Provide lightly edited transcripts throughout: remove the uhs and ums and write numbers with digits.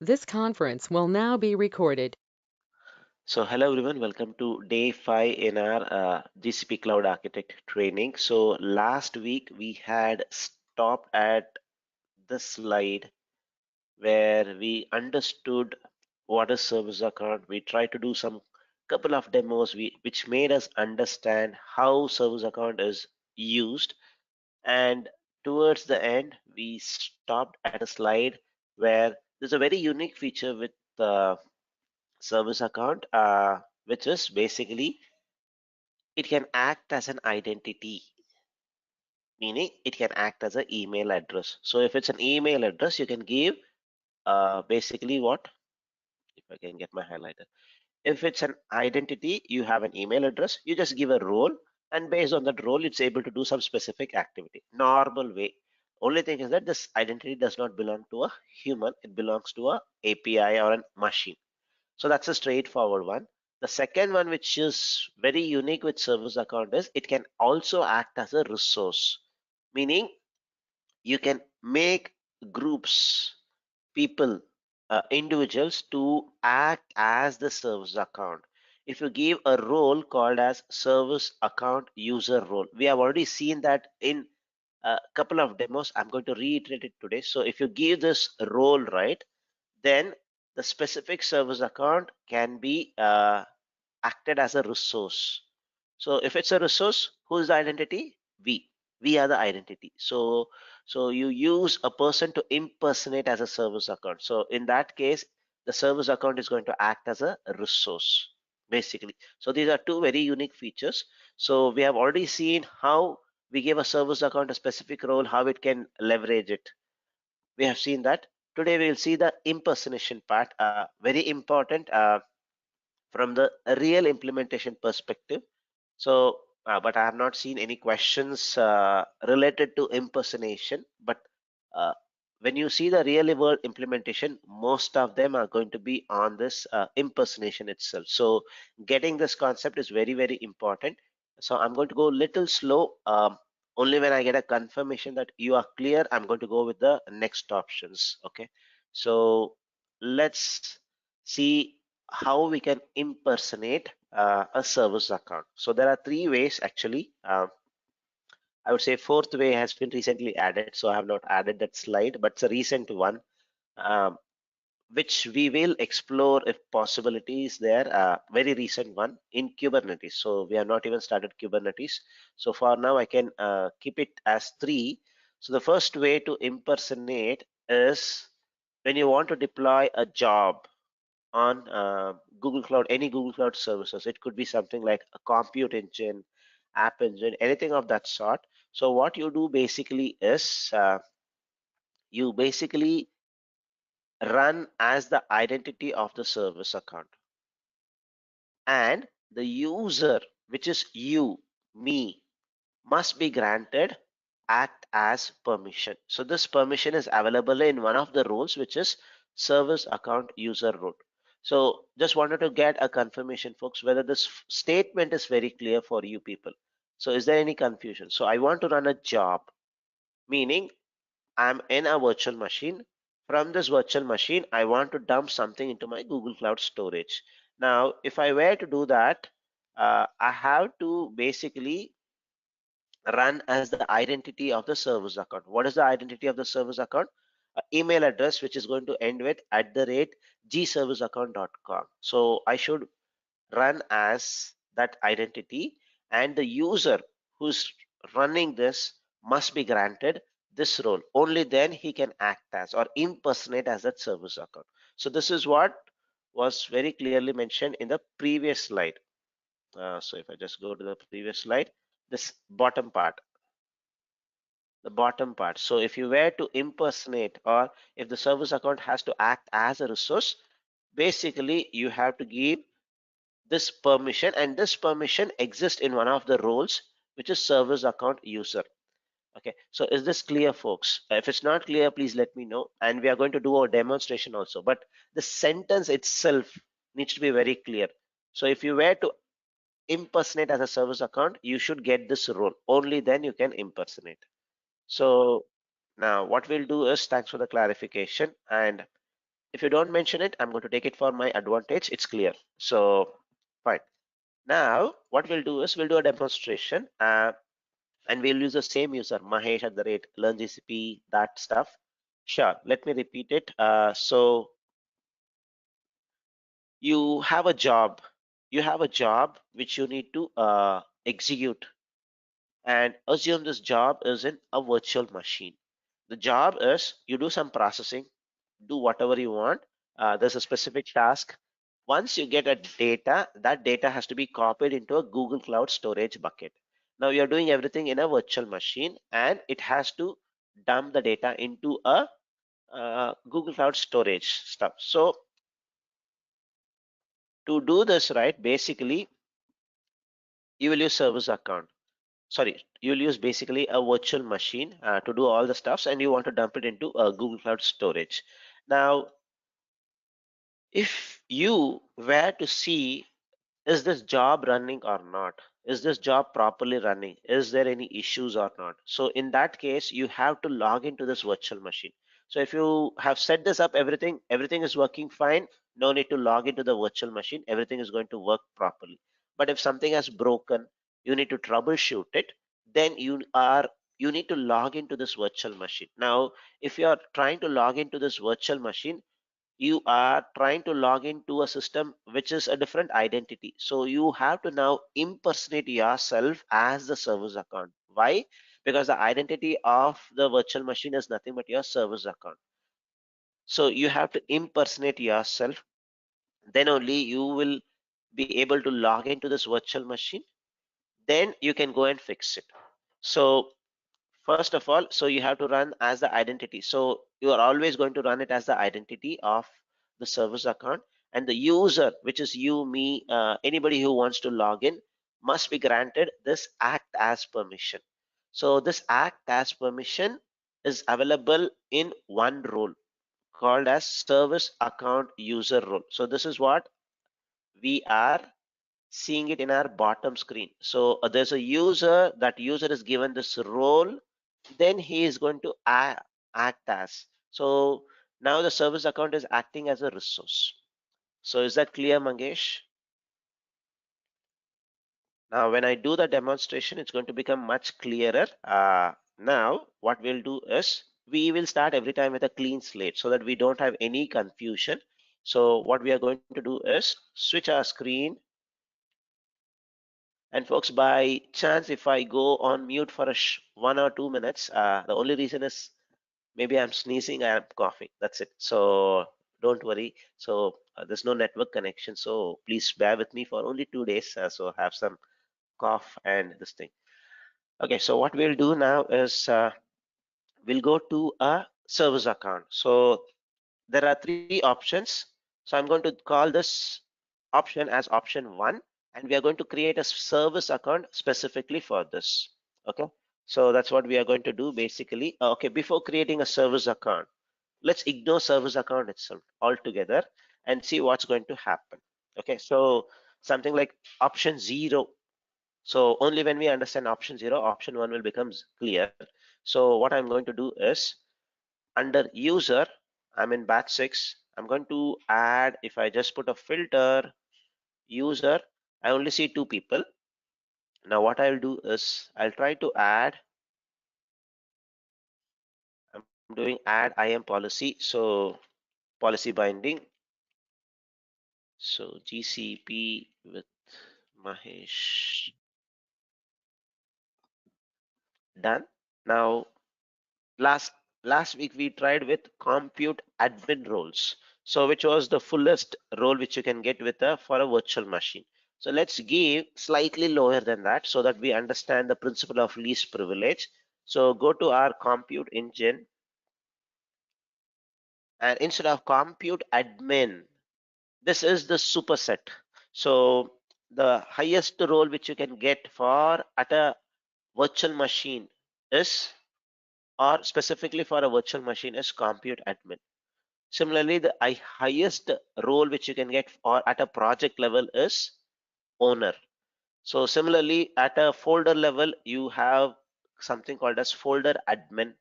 This conference will now be recorded. So hello everyone, welcome to day 5 in our GCP Cloud Architect training. So last week we had stopped at the slide where we understood what is service account. We tried to do some couple of demos which made us understand how service account is used. And towards the end, we stopped at a slide where there's a very unique feature with service account, which is basically it can act as an identity, meaning it can act as an email address. So if it's an email address, you can give basically what? If I can get my highlighter. If it's an identity, you have an email address, you just give a role, and based on that role, it's able to do some specific activity. Normal way. Only thing is that this identity does not belong to a human, it belongs to a API or a machine. So that's a straightforward one. The second one, which is very unique with service account, is it can also act as a resource, meaning you can make groups, people, individuals to act as the service account. If you give a role called as service account user role, we have already seen that in a couple of demos. I'm going to reiterate it today. So if you give this role, right, then the specific service account can be acted as a resource. So if it's a resource, who is the identity? We are the identity. So you use a person to impersonate as a service account. So in that case, the service account is going to act as a resource basically. So these are two very unique features. So we have already seen how we give a service account a specific role, how it can leverage it. We have seen that. Today we will see the impersonation part, very important from the real implementation perspective. So, but I have not seen any questions related to impersonation. But uh, when you see the real world implementation, most of them are going to be on this impersonation itself. So, getting this concept is very, very important. So, I'm going to go a little slow. Only when I get a confirmation that you are clear, I'm going to go with the next options. Okay. So, let's see how we can impersonate a service account. So there are three ways actually. I would say fourth way has been recently added, so I have not added that slide, but it's a recent one, um, which we will explore if possibility is there. Very recent one in Kubernetes. So we have not even started Kubernetes. So for now, I can keep it as three. So the first way to impersonate is when you want to deploy a job on Google Cloud, any Google Cloud services. It could be something like a compute engine, app engine, anything of that sort. So what you do basically is you basically run as the identity of the service account, and the user, which is you, me, must be granted act as permission. So this permission is available in one of the roles, which is service account user role. So just wanted to get a confirmation, folks, whether this statement is very clear for you people. So is there any confusion? So I want to run a job, meaning I'm in a virtual machine. From this virtual machine, I want to dump something into my Google Cloud storage. Now, if I were to do that, I have to basically run as the identity of the service account. What is the identity of the service account? Email address, which is going to end with @gserviceaccount.com. So I should run as that identity, and the user who's running this must be granted this role. Only then he can act as or impersonate as that service account. So this is what was very clearly mentioned in the previous slide. So if I just go to the previous slide, this bottom part. So if you were to impersonate, or if the service account has to act as a resource, basically you have to give this permission, and this permission exists in one of the roles, which is service account user. Okay, so is this clear, folks? If it's not clear, please let me know, and we are going to do a demonstration also, but the sentence itself needs to be very clear. So if you were to impersonate as a service account, you should get this role. Only then you can impersonate. So now what we'll do is, thanks for the clarification, and If you don't mention it, I'm going to take it for my advantage. It's clear. So fine. Now what we'll do is we'll do a demonstration, and we'll use the same user, Mahesh at the rate learn GCP, that stuff. Sure. Let me repeat it. So you have a job. You have a job which you need to execute, and assume this job is in a virtual machine. The job is you do some processing, do whatever you want. There's a specific task. Once you get a data, that data has to be copied into a Google Cloud storage bucket. Now you're doing everything in a virtual machine, and it has to dump the data into a Google Cloud storage stuff. So to do this right, basically you will use service account. Sorry, you will use basically a virtual machine to do all the stuffs, and you want to dump it into Google Cloud storage. Now, if you were to see, is this job running or not? Is this job properly running? Is there any issues or not? So in that case, you have to log into this virtual machine. So if you have set this up, everything is working fine. No need to log into the virtual machine. Everything is going to work properly. But if something has broken, you need to troubleshoot it. Then you need to log into this virtual machine. Now, if you are trying to log into this virtual machine, you are trying to log into a system which is a different identity. So you have to now impersonate yourself as the service account. Why? Because the identity of the virtual machine is nothing but your service account. So you have to impersonate yourself. Then only you will be able to log into this virtual machine. Then you can go and fix it. So first of all, so you have to run as the identity. So you are always going to run it as the identity of the service account, and the user, which is you, me, anybody who wants to log in, must be granted this act as permission. So this act as permission is available in one role called as service account user role. So this is what we are seeing it in our bottom screen. So there's a user, that user is given this role, then he is going to act as. So now the service account is acting as a resource. So is that clear, Mangesh? Now when I do the demonstration, it's going to become much clearer. Now what we'll do is we will start every time with a clean slate so that we don't have any confusion. So what we are going to do is switch our screen. And folks, by chance, if I go on mute for 1 or 2 minutes, the only reason is maybe I'm sneezing, I'm coughing. That's it. So don't worry. So there's no network connection. So please bear with me for only 2 days. So have some cough and this thing. Okay. So what we'll do now is we'll go to a service account. So there are three options. So I'm going to call this option as option one, and we are going to create a service account specifically for this. Okay, so that's what we are going to do basically. Okay, before creating a service account, let's ignore service account itself altogether and see what's going to happen. Okay, so something like option zero. So only when we understand option zero, option one will become clear. So what I'm going to do is under user, I'm in batch 6. I'm going to add, if I just put a filter user, I only see 2 people. Now what I'll do is I'll try to add, I'm doing add IAM policy. So policy binding. So GCP with Mahesh, done. Now last last week we tried with compute admin roles, so which was the fullest role which you can get with a for a virtual machine. So let's give slightly lower than that so that we understand the principle of least privilege. So go to our compute engine, and instead of compute admin, this is the superset. So the highest role which you can get for at a virtual machine is, or specifically for a virtual machine, is compute admin. Similarly, the highest role which you can get or at a project level is owner. So similarly, at a folder level, you have something called as folder admin.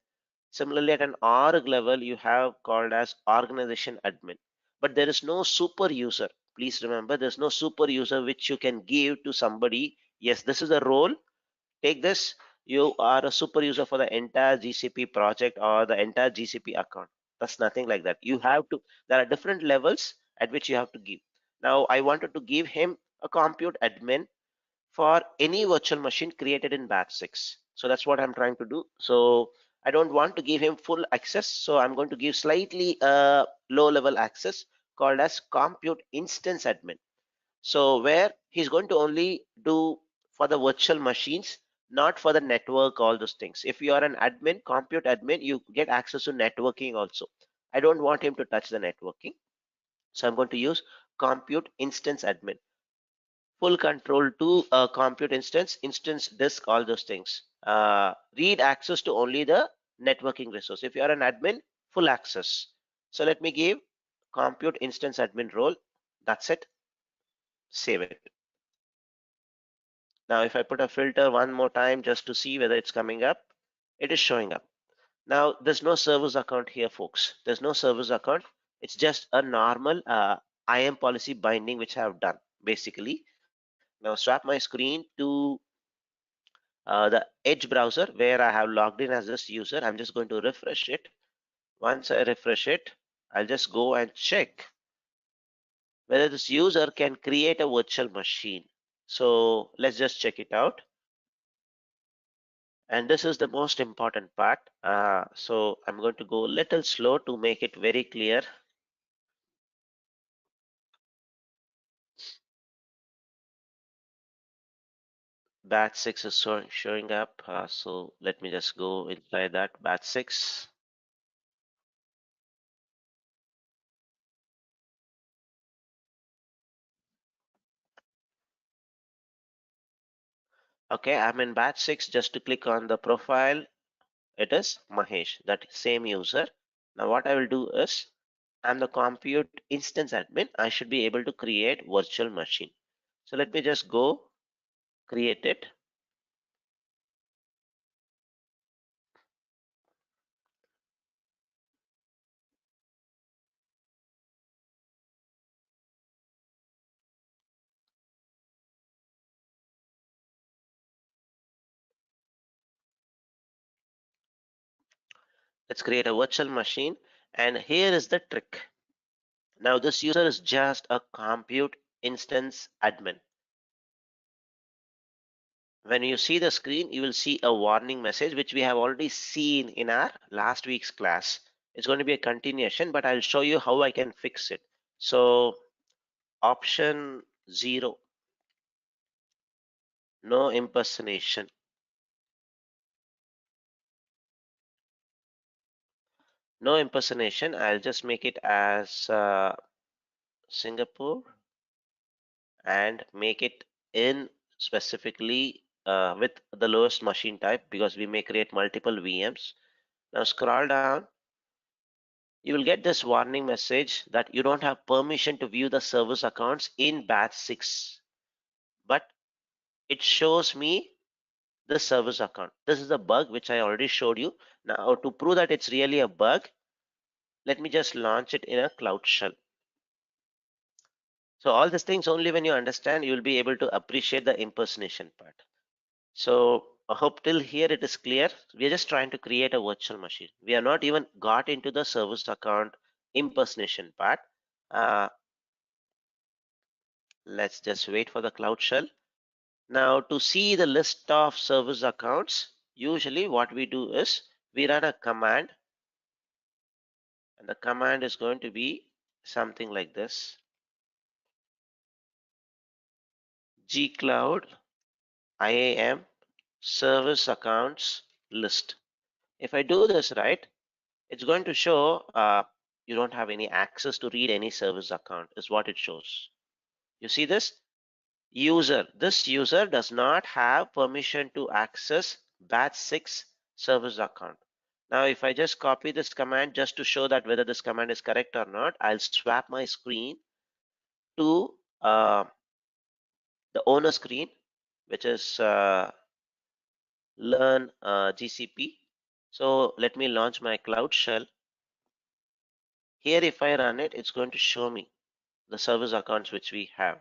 Similarly, at an org level, you have called as organization admin, but there is no super user. Please remember, there's no super user which you can give to somebody. Yes, this is a role. Take this. You are a super user for the entire GCP project or the entire GCP account. That's nothing like that. You have to, there are different levels at which you have to give. Now, I wanted to give him a compute admin for any virtual machine created in batch 6. So that's what I'm trying to do. So I don't want to give him full access. So I'm going to give slightly low level access called as compute instance admin. So where he's going to only do for the virtual machines, not for the network, all those things. If you are an admin, compute admin, you get access to networking also. I don't want him to touch the networking. So I'm going to use compute instance admin, full control to compute instance disk, all those things. Read access to only the networking resource. If you are an admin, full access. So let me give compute instance admin role. That's it. Save it. Now, if I put a filter one more time just to see whether it's coming up, it is showing up. Now, there's no servers account here, folks. There's no servers account. It's just a normal IAM policy binding, which I have done basically. Now, swap my screen to the Edge browser where I have logged in as this user. I'm just going to refresh it. Once I refresh it, I'll just go and check whether this user can create a virtual machine. So let's just check it out. And this is the most important part. So I'm going to go a little slow to make it very clear. Batch 6 is showing up. So let me just go inside that batch 6. Okay, I'm in batch 6. Just to click on the profile, it is Mahesh, that same user. Now what I will do is, I'm the compute instance admin. I should be able to create virtual machine. So let me just go create it. Let's create a virtual machine. And here is the trick. Now this user is just a compute instance admin. When you see the screen, you will see a warning message, which we have already seen in our last week's class. It's going to be a continuation, but I'll show you how I can fix it. So option 0, no impersonation. No impersonation. I'll just make it as Singapore and make it in specifically with the lowest machine type, because we may create multiple VMs. Now scroll down. You will get this warning message that you don't have permission to view the service accounts in batch 6, but it shows me the service account. This is a bug which I already showed you. Now to prove that it's really a bug, let me just launch it in a Cloud Shell. So all these things, only when you understand, you will be able to appreciate the impersonation part. So I hope till here it is clear. We are just trying to create a virtual machine. We are not even got into the service account impersonation part. Uh, let's just wait for the Cloud Shell. Now to see the list of service accounts, usually what we do is we run a command, and the command is going to be something like this: gcloud IAM service accounts list. If I do this right, it's going to show you don't have any access to read any service account, is what it shows. You see this? This user does not have permission to access batch 6 service account. Now, if I just copy this command just to show that whether this command is correct or not, I'll swap my screen to the owner screen, which is learn GCP. So let me launch my Cloud Shell. Here, if I run it, it's going to show me the service accounts which we have.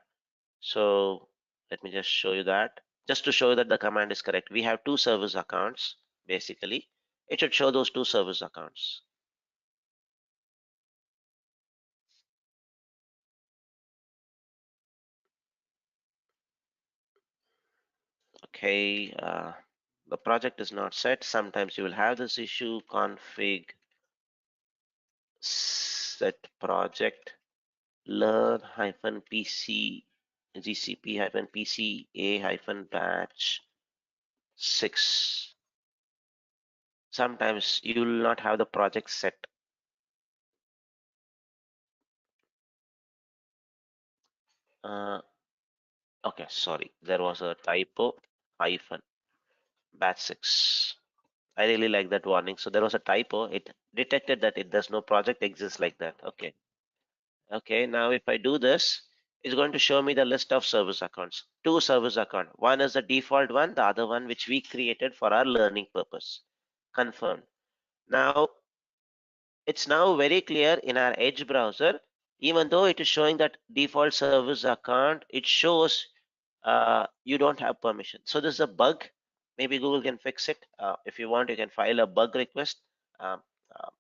So let me just show you that. Just to show you that the command is correct. We have two service accounts, basically. It should show those two service accounts. Okay, the project is not set. Sometimes you will have this issue, config set project learn hyphen pc GCP hyphen pc a hyphen batch 6. Sometimes you will not have the project set. Uh, okay, sorry, there was a typo, hyphen batch 6. I really like that warning. So there was a typo. It detected that it does no project exists like that. Okay. Okay, now if I do this, it's going to show me the list of service accounts. Two service account. One is the default one, the other one which we created for our learning purpose. Confirmed. Now it's now very clear in our Edge browser, even though it is showing that default service account, it shows you don't have permission. So this is a bug. Maybe Google can fix it. If you want, you can file a bug request. Um,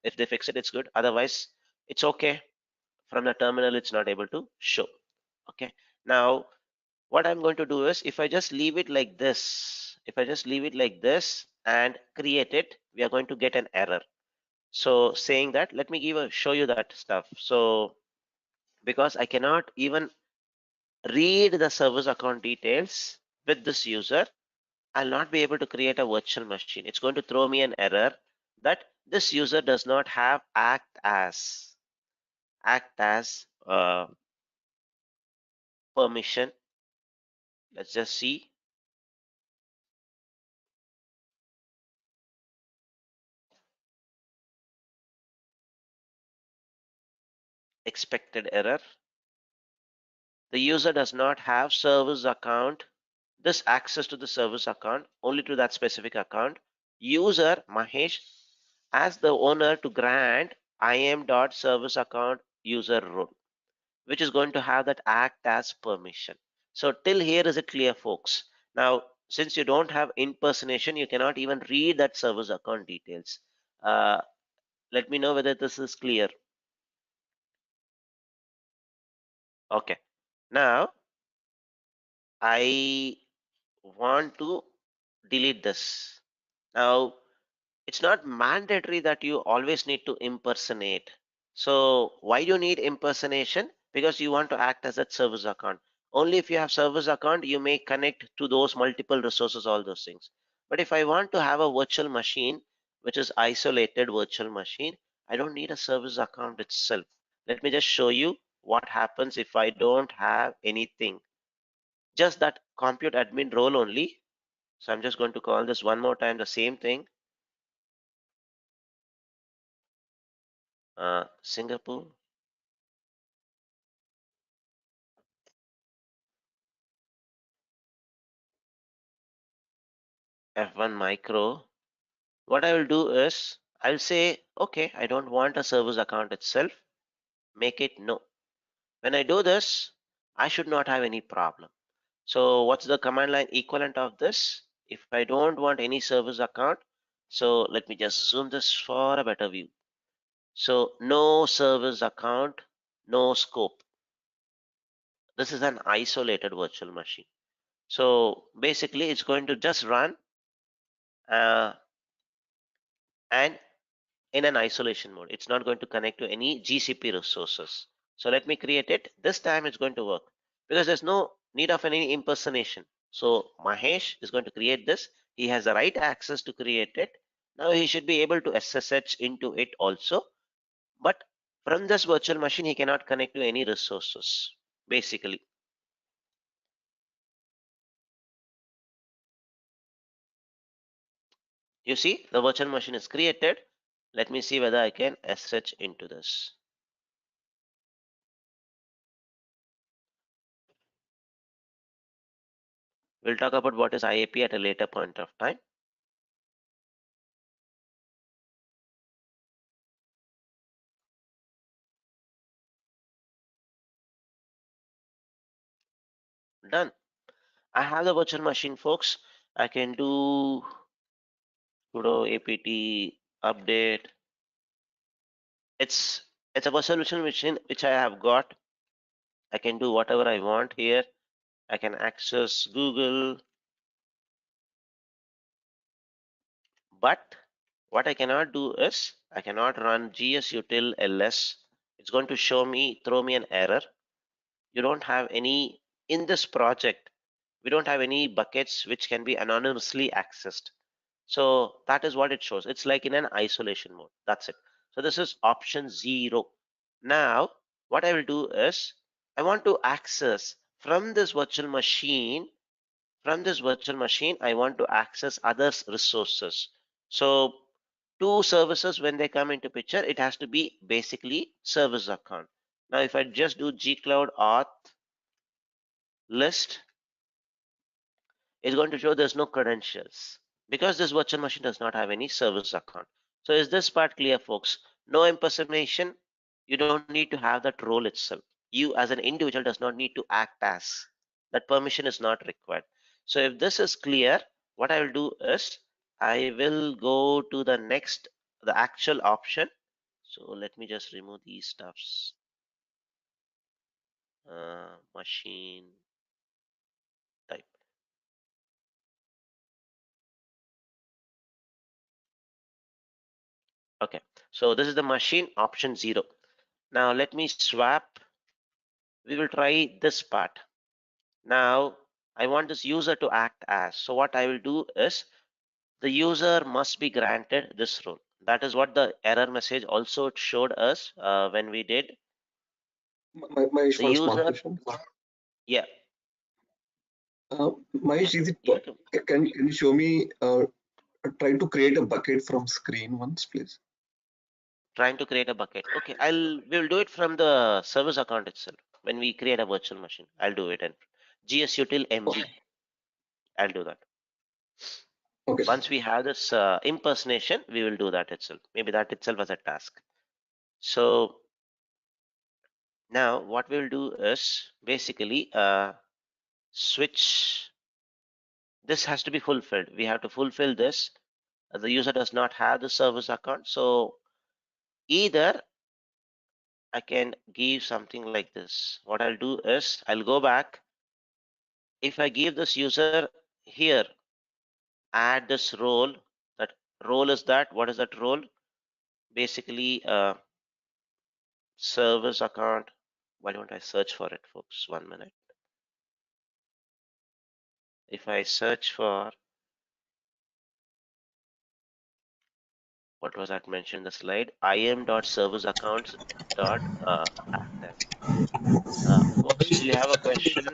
if they fix it, it's good. Otherwise, it's okay. From the terminal, it's not able to show. Okay. Now, what I'm going to do is if I just leave it like this, if I just leave it like this and create it, we are going to get an error. So saying that, let me show you that stuff. So because I cannot even read the service account details with this user, I'll not be able to create a virtual machine. It's going to throw me an error that this user does not have act as permission. Let's just see. Expected error. The user does not have service account, this access to the service account, only to that specific account. User Mahesh as the owner to grant IAM.service account user role, which is going to have that act as permission. So till here is it clear, folks? Now, since you don't have impersonation, you cannot even read that service account details. Let me know whether this is clear. Okay. Now, I want to delete this. Now, it's not mandatory that you always need to impersonate. So why do you need impersonation? Because you want to act as a service account. Only if you have service account, you may connect to those multiple resources, all those things. But if I want to have a virtual machine, which is isolated virtual machine, I don't need a service account itself. Let me just show you what happens if I don't have anything. Just that compute admin role only. So I'm just going to call this one more time the same thing. Singapore F1 micro. What I will do is I'll say, okay, I don't want a service account itself. Make it no. When I do this, I should not have any problem. So what's the command line equivalent of this? If I don't want any service account, so let me just zoom this for a better view. So no service account, no scope. This is an isolated virtual machine. So basically it's going to just run uh, and in an isolation mode. It's not going to connect to any GCP resources. So let me create it. This time it's going to work because there's no need of any impersonation. So Mahesh is going to create this. He has the right access to create it. Now he should be able to SSH into it also. But from this virtual machine, he cannot connect to any resources, basically. You see, the virtual machine is created. Let me see whether I can SSH into this. We'll talk about what is IAP at a later point of time. Done. I have the virtual machine, folks. I can do sudo apt update. It's a virtual machine which I have got. I can do whatever I want here. I can access Google, but what I cannot do is I cannot run gsutil ls. It's going to throw me an error. You don't have any in this project. We don't have any buckets which can be anonymously accessed. So that is what it shows. It's like in an isolation mode. That's it. So this is option 0. Now, what I will do is I want to access from this virtual machine. From this virtual machine, I want to access others' resources. So two services, when they come into picture, it has to be basically service account. Now, if I just do gcloud auth list, it's going to show there's no credentials because this virtual machine does not have any service account. So is this part clear, folks? No impersonation. You don't need to have that role itself. You as an individual does not need to act as. That permission is not required. So if this is clear, what I will do is I will go to the actual option. So let me just remove these stuffs. Machine type. Okay, so this is the machine option 0. Now let me swap. We will try this part. Now I want this user to act as. So what I will do is the user must be granted this role. That is what the error message also showed us when we did. Mahesh, The one small user, question. yeah. Mahesh, is it can you show me try to create a bucket from screen once, please? Trying to create a bucket. Okay, we'll do it from the service account itself. When we create a virtual machine, I'll do it and gsutil mv. Okay. I'll do that. Okay. Once we have this impersonation, we will do that itself. Maybe that itself as a task. So now what we'll do is basically switch. This has to be fulfilled. We have to fulfill this. The user does not have the service account. So either I can give something like this. What I'll do is I'll go back. If I give this user here, add this role, that role is that, what is that role? Basically, service account. Why don't I search for it, folks? 1 minute. If I search for, what was that mentioned in the slide? im.serviceaccounts.act as. Folks, still you have a question?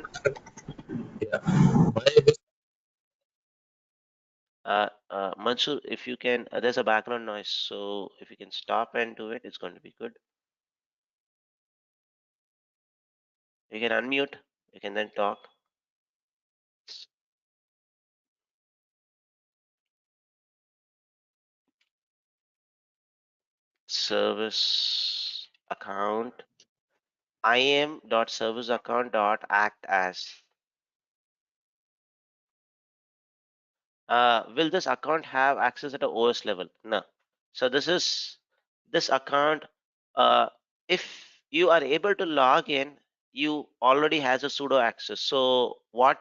Mansur, if you can, there's a background noise, so if you can stop and do it, it's going to be good. You can unmute, you can then talk. Service account, im.serviceaccount.act as. Will this account have access at a OS level? No. So this account, if you are able to log in, you already has a sudo access. So what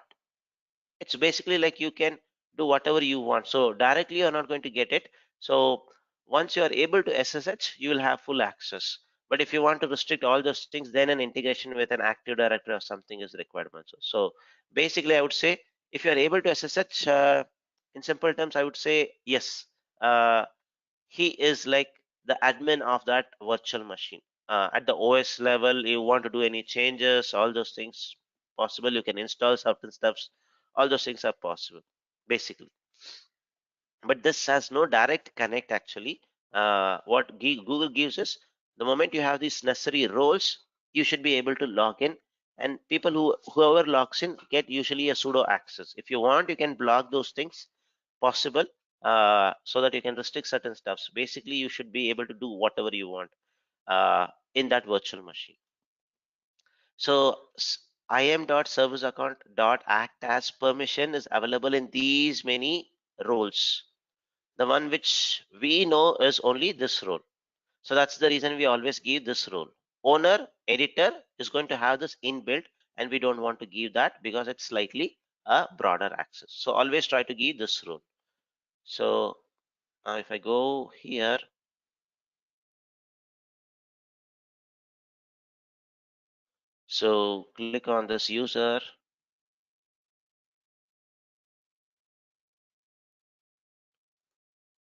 it's basically like you can do whatever you want. So directly you're not going to get it. So once you are able to SSH, you will have full access. But if you want to restrict all those things, then an integration with an Active Directory or something is required. So basically, I would say if you are able to SSH, in simple terms, I would say yes. He is like the admin of that virtual machine. At the OS level, you want to do any changes, all those things possible. You can install certain stuffs. All those things are possible, basically. But this has no direct connect actually. What Google gives is the moment you have these necessary roles, you should be able to log in. And people whoever logs in get usually a sudo access. If you want, you can block those things possible so that you can restrict certain stuffs. Basically, you should be able to do whatever you want in that virtual machine. So im.serviceaccount.act as permission is available in these many roles. The one which we know is only this role. So that's the reason we always give this role. Owner, editor is going to have this inbuilt, and we don't want to give that because it's slightly a broader access. So always try to give this role. So if I go here, so click on this user.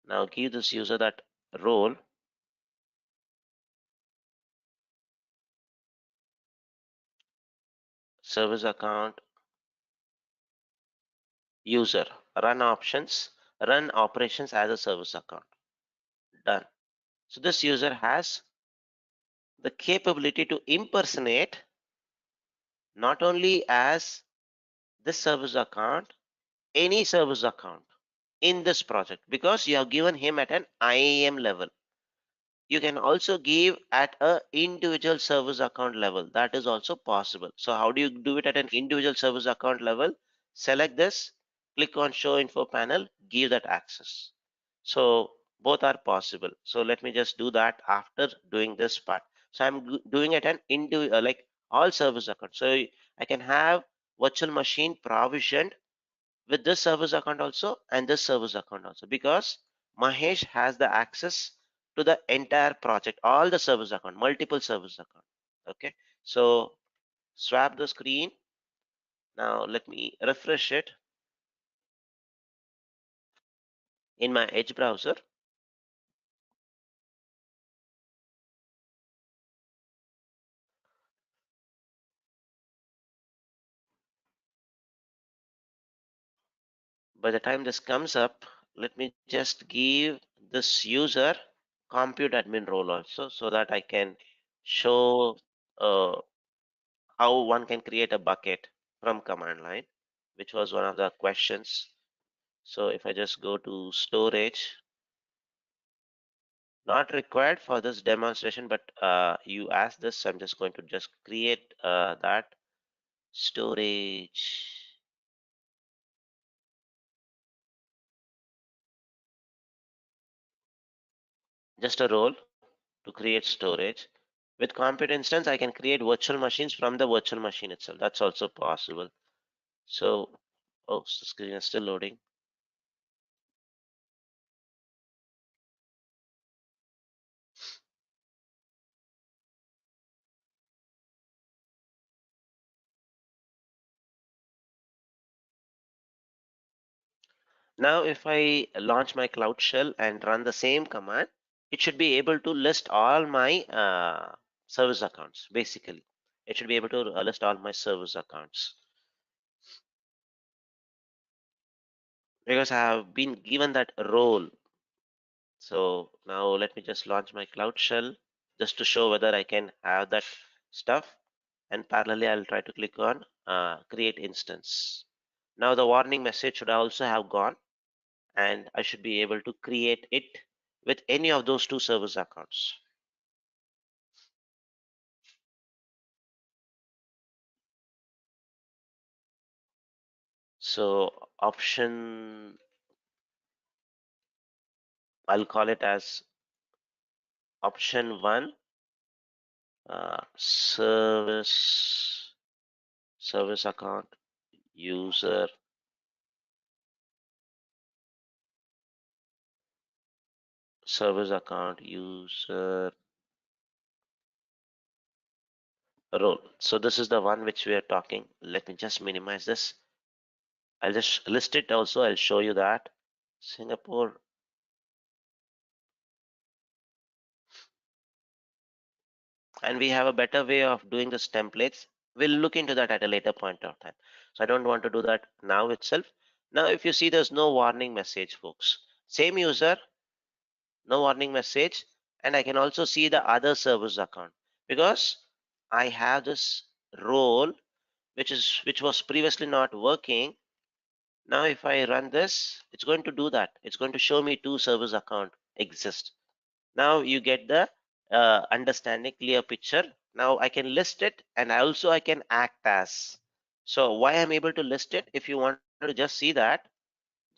Now give this user that role. Service account user, run options, run operations as a service account. Done. So this user has the capability to impersonate not only as this service account, any service account in this project, because you have given him at an IAM level. You can also give at a individual service account level. That is also possible. So how do you do it at an individual service account level? Select this, click on show info panel, give that access. So both are possible. So let me just do that after doing this part. So I'm doing it an individual, like all service accounts. So I can have virtual machine provisioned with this service account also and this service account also, because Mahesh has the access to the entire project, all the service account, multiple service account. Okay, so swap the screen. Now let me refresh it in my Edge browser. By the time this comes up, let me just give this user compute admin role also, so that I can show how one can create a bucket from command line, which was one of the questions. So if I just go to storage, not required for this demonstration, but you asked this, so I'm just going to just create that storage. Just a role to create storage. With compute instance, I can create virtual machines from the virtual machine itself. That's also possible. So, oh, the screen is still loading. Now, if I launch my Cloud Shell and run the same command, it should be able to list all my service accounts. Basically, it should be able to list all my service accounts, because I have been given that role. So now let me just launch my Cloud Shell just to show whether I can have that stuff. And parallelly, I'll try to click on create instance. Now the warning message should also have gone, and I should be able to create it with any of those two service accounts. So option, I'll call it as option one, service account user service account user role. So this is the one which we are talking. Let me just minimize this. I'll just list it also. I'll show you that. Singapore. And we have a better way of doing this templates. We'll look into that at a later point of time. So I don't want to do that now itself. Now, if you see, there's no warning message, folks. Same user, no warning message. And I can also see the other service account, because I have this role which was previously not working. Now if I run this, it's going to do that. It's going to show me two service account exist. Now you get the understanding, clear picture. Now I can list it, and also I can act as. So why I'm able to list it? If you want to just see that,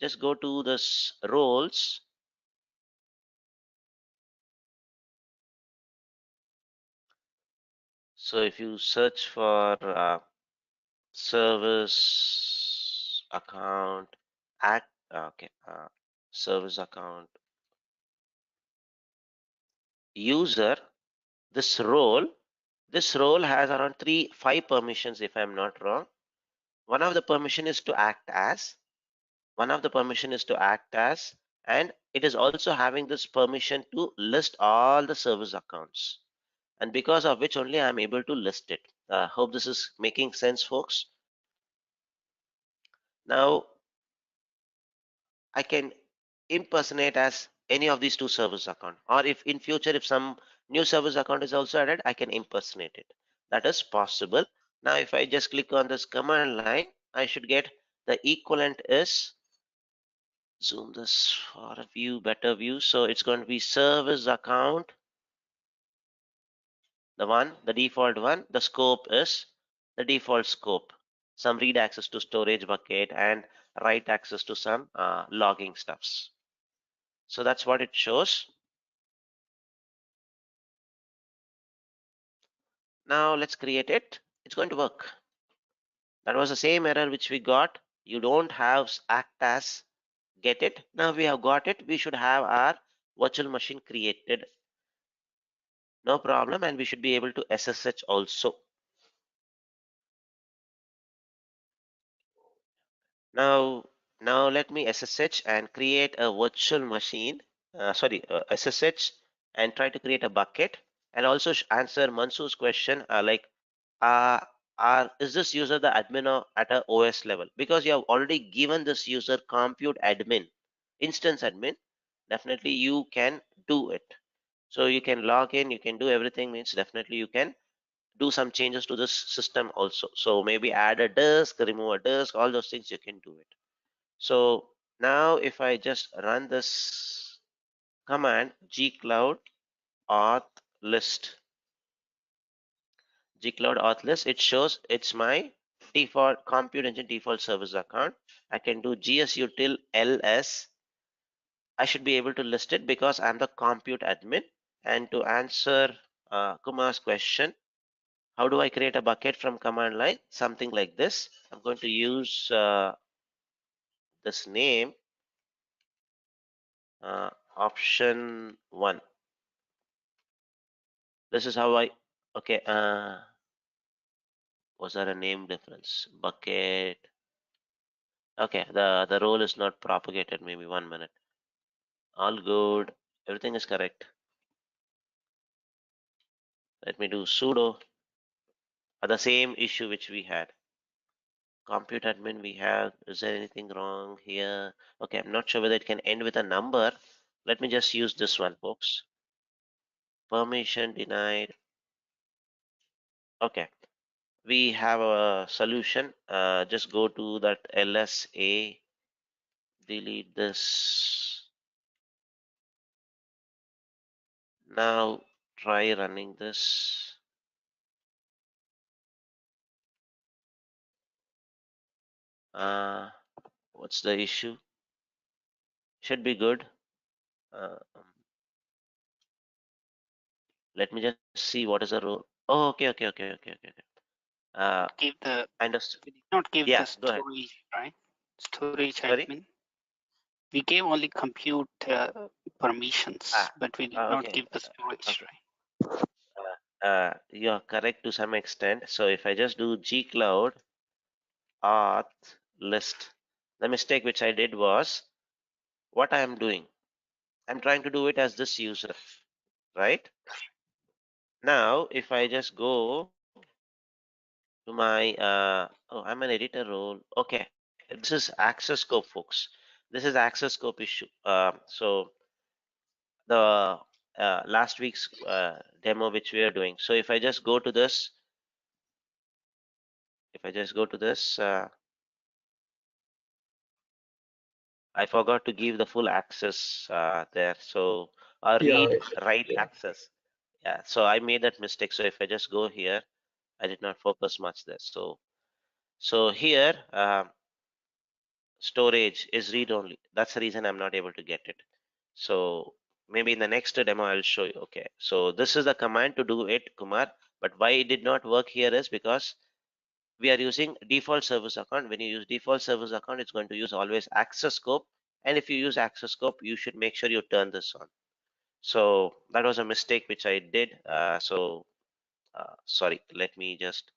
just go to this roles. So if you search for service account act, okay, service account user, this role has around 5 permissions if I'm not wrong. One of the permission is to act as, and it is also having this permission to list all the service accounts, and because of which only I'm able to list it. Hope this is making sense, folks. Now I can impersonate as any of these 2 service account, or if in future if some new service account is also added, I can impersonate it. That is possible. Now if I just click on this command line, I should get the equivalent is, zoom this for a better view. So it's going to be service account, the default one. The scope is the default scope. Some read access to storage bucket and write access to some logging stuffs. So that's what it shows. Now let's create it. It's going to work. That was the same error which we got. You don't have act as, get it. Now we have got it. We should have our virtual machine created. No problem. And we should be able to SSH also. Now let me SSH and create a virtual machine. SSH and try to create a bucket, and also answer Mansoor's question like uh, is this user the admin or at a OS level? Because you have already given this user compute admin, instance admin, definitely you can do it. So you can log in, you can do everything, means definitely you can do some changes to this system also. So maybe add a disk, remove a disk, all those things you can do it. So now if I just run this command gcloud auth list, it shows it's my default compute engine default service account. I can do gsutil ls. I should be able to list it because I'm the compute admin. And to answer Kumar's question, how do I create a bucket from command line? Something like this. I'm going to use this name, option 1. This is how I, okay, was there a name difference? Bucket. Okay, the role is not propagated. Maybe 1 minute. All good. Everything is correct. Let me do sudo. The same issue which we had. Compute admin we have. Is there anything wrong here? Okay, I'm not sure whether it can end with a number. Let me just use this one, folks. Permission denied. Okay, we have a solution. Just go to that LSA, delete this. Now try running this. What's the issue? Should be good. Let me just see what is the role. Oh, okay. Give the I understood. we did not give Yeah, the go ahead. storage, right? Storage Sorry. admin. We gave only compute permissions, but we did not Okay. give the storage, Okay. right? You're correct to some extent. So if I just do gcloud auth list, the mistake which I did was what I am doing. I'm trying to do it as this user, right? Now, if I just go to my, oh, I'm an editor role. Okay, this is access scope, folks. This is access scope issue. So the last week's demo which we are doing. So if I just go to this, I forgot to give the full access there. So Yeah, read write yeah. access. Yeah, so I made that mistake. So if I just go here, I did not focus much there. So here, storage is read only. That's the reason I'm not able to get it. So maybe in the next demo, I'll show you. Okay, so this is the command to do it, Kumar. But why it did not work here is because we are using default service account. When you use default service account, it's going to use always access scope. And if you use access scope, you should make sure you turn this on. So that was a mistake which I did. Sorry, let me just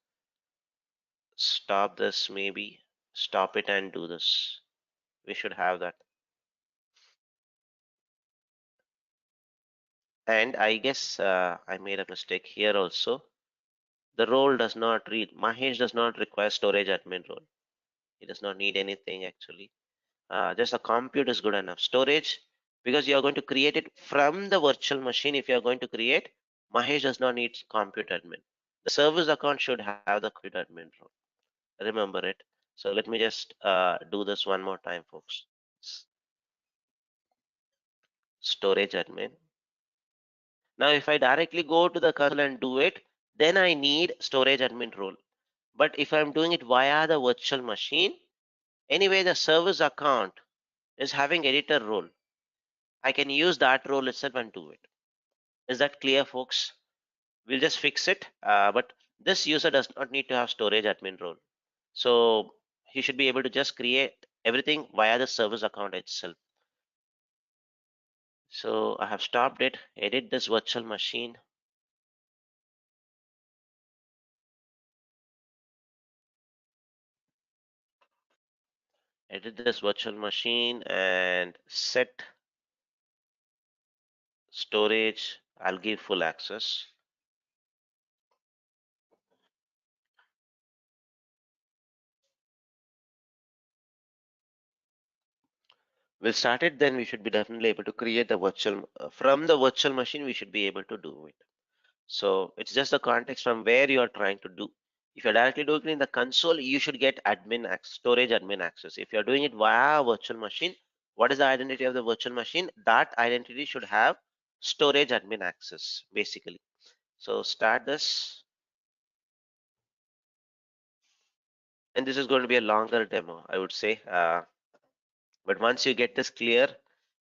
stop this, maybe stop it and do this. We should have that. And I guess I made a mistake here also. The role does not read, Mahesh does not require storage admin role. He does not need anything actually. Just a compute is good enough. Storage, because you are going to create it from the virtual machine. If you are going to create, Mahesh does not need compute admin. The service account should have the compute admin role. Remember it. So let me just do this one more time, folks. Storage admin. Now, if I directly go to the console and do it, then I need storage admin role. But if I'm doing it via the virtual machine, anyway, the service account is having editor role. I can use that role itself and do it. Is that clear, folks? We'll just fix it. But this user does not need to have storage admin role. So he should be able to just create everything via the service account itself. So I have stopped it, edit this virtual machine. Edit this virtual machine and set storage. I'll give full access. We'll start it, then we should be definitely able to create the virtual, from the virtual machine, we should be able to do it. So it's just the context from where you are trying to do. If you're directly doing it in the console, you should get admin access, storage admin access. If you're doing it via a virtual machine, what is the identity of the virtual machine? That identity should have storage admin access, basically. So start this. And this is going to be a longer demo, I would say. But once you get this clear,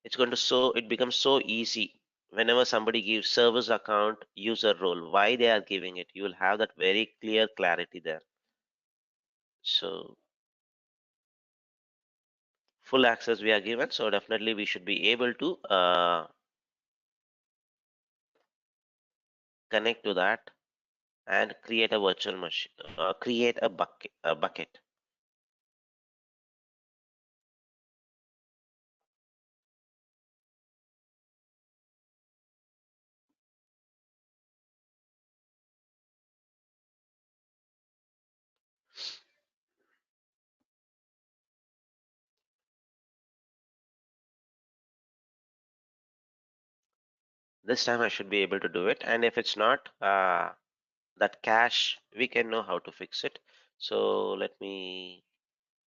it's going to it becomes so easy. Whenever somebody gives service account user role, why they are giving it, you will have that very clear clarity there. So full access we are given, so definitely we should be able to connect to that and create a virtual machine, create a bucket. This time I should be able to do it, and if it's not, that cache, we can know how to fix it. So let me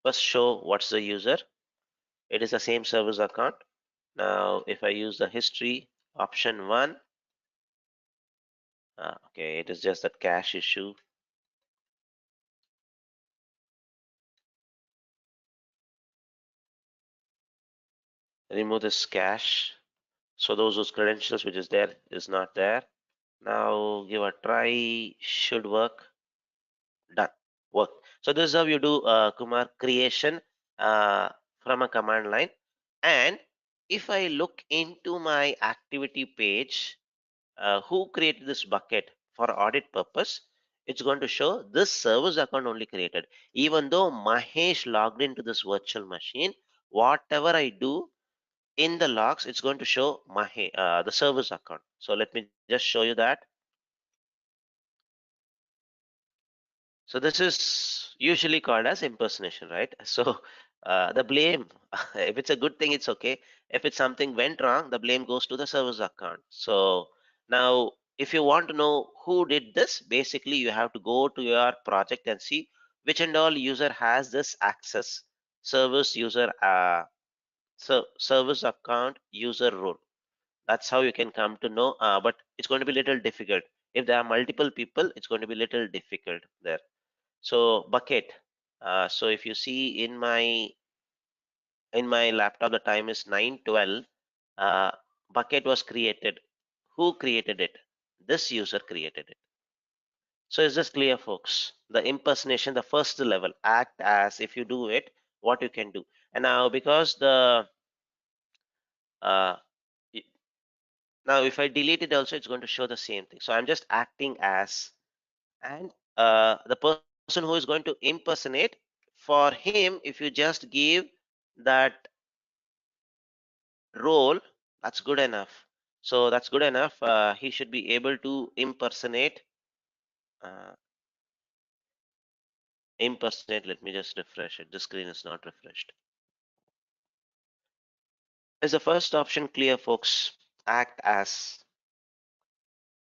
first show what's the user. It is the same service account. Now, if I use the history option 1, okay, it is just that cache issue. Remove this cache. So those whose credentials which is there is not there. Now give a try, should work. Done, work. So this is how you do Kumar creation from a command line. And if I look into my activity page, who created this bucket for audit purpose, it's going to show this service account only created. Even though Mahesh logged into this virtual machine, whatever I do in the logs, it's going to show the service account. So let me just show you that. So this is usually called as impersonation, right? So the blame, if it's a good thing, it's okay. If it's something went wrong, the blame goes to the service account. So now, if you want to know who did this, basically you have to go to your project and see which and all user has this access, service user, service account user role. That's how you can come to know, but it's going to be little difficult. If there are multiple people, it's going to be little difficult there. So bucket. So if you see in my laptop, the time is 9:12. Uh, bucket was created. Who created it? This user created it. So is this clear, folks? The impersonation, the first level, act as if you do it, what you can do. And now because the uh, now if I delete it also, it's going to show the same thing. So I'm just acting as, and the person who is going to impersonate, for him, if you just give that role, that's good enough. So that's good enough. He should be able to impersonate. Uh, impersonate. Let me just refresh it. The screen is not refreshed. Is the first option clear, folks? Act as.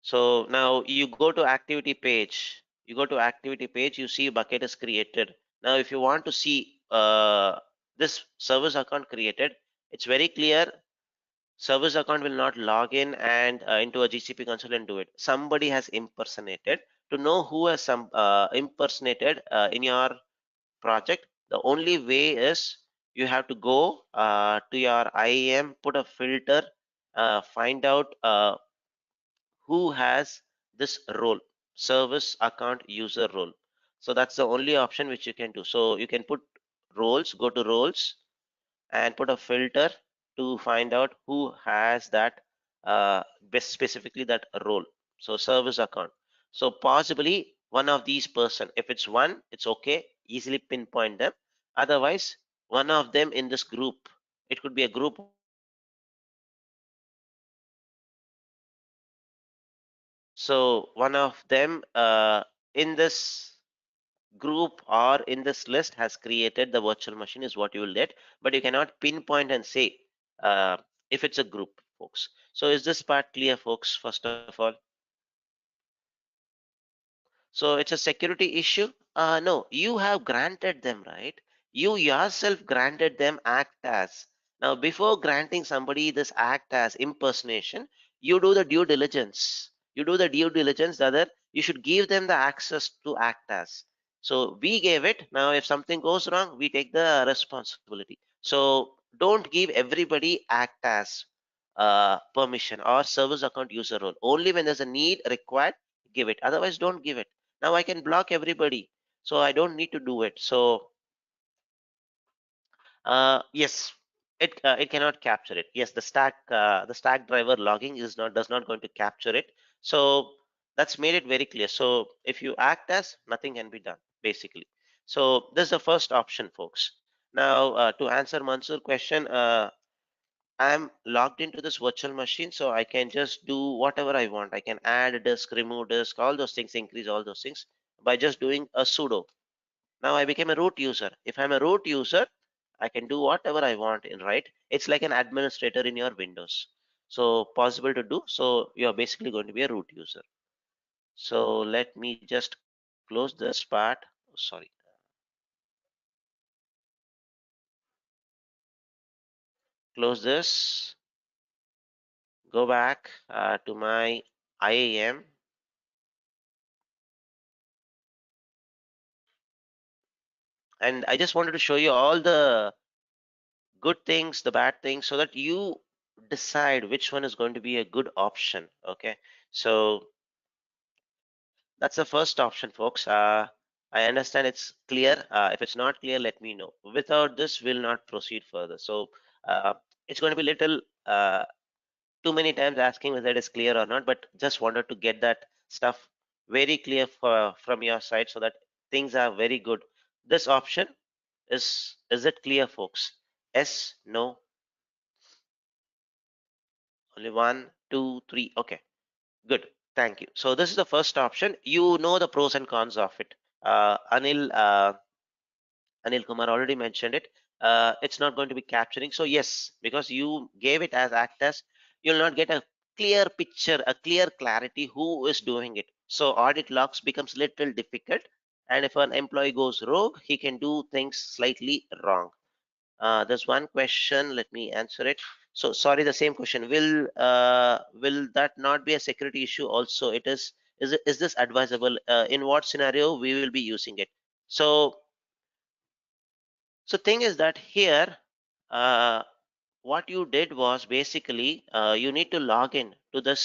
So now you go to activity page. You go to activity page. You see bucket is created. Now, if you want to see this service account created, it's very clear. Service account will not log in and into a GCP console and do it. Somebody has impersonated. To know who has some impersonated in your project, the only way is you have to go to your IAM, put a filter, find out who has this role, service account user role. So that's the only option which you can do. So you can put roles, go to roles and put a filter to find out who has that specifically that role. So service account. So possibly one of these person. If it's one, it's okay, easily pinpoint them. Otherwise, one of them in this group. It could be a group of 10 people. So one of them in this group or in this list has created the virtual machine is what you will get, but you cannot pinpoint and say uh, if it's a group, folks. So is this part clear, folks? First of all, so it's a security issue. No, you have granted them, right? You yourself granted them act as. Now, before granting somebody this act as impersonation, you do the due diligence. You do the due diligence that you should give them the access to act as. So we gave it. Now, if something goes wrong, we take the responsibility. So don't give everybody act as permission or service account user role. Only when there's a need required, give it. Otherwise, don't give it. Now I can block everybody, so I don't need to do it. So yes, it cannot capture it. Yes, the stack driver logging is not does not going to capture it. So that's made it very clear. So if you act as, nothing can be done basically. So this is the first option, folks. Now to answer Mansoor question, I'm logged into this virtual machine, so I can just do whatever I want. I can add a disk, remove disk, all those things, increase all those things by just doing a sudo. Now I became a root user. If I'm a root user, I can do whatever I want in, right? It's like an administrator in your Windows. So possible to do. So you're basically going to be a root user. So let me just close this part. Oh, sorry. Close this. Go back to my IAM. And I just wanted to show you all the good things, the bad things, so that you decide which one is going to be a good option. Okay. So that's the first option, folks. I understand it's clear. If it's not clear, let me know. Without this, we'll not proceed further. So it's going to be little too many times asking whether it is clear or not, but just wanted to get that stuff very clear from your side so that things are very good. This option is it clear, folks? Yes, no, only one, two, three. Okay, good. Thank you. So this is the first option. You know the pros and cons of it. Anil Kumar already mentioned it. It's not going to be capturing. So yes, because you gave it as act as, you'll not get a clear picture, a clear clarity who is doing it. So audit logs becomes little difficult. And if an employee goes rogue, he can do things slightly wrong. There's one question. Let me answer it. So sorry, the same question. Will that not be a security issue also? Is this advisable? In what scenario we will be using it? So thing is that here, uh, what you did was basically you need to log in to this.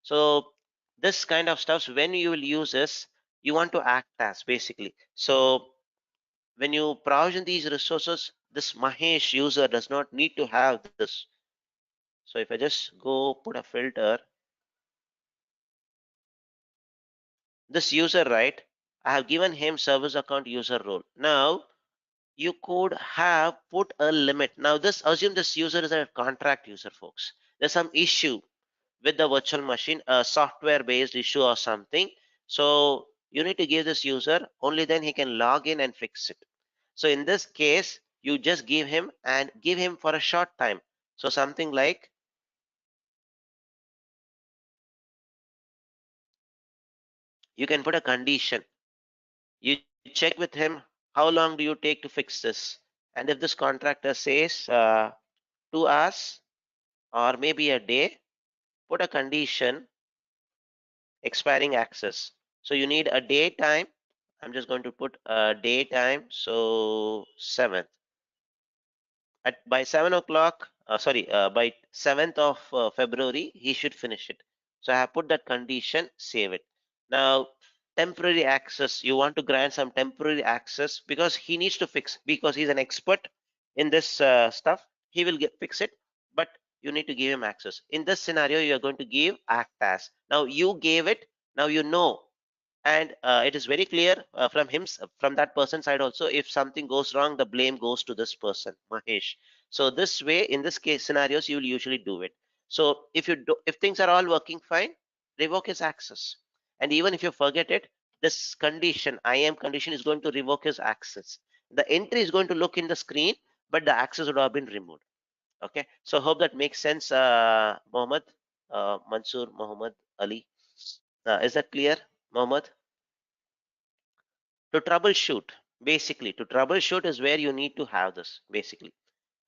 So this kind of stuff, when you will use this, you want to act as basically. So when you provision these resources, this Mahesh user does not need to have this. So if I just go put a filter, this user, right? I have given him service account user role. Now you could have put a limit. Now this assume this user is a contract user, folks. There's some issue with the virtual machine, a software based issue or something. So you need to give this user, only then he can log in and fix it. So in this case, you just give him and give him for a short time. So something like, you can put a condition. You check with him, how long do you take to fix this? And if this contractor says 2 hours or maybe a day, put a condition expiring access. So you need a daytime. I'm just going to put a daytime. So 7th. By 7 o'clock, by 7th of February, he should finish it. So I have put that condition, save it. Now, temporary access, you want to grant some temporary access because he needs to fix, because he's an expert in this stuff. He will fix it, but you need to give him access. In this scenario, you are going to give act as. Now you gave it, now you know, and it is very clear from that person's side also, if something goes wrong, the blame goes to this person, Mahesh. So this way, in this case scenarios, you will usually do it. So if things are all working fine, revoke his access. And even if you forget it, this condition, IAM condition, is going to revoke his access. The entry is going to look in the screen, but the access would have been removed. Okay, so hope that makes sense. Mohammed, Mansoor, Mohammed, Ali, is that clear, Mohammed? To troubleshoot, basically to troubleshoot is where you need to have this basically.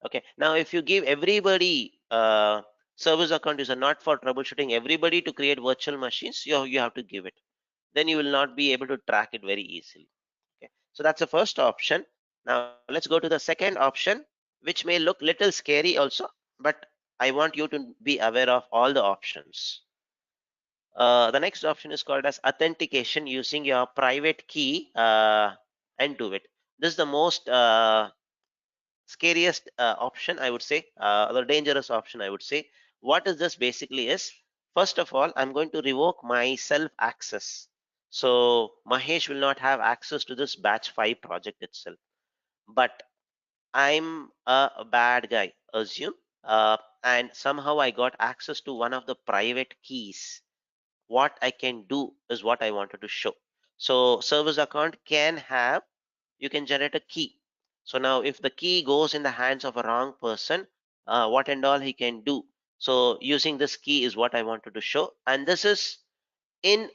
Okay, now if you give everybody service account user, not for troubleshooting, everybody to create virtual machines, you have to give it, then you will not be able to track it very easily. Okay, so that's the first option. Now let's go to the second option, which may look little scary also, but I want you to be aware of all the options. The next option is called as authentication using your private key and do it. This is the most scariest option, I would say, the dangerous option, I would say. What is this basically is, first of all, I'm going to revoke my self access. So Mahesh will not have access to this batch 5 project itself. But I'm a bad guy, assume, and somehow I got access to one of the private keys. What I can do is what I wanted to show. So service account can have, you can generate a key. So now if the key goes in the hands of a wrong person, what and all he can do. So using this key is what I wanted to show. And this is, in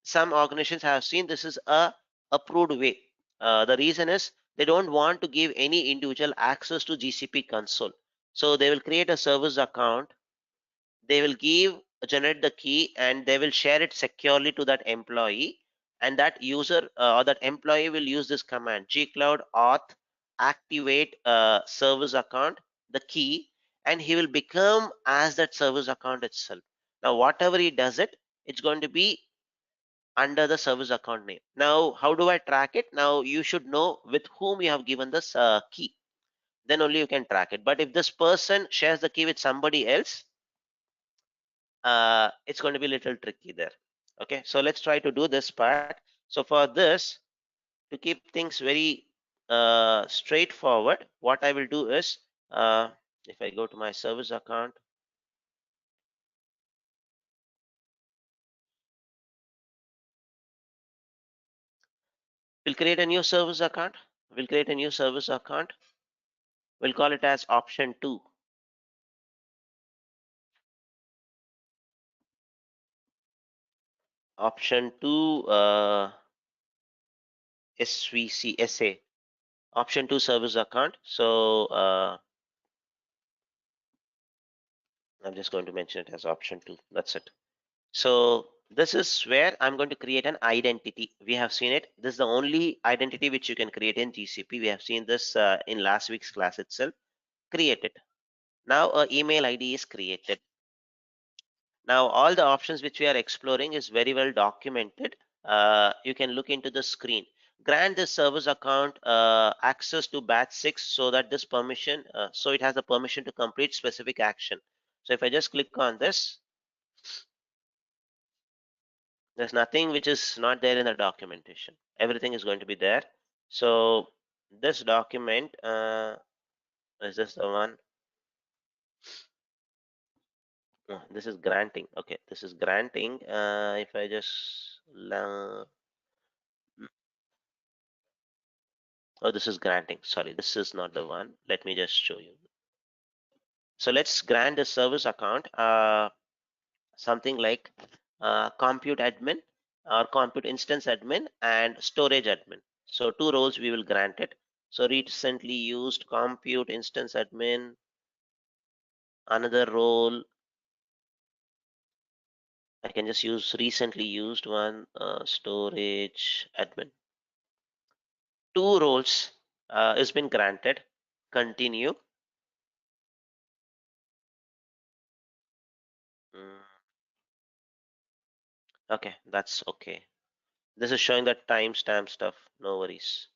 some organizations I have seen, this is a approved way. The reason is they don't want to give any individual access to GCP console. So they will create a service account, they will generate the key, and they will share it securely to that employee, and that user or that employee will use this command, gcloud auth activate service account, the key, and he will become as that service account itself. Now whatever he does it, it's going to be under the service account name. Now how do I track it? Now you should know with whom you have given this key, then only you can track it. But if this person shares the key with somebody else, it's going to be a little tricky there. Okay, so let's try to do this part. So for this, to keep things very straightforward, what I will do is, if I go to my service account, we'll create a new service account. We'll create a new service account. We'll call it as option 2. Option 2 SVC SA. Option 2 service account. So I'm just going to mention it as option 2. That's it. So this is where I'm going to create an identity. We have seen it. This is the only identity which you can create in GCP. We have seen this in last week's class itself. Create it. Now an email ID is created. Now all the options which we are exploring is very well documented. You can look into the screen. Grant this service account access to batch 6 so that this permission, so it has the permission to complete specific action. So if I just click on this, there's nothing which is not there in the documentation. Everything is going to be there. So this document, is this the one? Oh, this is granting. Okay, this is granting. If I just oh, this is granting. Sorry, this is not the one. Let me just show you. So let's grant the service account something like compute admin or compute instance admin and storage admin. So two roles we will grant it. So recently used compute instance admin, another role. I can just use recently used one, storage admin. Two roles has been granted. Continue. Okay, that's okay. This is showing that timestamp stuff. No worries.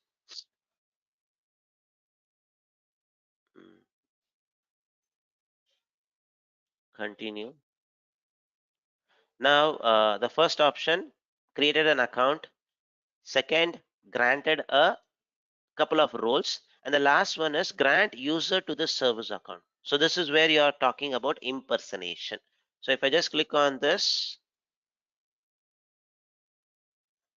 Continue. Now, the first option created an account. Second, granted a couple of roles. And the last one is grant user to the service account. So this is where you are talking about impersonation. So if I just click on this,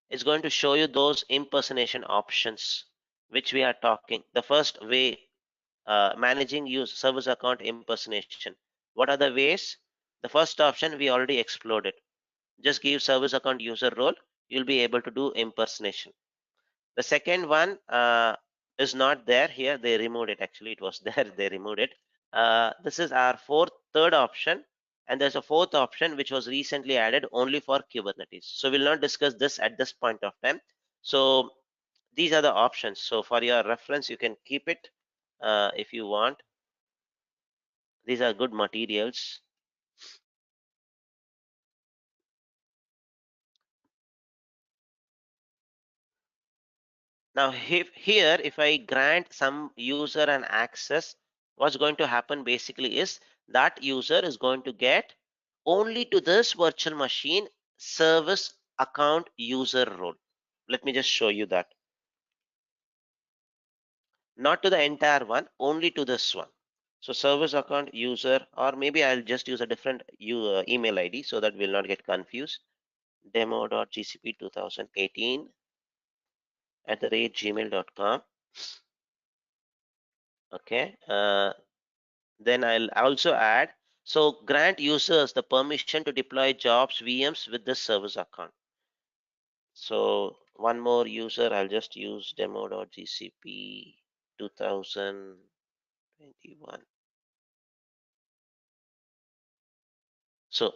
it's going to show you those impersonation options which we are talking. The first way, managing use service account impersonation. What are the ways? The first option we already explored it. Just give service account user role, you'll be able to do impersonation. The second one is not there here. They removed it. Actually, it was there. They removed it. This is our third option. And there's a fourth option which was recently added only for Kubernetes. So we'll not discuss this at this point of time. So these are the options. So for your reference, you can keep it if you want. These are good materials. Now here, if I grant some user an access, what's going to happen basically is that user is going to get only to this virtual machine service account user role. Let me just show you that. Not to the entire one, only to this one. So service account user, or maybe I'll just use a different email ID so that we'll not get confused. Demo.gcp 2018 @gmail.com. Okay. Then I'll also add, so grant users the permission to deploy jobs VMs with this service account. So one more user, I'll just use demo.gcp 2021. So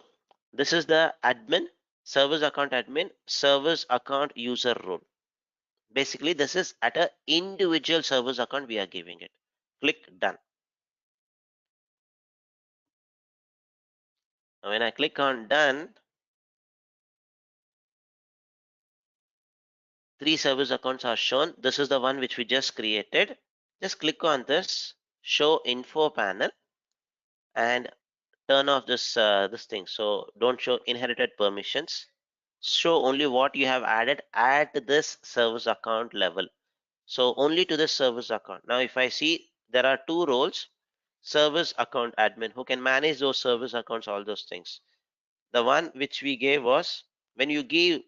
this is the admin, service account admin, service account user role. Basically, this is at an individual service account we are giving it. Click done. When I click on done, 3 service accounts are shown. This is the one which we just created. Just click on this, show info panel, and turn off this thing. So don't show inherited permissions. Show only what you have added at this service account level. So only to this service account. Now, if I see there are 2 roles, service account admin, who can manage those service accounts, all those things. The one which we gave was when you give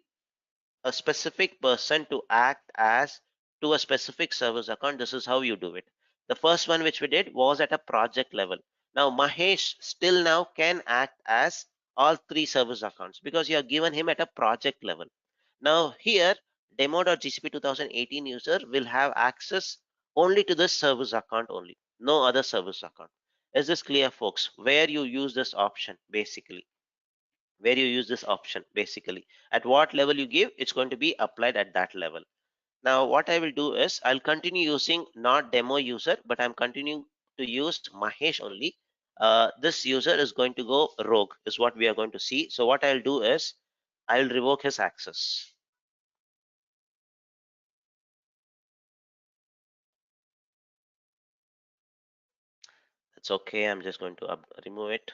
a specific person to act as to a specific service account, this is how you do it. The first one which we did was at a project level. Now Mahesh still now can act as all 3 service accounts because you have given him at a project level. Now here demo.gcp 2018 user will have access only to this service account only, no other service account. Is this clear, folks? Where you use this option basically? Where you use this option basically? At what level you give, it's going to be applied at that level. Now, what I will do is I'll continue using not demo user, but I'm continuing to use Mahesh only. This user is going to go rogue, is what we are going to see. So what I'll do is I'll revoke his access. It's okay. I'm just going to remove it.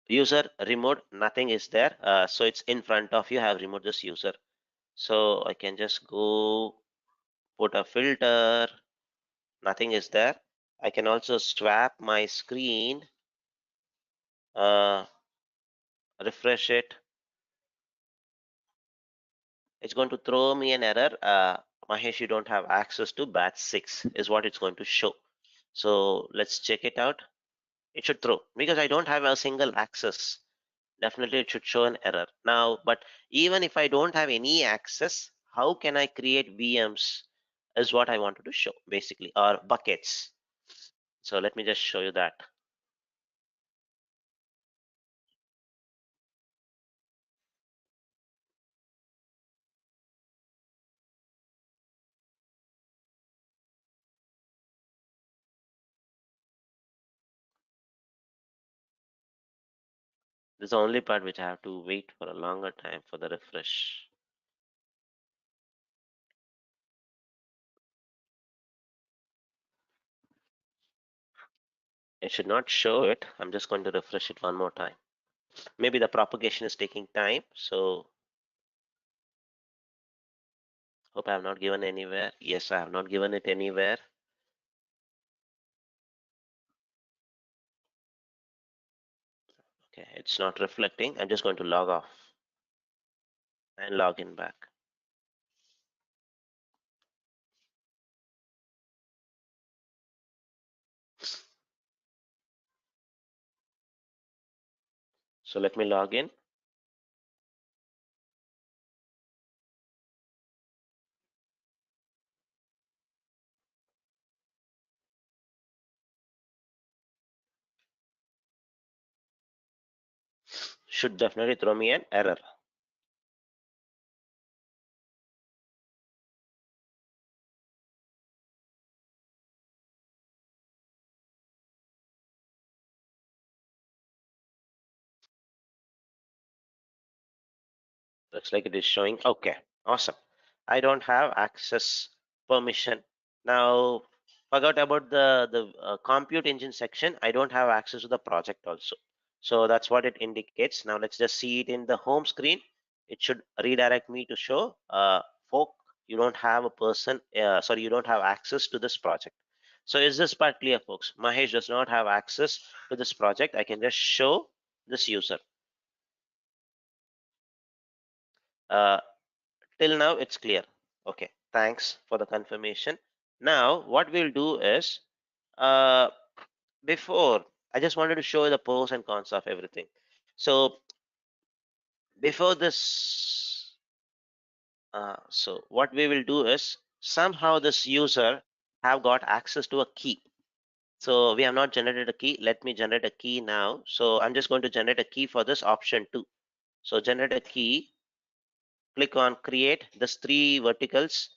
User removed, nothing is there. So it's in front of you. I have removed this user. So I can just go put a filter. Nothing is there. I can also swap my screen, refresh it. It's going to throw me an error. Mahesh, you don't have access to batch 6 is what it's going to show. So let's check it out. It should throw because I don't have a single access. Definitely it should show an error. Now, but even if I don't have any access, how can I create VMs is what I wanted to show basically, or buckets. So let me just show you that. This is the only part which I have to wait for a longer time for the refresh. It should not show it. I'm just going to refresh it one more time. Maybe the propagation is taking time. So hope I have not given anywhere. Yes, I have not given it anywhere. Okay, it's not reflecting. I'm just going to log off and log in back. So let me log in. Should definitely throw me an error. Looks like it is showing. Okay, awesome. I don't have access permission. Now, forgot about the compute engine section. I don't have access to the project also. So that's what it indicates. Now let's just see it in the home screen. It should redirect me to show, folk, you don't have a person, sorry, you don't have access to this project. So is this part clear, folks? Mahesh does not have access to this project. I can just show this user. Uh, Till now it's clear. Okay, thanks for the confirmation. Now what we'll do is, before, I just wanted to show you the pros and cons of everything. So before this, so what we will do is, somehow this user have got access to a key. So we have not generated a key. Let me generate a key now. So I'm just going to generate a key for this option 2. So generate a key, click on create, this 3 verticals,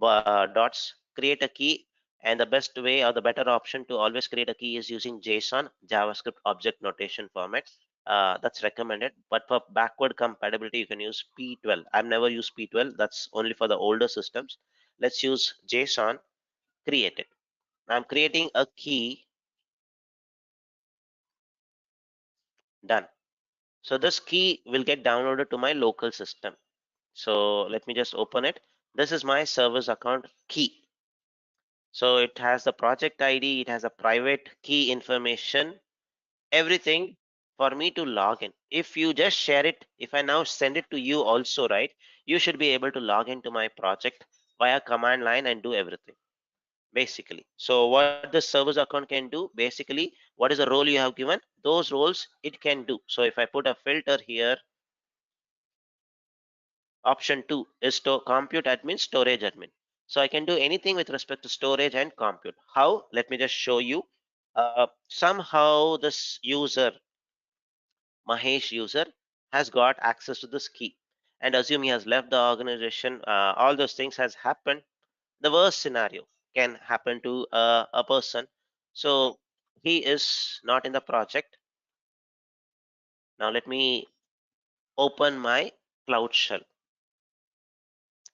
dots, create a key. And the best way or the better option to always create a key is using JSON, JavaScript object notation format. That's recommended. But for backward compatibility, you can use P12. I've never used P12. That's only for the older systems. Let's use JSON, create it. I'm creating a key, done. So this key will get downloaded to my local system. So let me just open it. This is my service account key. So it has the project ID, it has a private key information, everything for me to log in. If you just share it, if I now send it to you also, right, you should be able to log into my project via command line and do everything basically. So what the service account can do, basically, what is the role you have given, those roles it can do. So if I put a filter here, option 2 is to compute admin, storage admin. So I can do anything with respect to storage and compute. How? Let me just show you. somehow this user, Mahesh user, has got access to this key, and assume he has left the organization. All those things has happened. The worst scenario can happen to a person. So he is not in the project. Now let me open my cloud shell,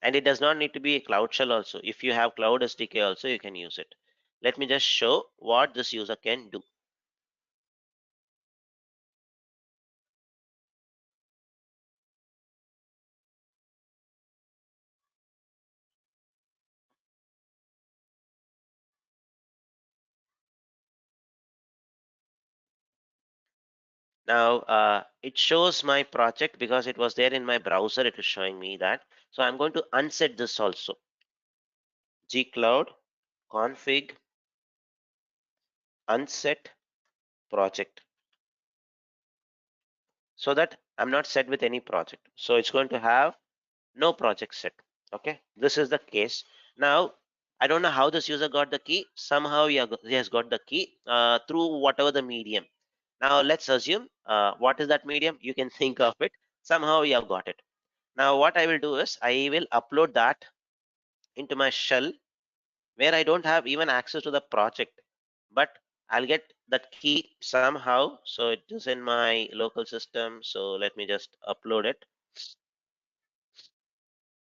and it does not need to be a cloud shell also. If you have cloud SDK also, you can use it. Let me just show what this user can do. Now it shows my project because it was there in my browser. It is showing me that. So I'm going to unset this also. Gcloud config unset project, so that I'm not set with any project. So it's going to have no project set. Okay, this is the case. Now I don't know how this user got the key. Somehow he has got the key through whatever the medium. Now let's assume what is that medium? You can think of it. Somehow you have got it. Now what I will do is I will upload that into my shell, where I don't have even access to the project, but I'll get that key somehow. So it is in my local system. So let me just upload it.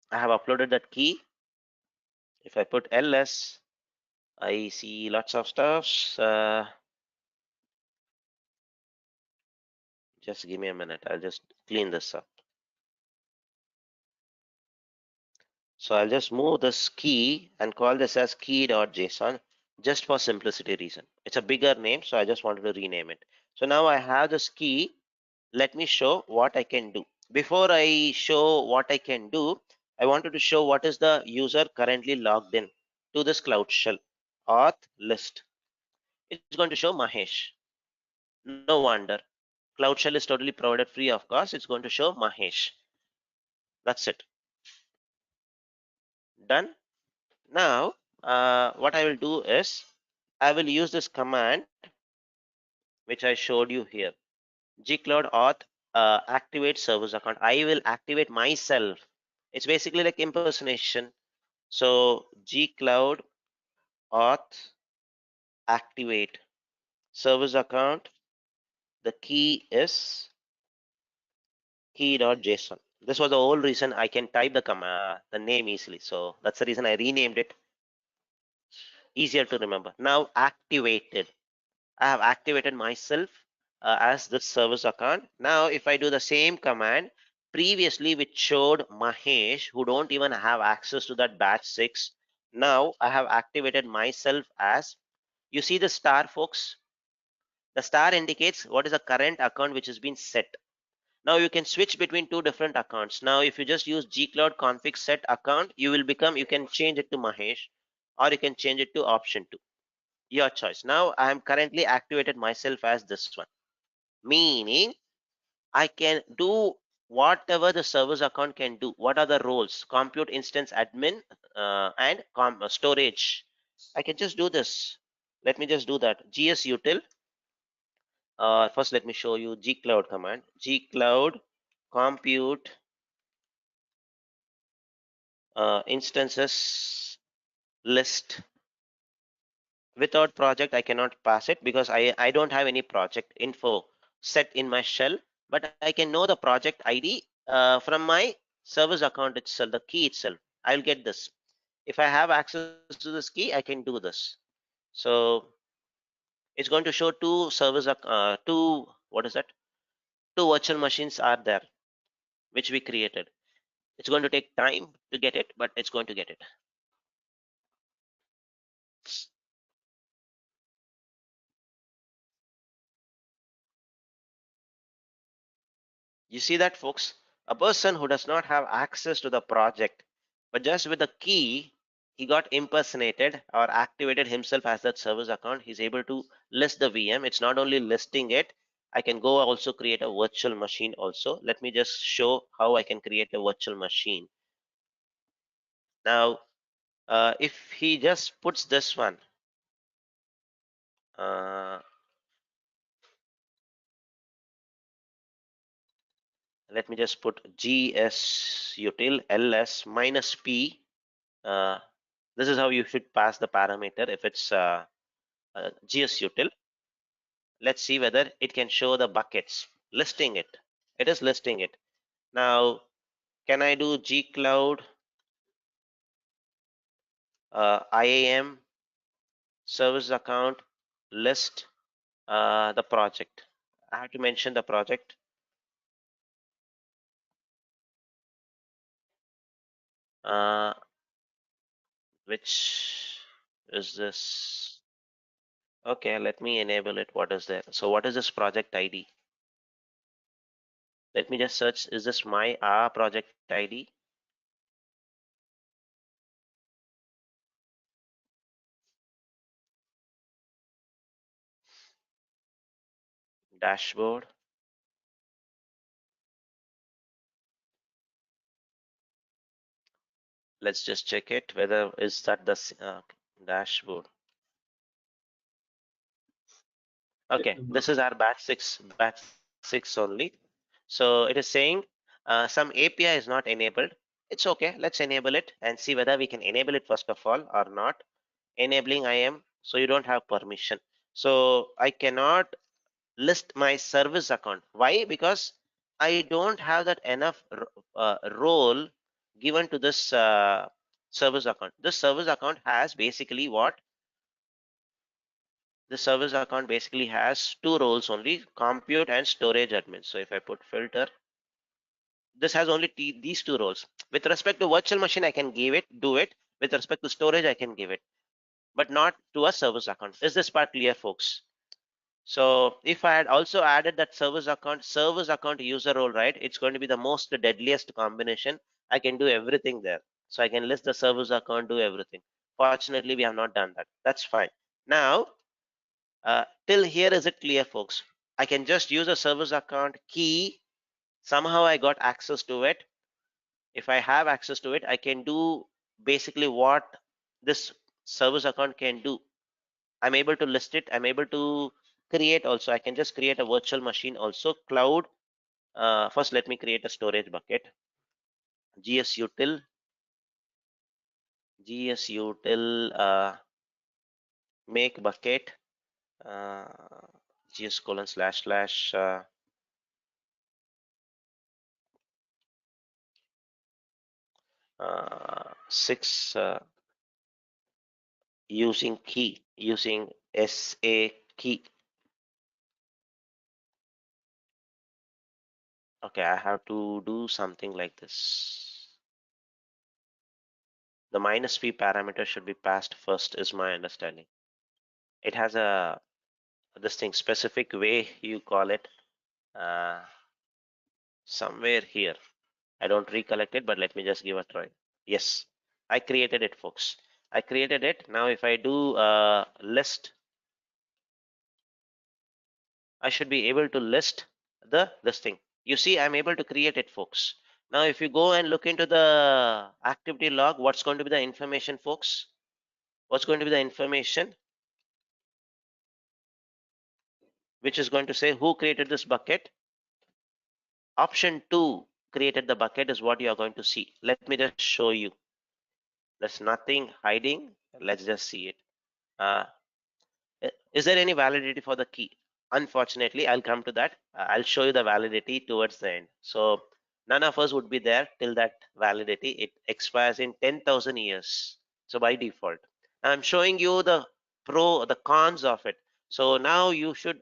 I have uploaded that key. If I put ls, I see lots of stuffs. Just give me a minute. I'll just clean this up. So I'll just move this key and call this as key.json, just for simplicity reason. It's a bigger name, so I just wanted to rename it. So now I have this key. Let me show what I can do. Before I show what I can do, I wanted to show what is the user currently logged in to this cloud shell. Auth list. It's going to show Mahesh. No wonder. Cloud shell is totally provided free of cost. It's going to show Mahesh. That's it. Done. Now, what I will do is I will use this command which I showed you here. Gcloud auth activate servers account. I will activate myself. It's basically like impersonation. So Gcloud auth activate servers account. The key is key.json. This was the whole reason I can type the name easily. So that's the reason I renamed it. Easier to remember. Now activated. I have activated myself as the service account. Now, if I do the same command, previously which showed Mahesh, who don't even have access to that batch 6, now I have activated myself as, you see the star, folks? The star indicates what is the current account which has been set. Now you can switch between two different accounts. Now, if you just use gcloud config set account, you can change it to Mahesh, or you can change it to option 2. Your choice. Now I am currently activated myself as this one, meaning I can do whatever the service account can do. What are the roles? Compute instance admin and storage. I can just do this. Let me just do that. Gsutil. First, let me show you gcloud command. Gcloud compute instances list. Without project, I cannot pass it because I don't have any project info set in my shell, but I can know the project ID from my service account itself, the key itself. I'll get this. If I have access to this key, I can do this. So it's going to show what is that? Two virtual machines are there, which we created. It's going to take time to get it, but it's going to get it. You see that, folks? A person who does not have access to the project, but just with the key, he got impersonated or activated himself as that service account. He's able to list the VM. It's not only listing it. I can go also create a virtual machine also. Let me just show how I can create a virtual machine. Now, if he just puts this one, let me just put gsutil ls minus p. This is how you should pass the parameter if it's gsutil. Let's see whether it can show the buckets, listing it. It is listing it. Now, can I do gcloud IAM service account list the project? I have to mention the project. Which is this? Okay, let me enable it. What is there? So what is this project ID? Let me just search. Is this my project ID? Dashboard. Let's just check it. Whether is that the dashboard? Okay, this is our batch six only. So it is saying some API is not enabled. It's okay. Let's enable it and see whether we can enable it first of all or not. Enabling IAM. So you don't have permission. So I cannot list my service account. Why? Because I don't have that enough role given to this service account. This service account has basically what? The service account basically has two roles only, compute and storage admin. So if I put filter, this has only these two roles. With respect to virtual machine, I can do it. With respect to storage, I can give it, but not to a service account. Is this part clear, folks? So if I had also added that service account user role, right, it's going to be the most deadliest combination. I can do everything there. So I can list the service account, do everything. Fortunately, we have not done that. That's fine. Now, till here, is it clear, folks? I can just use a service account key. Somehow I got access to it. If I have access to it, I can do basically what this service account can do. I'm able to list it. I'm able to create also. I can just create a virtual machine also. Cloud. First, let me create a storage bucket. gsutil make bucket gs:// six using SA key. Okay, I have to do something like this. The -p parameter should be passed first, is my understanding. It has a this thing specific way you call it somewhere here. I don't recollect it, but let me just give a try. Yes, I created it, folks. I created it. Now, if I do list, I should be able to list this thing. You see, I'm able to create it, folks. Now, if you go and look into the activity log, what's going to be the information, folks? What's going to be the information? Which is going to say who created this bucket? Option 2 created the bucket is what you are going to see. Let me just show you. There's nothing hiding. Let's just see it. Is there any validity for the key? Unfortunately, I'll come to that. I'll show you the validity towards the end. So none of us would be there till that validity. It expires in 10,000 years. So by default, I'm showing you the cons of it. So now you should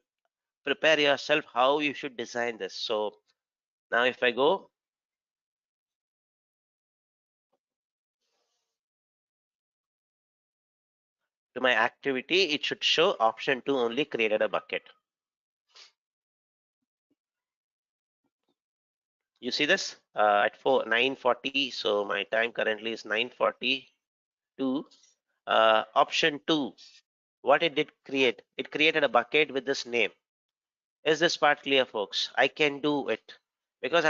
prepare yourself how you should design this. So now if I go to my activity, it should show option 2 only created a bucket. You see this at 9:40. So my time currently is 9:42. Option 2, what it did create? It created a bucket with this name. Is this part clear, folks? I can do it because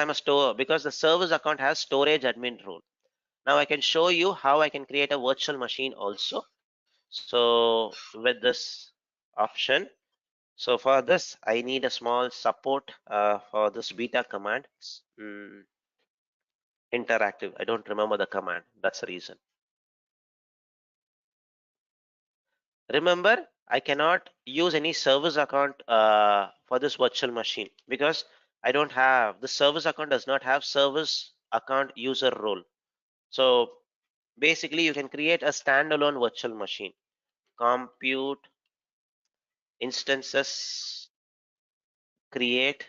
because the service account has storage admin role. Now I can show you how I can create a virtual machine also. So with this option. So for this, I need a small support for this beta command. Interactive. I don't remember the command. That's the reason. Remember, I cannot use any service account for this virtual machine because I don't have the service account does not have service account user role. So basically, you can create a standalone virtual machine. Compute instances, create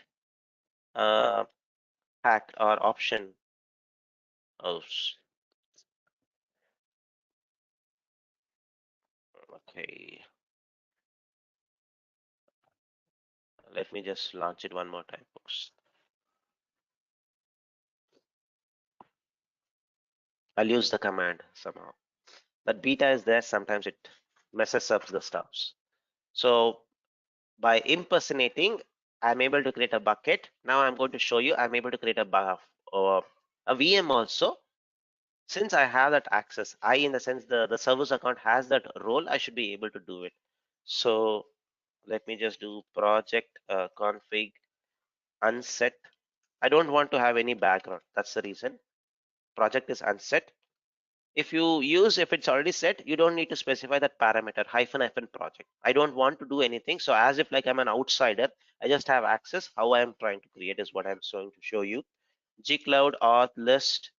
hack or option. Oh, okay. Let me just launch it one more time, folks. I'll use the command somehow. That beta is there. Sometimes it messes up the stuffs. So by impersonating, I'm able to create a bucket. Now I'm going to show you I'm able to create a VM also. Since I have that access, I in the sense the service account has that role, I should be able to do it. So let me just do project config unset. I don't want to have any background. That's the reason. Project is unset. If it's already set, you don't need to specify that parameter -- project. I don't want to do anything. So as if like I'm an outsider, I just have access. How I am trying to create is what I'm going to show you. Gcloud auth list.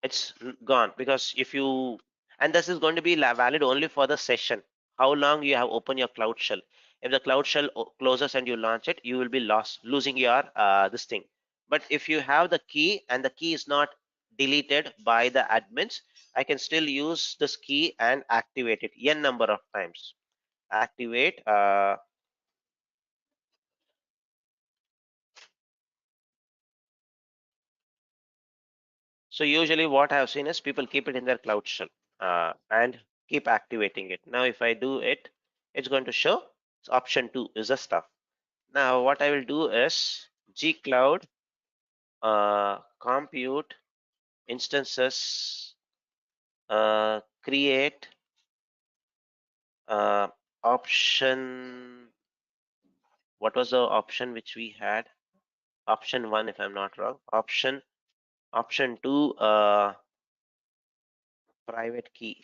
It's gone because if you, and this is going to be valid only for the session. How long you have opened your Cloud Shell. If the Cloud Shell closes and you launch it, you will be losing your this thing. But if you have the key and the key is not deleted by the admins, I can still use this key and activate it n number of times. Activate so usually what I've seen is people keep it in their Cloud Shell and keep activating it. Now if I do it, it's going to show option 2 is the stuff. Now what I will do is gcloud compute instances create option. What was the option which we had? Option 1 if I'm not wrong. Option 2 private key.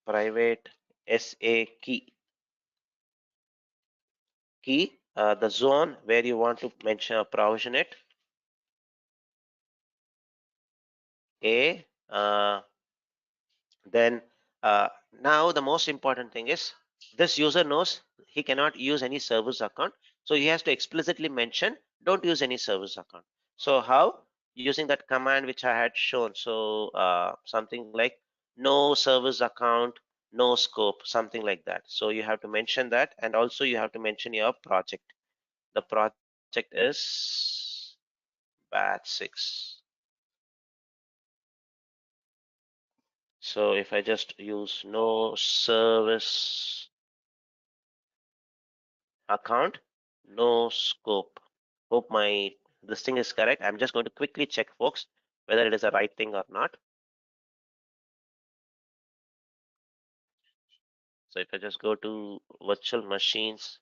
Private SA key. The zone where you want to mention provision it. Then now the most important thing is this user knows he cannot use any service account. So he has to explicitly mention don't use any service account. So how? Using that command which I had shown. So something like no service account, no scope, something like that. So you have to mention that, and also you have to mention your project. The project is batch 6. So if I just use no service account, no scope. Hope my this thing is correct. I'm just going to quickly check, folks, whether it is the right thing or not. So if I just go to virtual machines,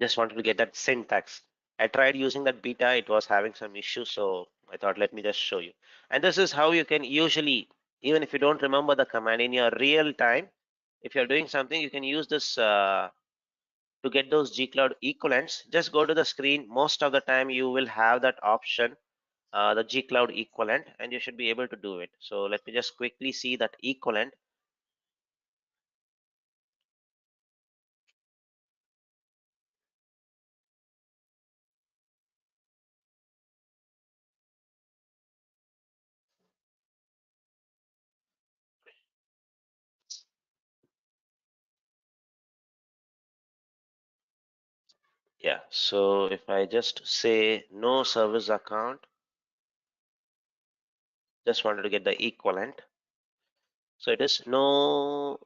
just wanted to get that syntax. I tried using that beta, it was having some issues, so I thought let me just show you. And this is how you can usually, even if you don't remember the command in your real time, if you're doing something, you can use this to get those gcloud equivalents. Just go to the screen. Most of the time you will have that option, the gcloud equivalent, and you should be able to do it. So let me just quickly see that equivalent. Yeah, so if I just say no service account, just wanted to get the equivalent. So it is no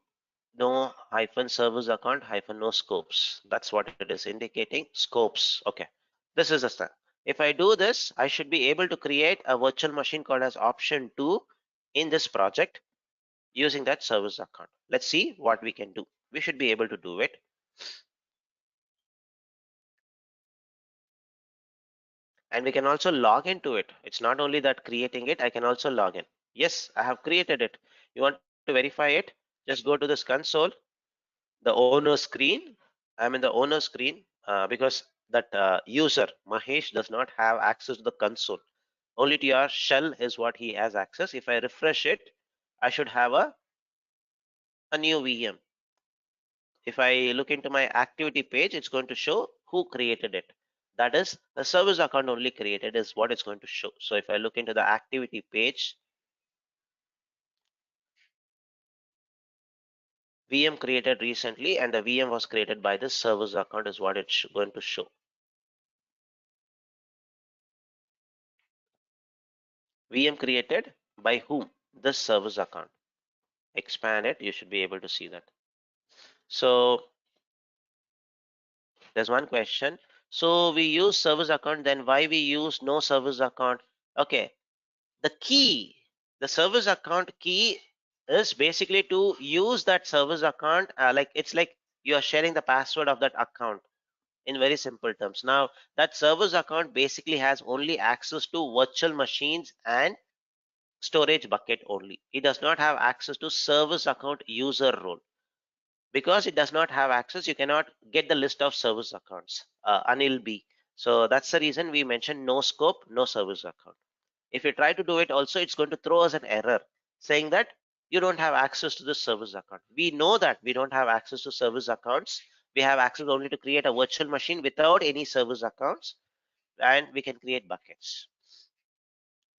hyphen servers account hyphen no scopes. That's what it is indicating, scopes. Okay, this is the step. If I do this, I should be able to create a virtual machine called as option 2 in this project using that servers account. Let's see what we can do. We should be able to do it. And we can also log into it. It's not only that creating it, I can also log in. Yes, I have created it. You want to verify it? Just go to this console, the owner screen. I'm in the owner screen because that user Mahesh does not have access to the console. Only to your shell is what he has access. If I refresh it, I should have a new VM. If I look into my activity page, it's going to show who created it. That is, the service account only created is what it's going to show. So if I look into the activity page, VM created recently, and the VM was created by this service account is what it's going to show. VM created by whom? This service account. Expand it, you should be able to see that. So there's one question. So we use service account, then why we use no service account? Okay, the key, the service account key is basically to use that service account. Like it's like you are sharing the password of that account in very simple terms. Now that service account basically has only access to virtual machines and storage bucket only. It does not have access to service account user role. Because it does not have access, you cannot get the list of service accounts, Anil B. So that's the reason we mentioned no scope, no service account. If you try to do it also, it's going to throw us an error saying that you don't have access to the service account. We know that we don't have access to service accounts. We have access only to create a virtual machine without any service accounts, and we can create buckets.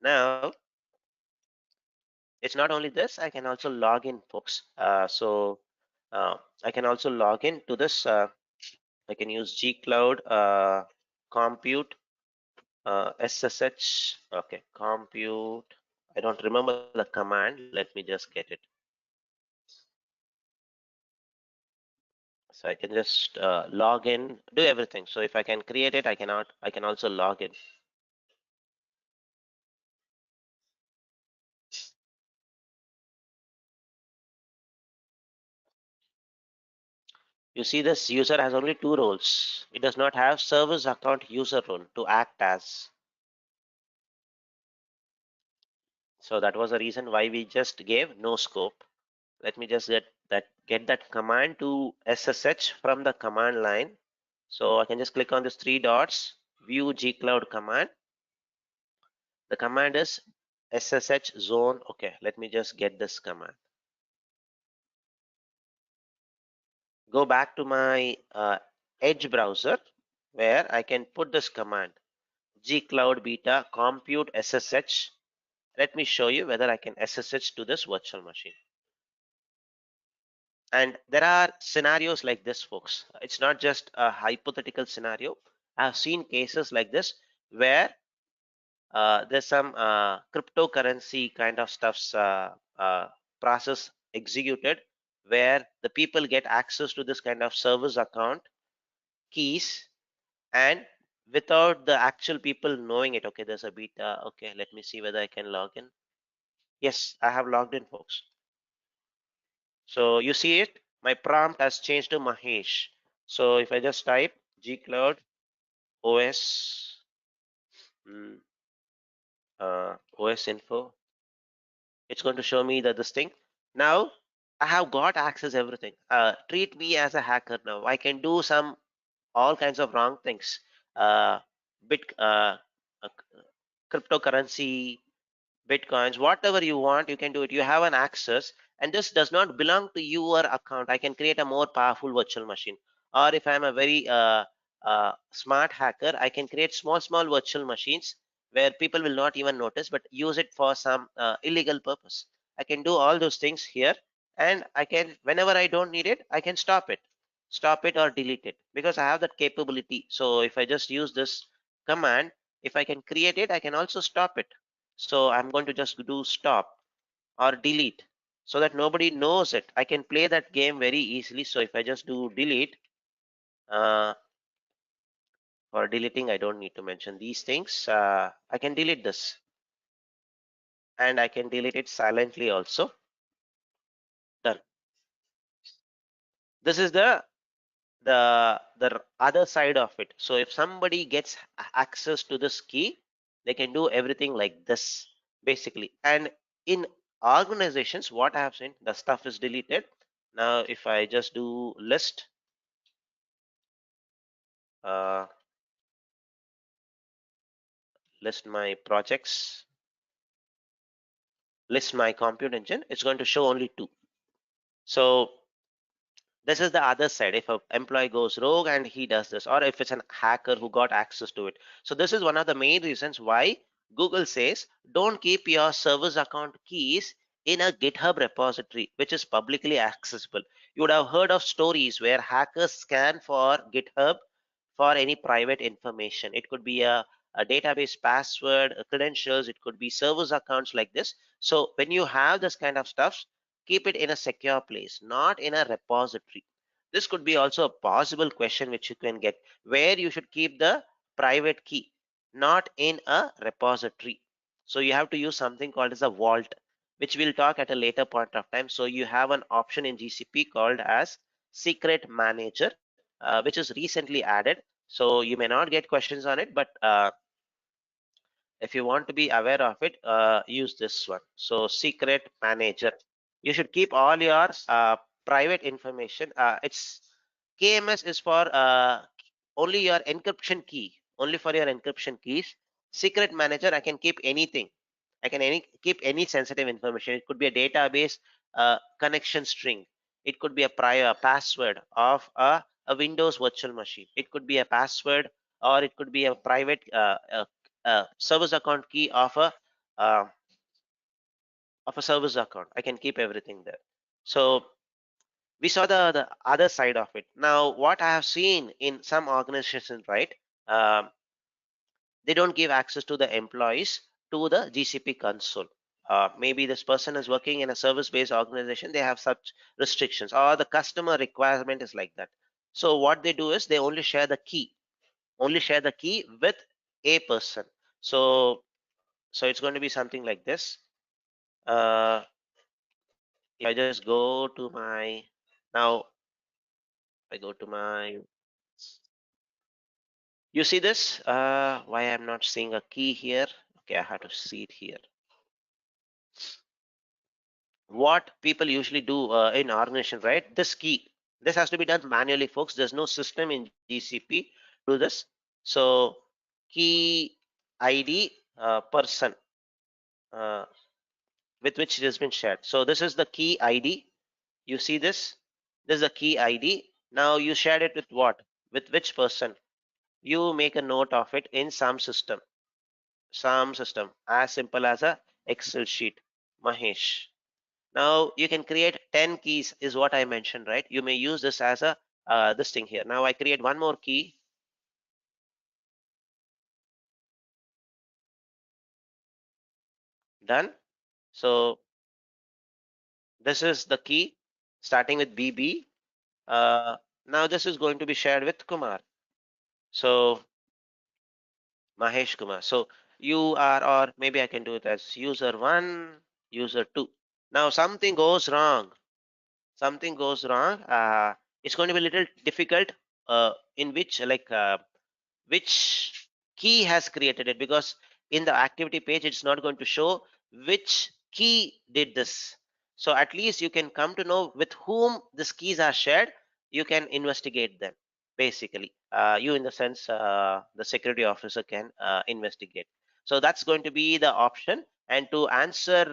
Now, it's not only this, I can also log in, folks. I can also log in to this. I can use gcloud compute SSH. Okay, compute. I don't remember the command. Let me just get it. So I can just log in, do everything. So if I can create it, I cannot. I can also log in. You see, this user has only two roles. It does not have service account user role to act as. So that was the reason why we just gave no scope. Let me just get that command to SSH from the command line. So I can just click on these three dots, view gcloud command. The command is SSH zone. Okay, let me just get this command. Go back to my Edge browser where I can put this command gcloud beta compute SSH. Let me show you whether I can SSH to this virtual machine. And there are scenarios like this, folks. It's not just a hypothetical scenario. I've seen cases like this where there's some cryptocurrency kind of stuff's process executed where the people get access to this kind of service account keys, and without the actual people knowing it. Okay, there's a beta. Okay, let me see whether I can log in. Yes, I have logged in, folks. So you see it, my prompt has changed to Mahesh. So if I just type gcloud os os info, it's going to show me that this thing. Now I have got access everything. Treat me as a hacker now. I can do some all kinds of wrong things. Bit uh, cryptocurrency, bitcoins, whatever you want, you can do it. You have an access, and this does not belong to your account. I can create a more powerful virtual machine. Or if I'm a very smart hacker, I can create small virtual machines where people will not even notice, but use it for some illegal purpose. I can do all those things here, and I can, whenever I don't need it, I can stop it or delete it because I have that capability. So if I just use this command, if I can create it, I can also stop it. So I'm going to just do stop or delete. so that nobody knows it. I can play that game very easily. So if I just do delete, for deleting, I don't need to mention these things. I can delete this, and I can delete it silently also. Done. This is the other side of it. So if somebody gets access to this key, they can do everything like this basically. And in organizations, what I have seen, the stuff is deleted. Now if I just do list, list my projects, list my compute engine, it's going to show only 2. So this is the other side. If an employee goes rogue and he does this, or if it's an hacker who got access to it. So this is one of the main reasons why Google says don't keep your service account keys in a GitHub repository, which is publicly accessible. You would have heard of stories where hackers scan for GitHub for any private information. It could be a database password, credentials, it could be service accounts like this. So when you have this kind of stuff, keep it in a secure place, not in a repository. This could be also a possible question which you can get, where you should keep the private key, not in a repository. So you have to use something called as a vault, which we'll talk at a later point of time. So you have an option in GCP called as secret manager, which is recently added. So you may not get questions on it, but if you want to be aware of it, use this one. So secret manager, you should keep all your private information. It's KMS is for only your encryption key, only for your encryption keys. Secret manager, I can keep anything. I can keep any sensitive information. It could be a database connection string. It could be a prior password of a Windows virtual machine. It could be a password, or it could be a private service account key uh, of a service account. I can keep everything there. So we saw the other side of it. Now, what I have seen in some organizations, right? Um, they don't give access to the employees to the GCP console. Maybe this person is working in a service-based organization. They have such restrictions, or the customer requirement is like that. So what they do is they only share the key with a person. So it's going to be something like this. If I just go to my, now I go to my, you see this, why I'm not seeing a key here. Okay, I have to see it here. What people usually do in organization, right? This has to be done manually, folks. There's no system in GCP to do this. So key ID person uh, with which it has been shared. So this is the key ID. You see this? This is the key ID. Now you shared it with what? With which person? You make a note of it in some system, as simple as a Excel sheet. Mahesh. Now you can create 10 keys is what I mentioned, right? You may use this as a this thing here. Now I create one more key. Done. So this is the key starting with BB. Now this is going to be shared with Kumar. So Mahesh Kumar. So you are, or maybe I can do it as user 1, user 2. Now something goes wrong. Something goes wrong. It's going to be a little difficult in which key has created it, because in the activity page it's not going to show which key did this. So at least you can come to know with whom these keys are shared. You can investigate them basically. You in the sense the security officer can investigate. So that's going to be the option. And to answer,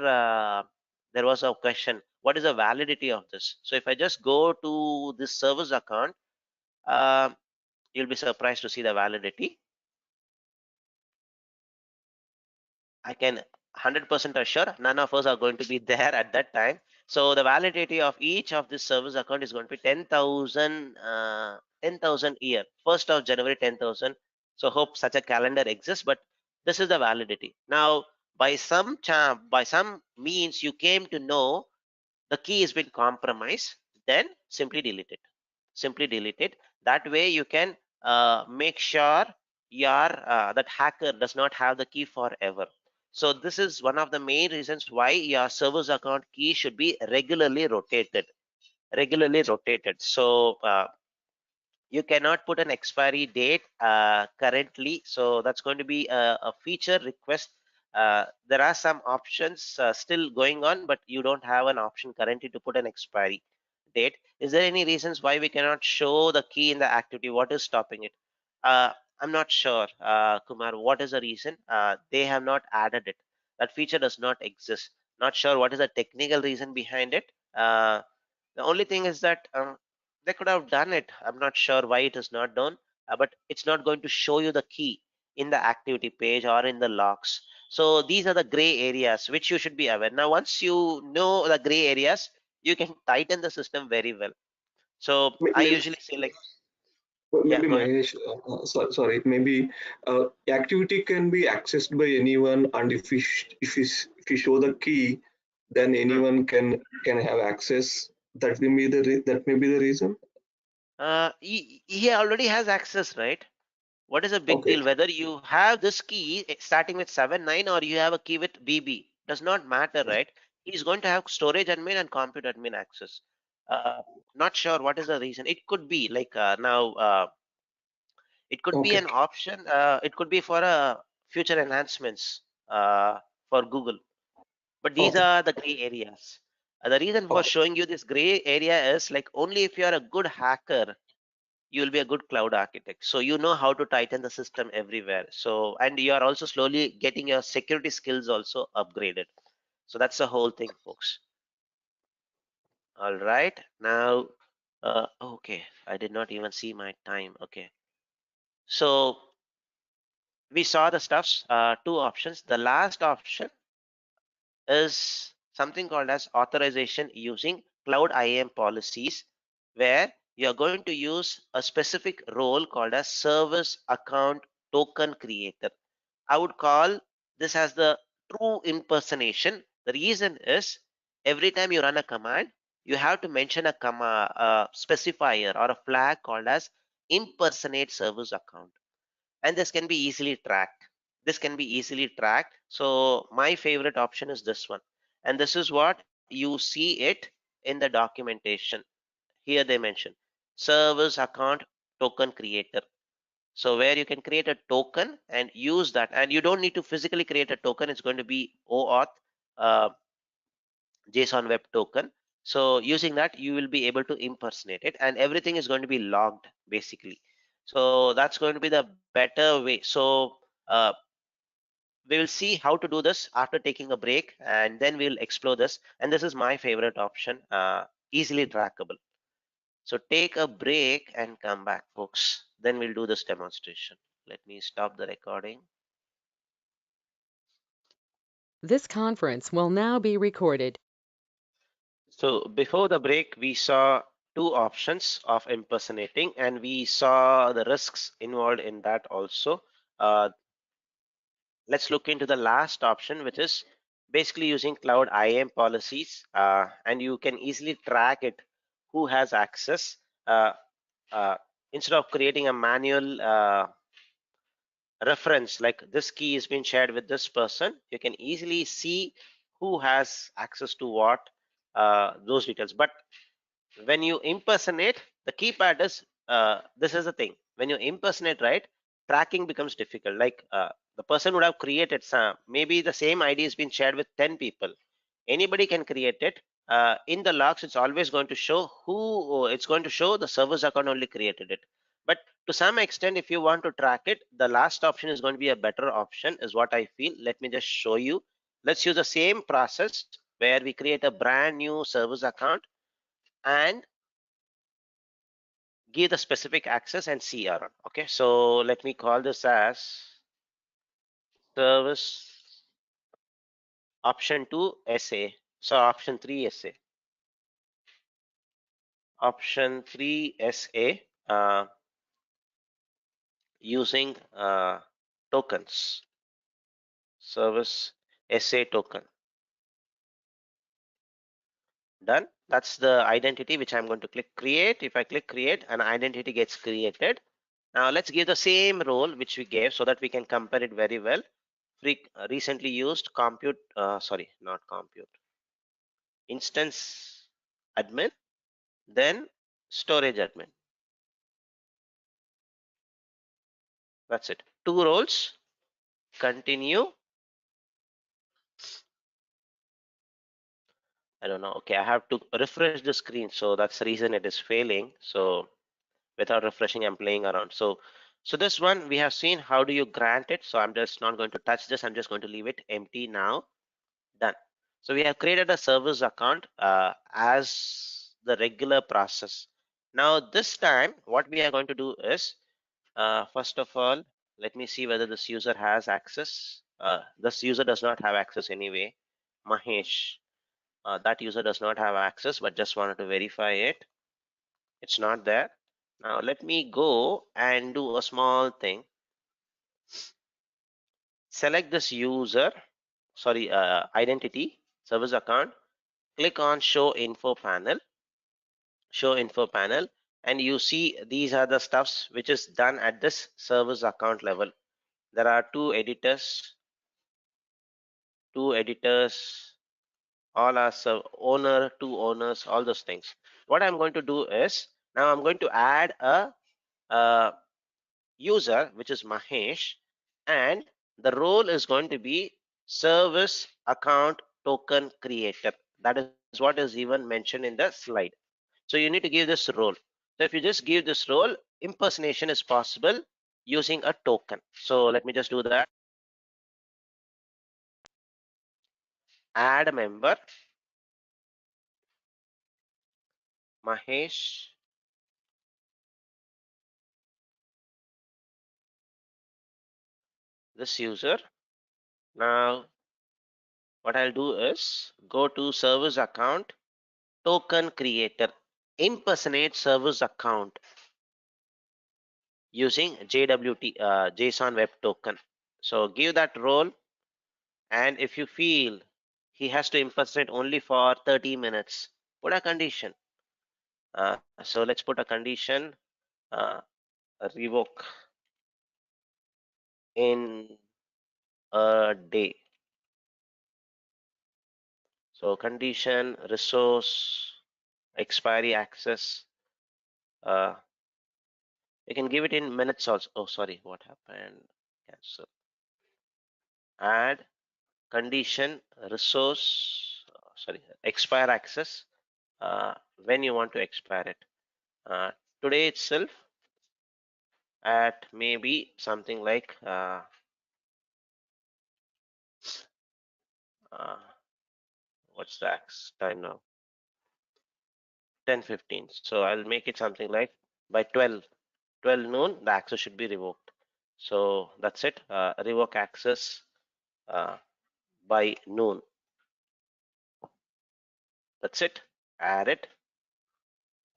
there was a question, what is the validity of this? So if I just go to this service account, you'll be surprised to see the validity. I can 100% assure none of us are going to be there at that time. So the validity of each of this service account is going to be 10,000 10,000 year, 1st of January 10,000. So hope such a calendar exists, but this is the validity. Now by some means you came to know the key has been compromised, then simply delete it. Simply delete it. That way you can make sure your that hacker does not have the key forever. So this is one of the main reasons why your server's account key should be regularly rotated. So you cannot put an expiry date currently, so that's going to be a feature request. There are some options still going on, but you don't have an option currently to put an expiry date. Is there any reasons why we cannot show the key in the activity? What is stopping it? uh, I'm not sure, Kumar, what is the reason. They have not added it. That feature does not exist. Not sure what is the technical reason behind it. The only thing is that they could have done it. I'm not sure why it is not done, but it's not going to show you the key in the activity page or in the logs. So these are the gray areas which you should be aware. Now, once you know the gray areas, you can tighten the system very well. So I Maybe, usually say like, yeah, maybe go ahead. Mahesh, sorry, maybe activity can be accessed by anyone, and if we show the key, then Hmm. anyone can have access. That may be that may be the reason. He already has access, right? What is a big Okay, deal whether you have this key starting with 7 9 or you have a key with BB? Does not matter, right? He's going to have storage admin and compute admin access. Uh, Not sure what is the reason. It could be like now. It could be okay, an option. It could be for future enhancements for Google. But these okay, are the gray areas. The reason for okay. showing you this gray area is like only if you are a good hacker you will be a good cloud architect, so you know how to tighten the system everywhere. So and you are also slowly getting your security skills also upgraded. So that's the whole thing, folks. All right, now okay, I did not even see my time. Okay, so we saw the stuffs, two options. The last option is something called as authorization using cloud IAM policies, where you're going to use a specific role called as service account token creator. I would call this as the true impersonation. The reason is every time you run a command, you have to mention a specifier or a flag called as impersonate service account, and this can be easily tracked. So my favorite option is this one, and this is what you see it in the documentation. Here they mention service account token creator. So where you can create a token and use that, and you don't need to physically create a token. It's going to be OAuth, uh, JSON web token. So using that, you will be able to impersonate it, and everything is going to be logged basically. So that's going to be the better way. So we will see how to do this after taking a break, and then we'll explore this. And this is my favorite option, easily trackable. So take a break and come back, folks. Then we'll do this demonstration. Let me stop the recording. This conference will now be recorded. So before the break, we saw two options of impersonating, and we saw the risks involved in that also. Uh, let's look into the last option, which is basically using cloud IAM policies, and you can easily track it, who has access, uh, uh, instead of creating a manual reference like this key is being shared with this person. You can easily see who has access to what, those details. But when you impersonate, the keypad is this is the thing. When you impersonate, right, tracking becomes difficult. Like the person would have created some, maybe the same ID has been shared with 10 people. Anybody can create it. In the logs, it's always going to show who, it's going to show the server's account only created it. But to some extent, if you want to track it, the last option is going to be a better option, is what I feel. Let me just show you. Let's use the same process where we create a brand new service account and give the specific access and see around. Okay, so let me call this as service option 2 SA. So option 3 SA. Option 3 SA, using tokens, service SA token. Done. That's the identity which I'm going to click create. If I click create, an identity gets created. Now let's give the same role which we gave so that we can compare it very well. Recently used compute, sorry, not compute, instance admin, then storage admin. That's it. Two roles. Continue. I don't know. Okay, I have to refresh the screen, so that's the reason it is failing. So without refreshing, I'm playing around. So this one we have seen how do you grant it. So I'm just not going to touch this. I'm just going to leave it empty now. Done. So we have created a service account as the regular process. Now this time, what we are going to do is, first of all, let me see whether this user has access. This user does not have access anyway. Mahesh, that user does not have access, but just wanted to verify it. It's not there. Now let me go and do a small thing. Select this user, sorry, identity, service account. Click on show info panel, and you see these are the stuffs which is done at this service account level. There are two editors, all are owner, two owners, all those things. What I'm going to do is, now I'm going to add a user, which is Mahesh, and the role is going to be service account token creator. That is what is even mentioned in the slide. So you need to give this role. So if you just give this role, impersonation is possible using a token. So let me just do that. Add a member, Mahesh. This user. Now what I'll do is go to service account token creator, impersonate service account using JWT, JSON web token. So give that role, and if you feel he has to impersonate only for 30 minutes, put a condition. So let's put a condition, uh, revoke in a day. So condition, resource, expiry access. You can give it in minutes also. Oh, sorry, what happened? Cancel. Add condition, resource, sorry, expire access, when you want to expire it. Today itself at maybe something like uh, what's the time now? 10:15. So I'll make it something like by 12 noon, the access should be revoked. So that's it. Revoke access by noon. That's it. Add it.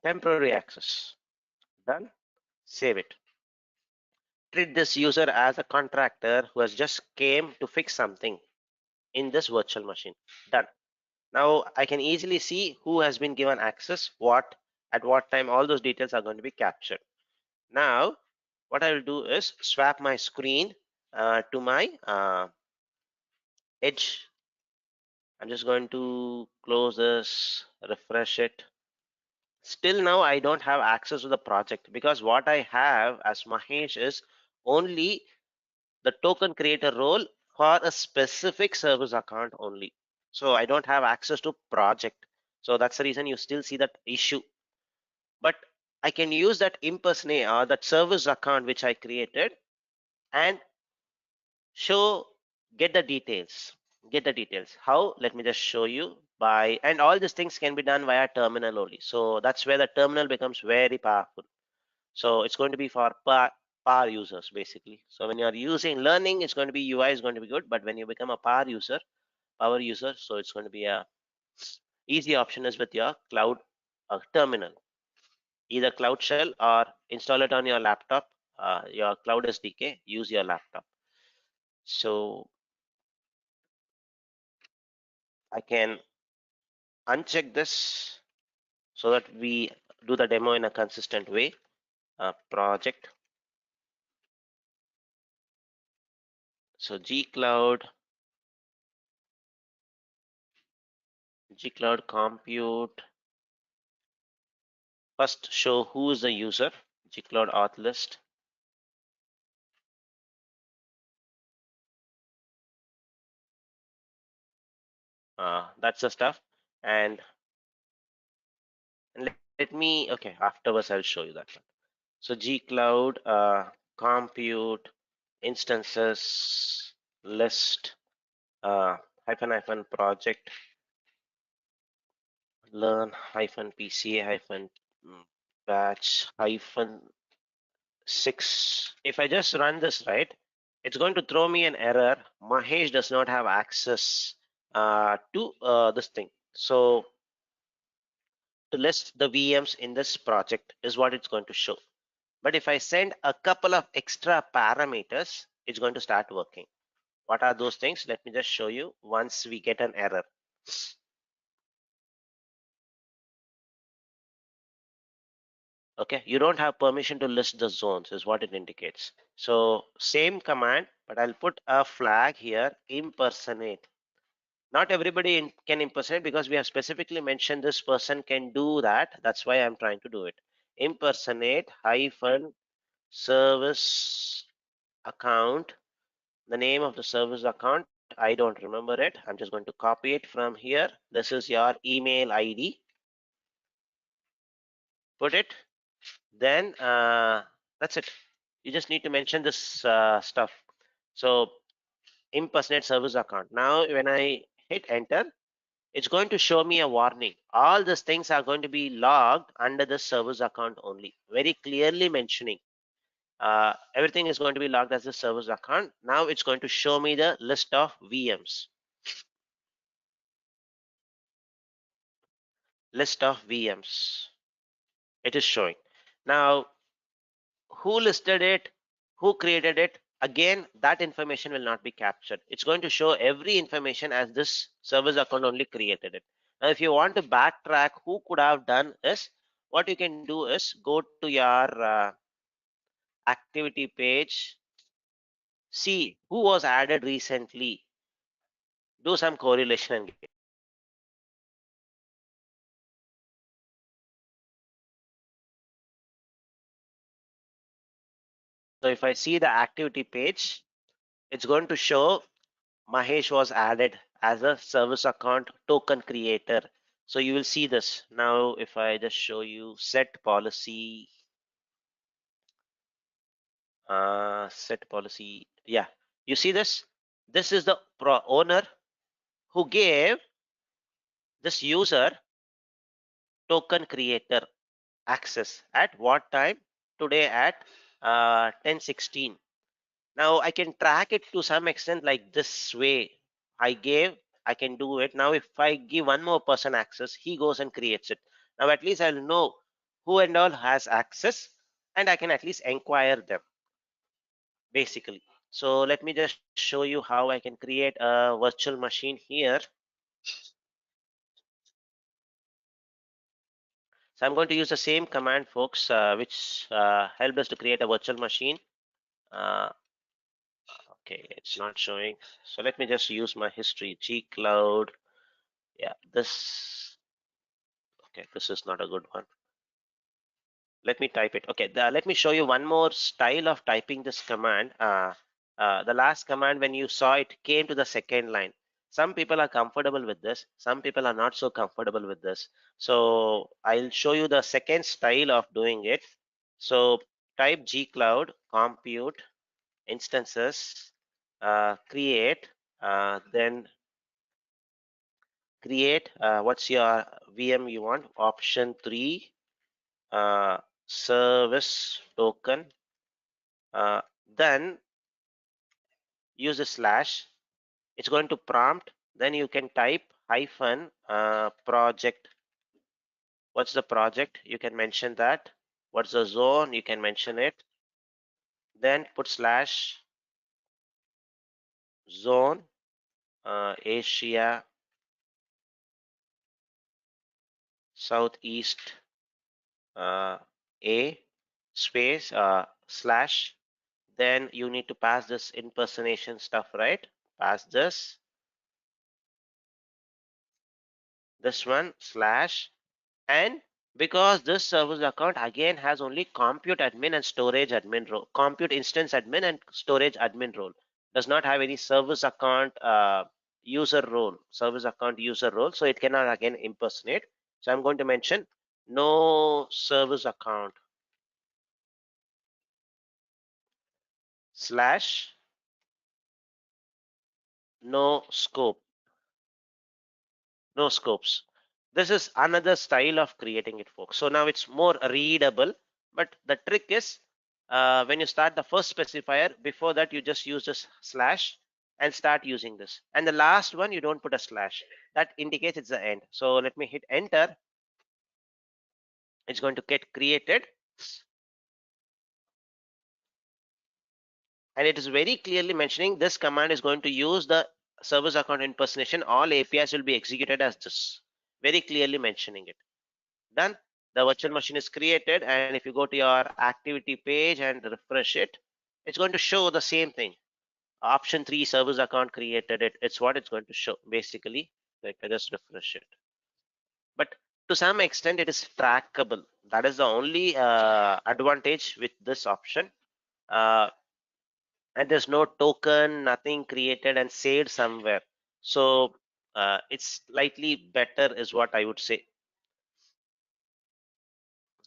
Temporary access. Done. Save it. Treat this user as a contractor who has just came to fix something in this virtual machine. Done. Now I can easily see who has been given access, what, at what time, all those details are going to be captured. Now what I will do is swap my screen to my edge. I'm just going to close this, refresh it. Still now I don't have access to the project because what I have as Mahesh is only the token creator role for a specific service account only. So I don't have access to project. So that's the reason you still see that issue. But I can use that impersonate or that service account which I created and show, get the details. Get the details. How? Let me just show you by, and all these things can be done via terminal only. So that's where the terminal becomes very powerful. So it's going to be for power users basically. So when you are using learning, it's going to be UI is going to be good, but when you become a power user, so it's going to be a easy option is with your cloud terminal, either Cloud Shell or install it on your laptop, your Cloud SDK, use your laptop. So I can uncheck this so that we do the demo in a consistent way. Project. So gcloud compute. First show who is the user, gcloud auth list. That's the stuff. And let me, okay, afterwards I'll show you that one. So gcloud compute instances list hyphen project learn hyphen pca hyphen batch hyphen 6. If I just run this, right, it's going to throw me an error. Mahesh does not have access to this thing. So to list the VMs in this project is what it's going to show. But if I send a couple of extra parameters, it's going to start working. What are those things? Let me just show you once we get an error. Okay, you don't have permission to list the zones is what it indicates. So same command, but I'll put a flag here, impersonate. Not everybody can impersonate because we have specifically mentioned this person can do that. That's why I'm trying to do it. Impersonate hyphen service account. The name of the service account, I don't remember it. I'm just going to copy it from here. This is your email ID. Put it. Then that's it. You just need to mention this stuff. So impersonate service account. Now when I hit enter, it's going to show me a warning. All these things are going to be logged under the service account only, very clearly mentioning. Everything is going to be logged as a service account. Now it's going to show me the list of VMs. List of VMs. It is showing. Now, who listed it? Who created it? Again, that information will not be captured. It's going to show every information as this service account only created it. Now, if you want to backtrack who could have done is, what you can do is go to your activity page, see who was added recently, do some correlation and get. So if I see the activity page, it's going to show Mahesh was added as a service account token creator. So you will see this. Now, if I just show you set policy, yeah, you see this? This is the owner who gave this user token creator access at what time? Today at 10:16. Now I can track it to some extent like this way. I can do it. Now if I give one more person access, he goes and creates it. Now at least I'll know who and all has access and I can at least inquire them basically. So let me just show you how I can create a virtual machine here. So I'm going to use the same command, folks, which helped us to create a virtual machine. Uh, okay, it's not showing. So let me just use my history, gcloud. Yeah, this, okay, this is not a good one. Let me type it. Okay, let me show you one more style of typing this command. The last command, when you saw it, came to the second line. Some people are comfortable with this. Some people are not so comfortable with this. So I'll show you the second style of doing it. So type gcloud compute instances create then create what's your VM you want, option 3 uh, service token, then use a slash. It's going to prompt, then you can type hyphen project. What's the project? You can mention that. What's the zone? You can mention it. Then put slash zone Asia southeast A space slash. Then you need to pass this impersonation stuff, right? Pass this one slash, and because this service account again has only compute admin and storage admin role, compute instance admin and storage admin role, does not have any service account user role, so it cannot again impersonate. So I'm going to mention no service account slash no scope, no scopes. This is another style of creating it, folks. So now it's more readable, but the trick is when you start the first specifier, before that you just use this slash and start using this. And the last one, you don't put a slash. That indicates it's the end. So let me hit enter. It's going to get created. And it is very clearly mentioning this command is going to use the service account impersonation. All APIs will be executed as this. Very clearly mentioning it. Done. The virtual machine is created, and if you go to your activity page and refresh it, it's going to show the same thing. Option 3 service account created it. It's what it's going to show basically. Like I just refresh it. But to some extent, it is trackable. That is the only advantage with this option. And there's no token, nothing created and saved somewhere. So it's slightly better, is what I would say.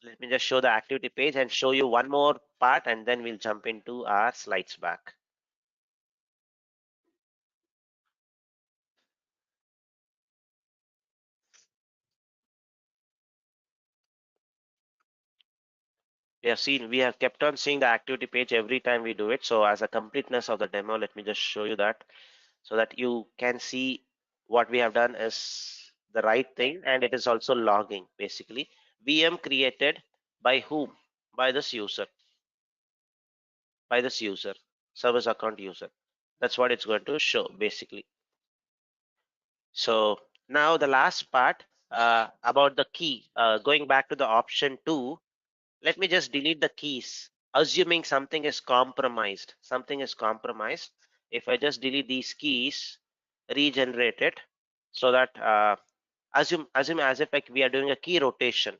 Let me just show the activity page and show you one more part, and then we'll jump into our slides back. We have kept on seeing the activity page every time we do it. So as a completeness of the demo, let me just show you that so that you can see what we have done is the right thing, and it is also logging basically. VM created by whom? By this user, service account user. That's what it's going to show basically. So now the last part about the key, going back to the option 2, let me just delete the keys, assuming something is compromised. If I just delete these keys, regenerate it, so that assume as if like we are doing a key rotation.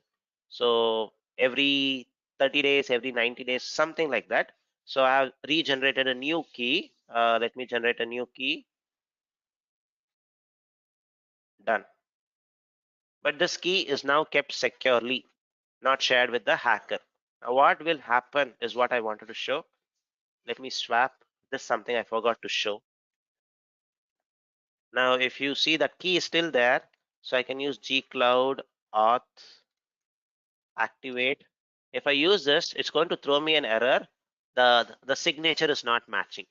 So every 30 days, every 90 days, something like that. So I have regenerated a new key. Let me generate a new key. Done. But this key is now kept securely, not shared with the hacker. Now what will happen is what I wanted to show. Let me swap this, something I forgot to show. Now if you see that key is still there, so I can use gcloud auth activate. If I use this, it's going to throw me an error. The signature is not matching.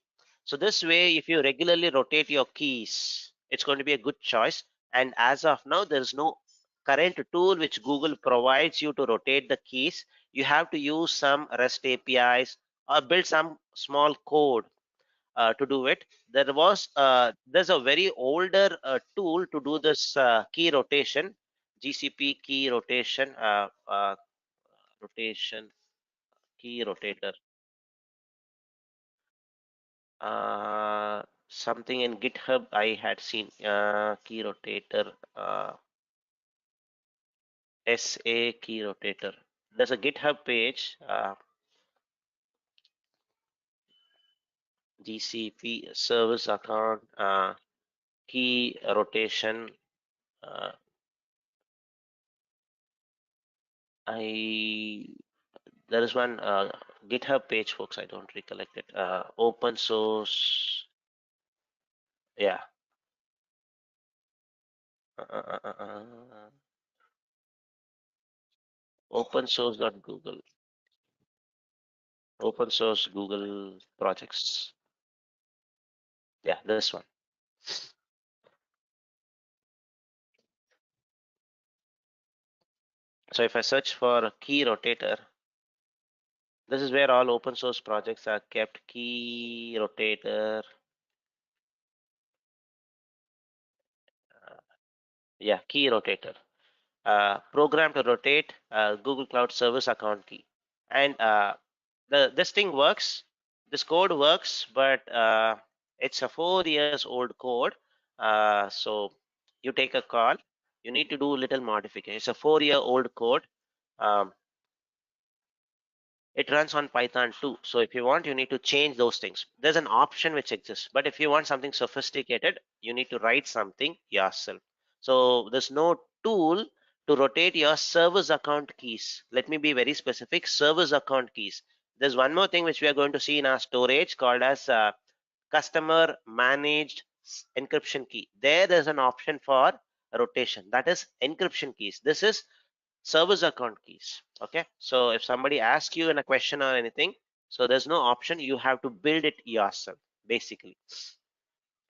So this way, if you regularly rotate your keys, it's going to be a good choice. And as of now, there is no current tool which Google provides you to rotate the keys. You have to use some REST APIs or build some small code to do it. There's a very older tool to do this key rotation, GCP key rotation key rotator. Something in GitHub I had seen, key rotator, SA key rotator. There's a GitHub page, GCP service account, key rotation. There is one GitHub page, folks. I don't recollect it. Open source. Yeah. Open source.google. Open source Google projects. Yeah, this one. So if I search for a key rotator, this is where all open source projects are kept. Key rotator. Yeah, key rotator. program to rotate Google Cloud Service account key. And this thing works. This code works, but it's a 4 years old code. So you take a call. You need to do little modification. It's a 4-year old code. Um, it runs on Python too. So if you want, you need to change those things. There's an option which exists, but if you want something sophisticated, you need to write something yourself. So there's no tool to rotate your service account keys. Let me be very specific, service account keys. There's one more thing which we are going to see in our storage called as customer managed encryption key. There's an option for rotation, that is encryption keys. This is service account keys. Okay, so if somebody asks you in a question or anything, so there's no option, you have to build it yourself basically.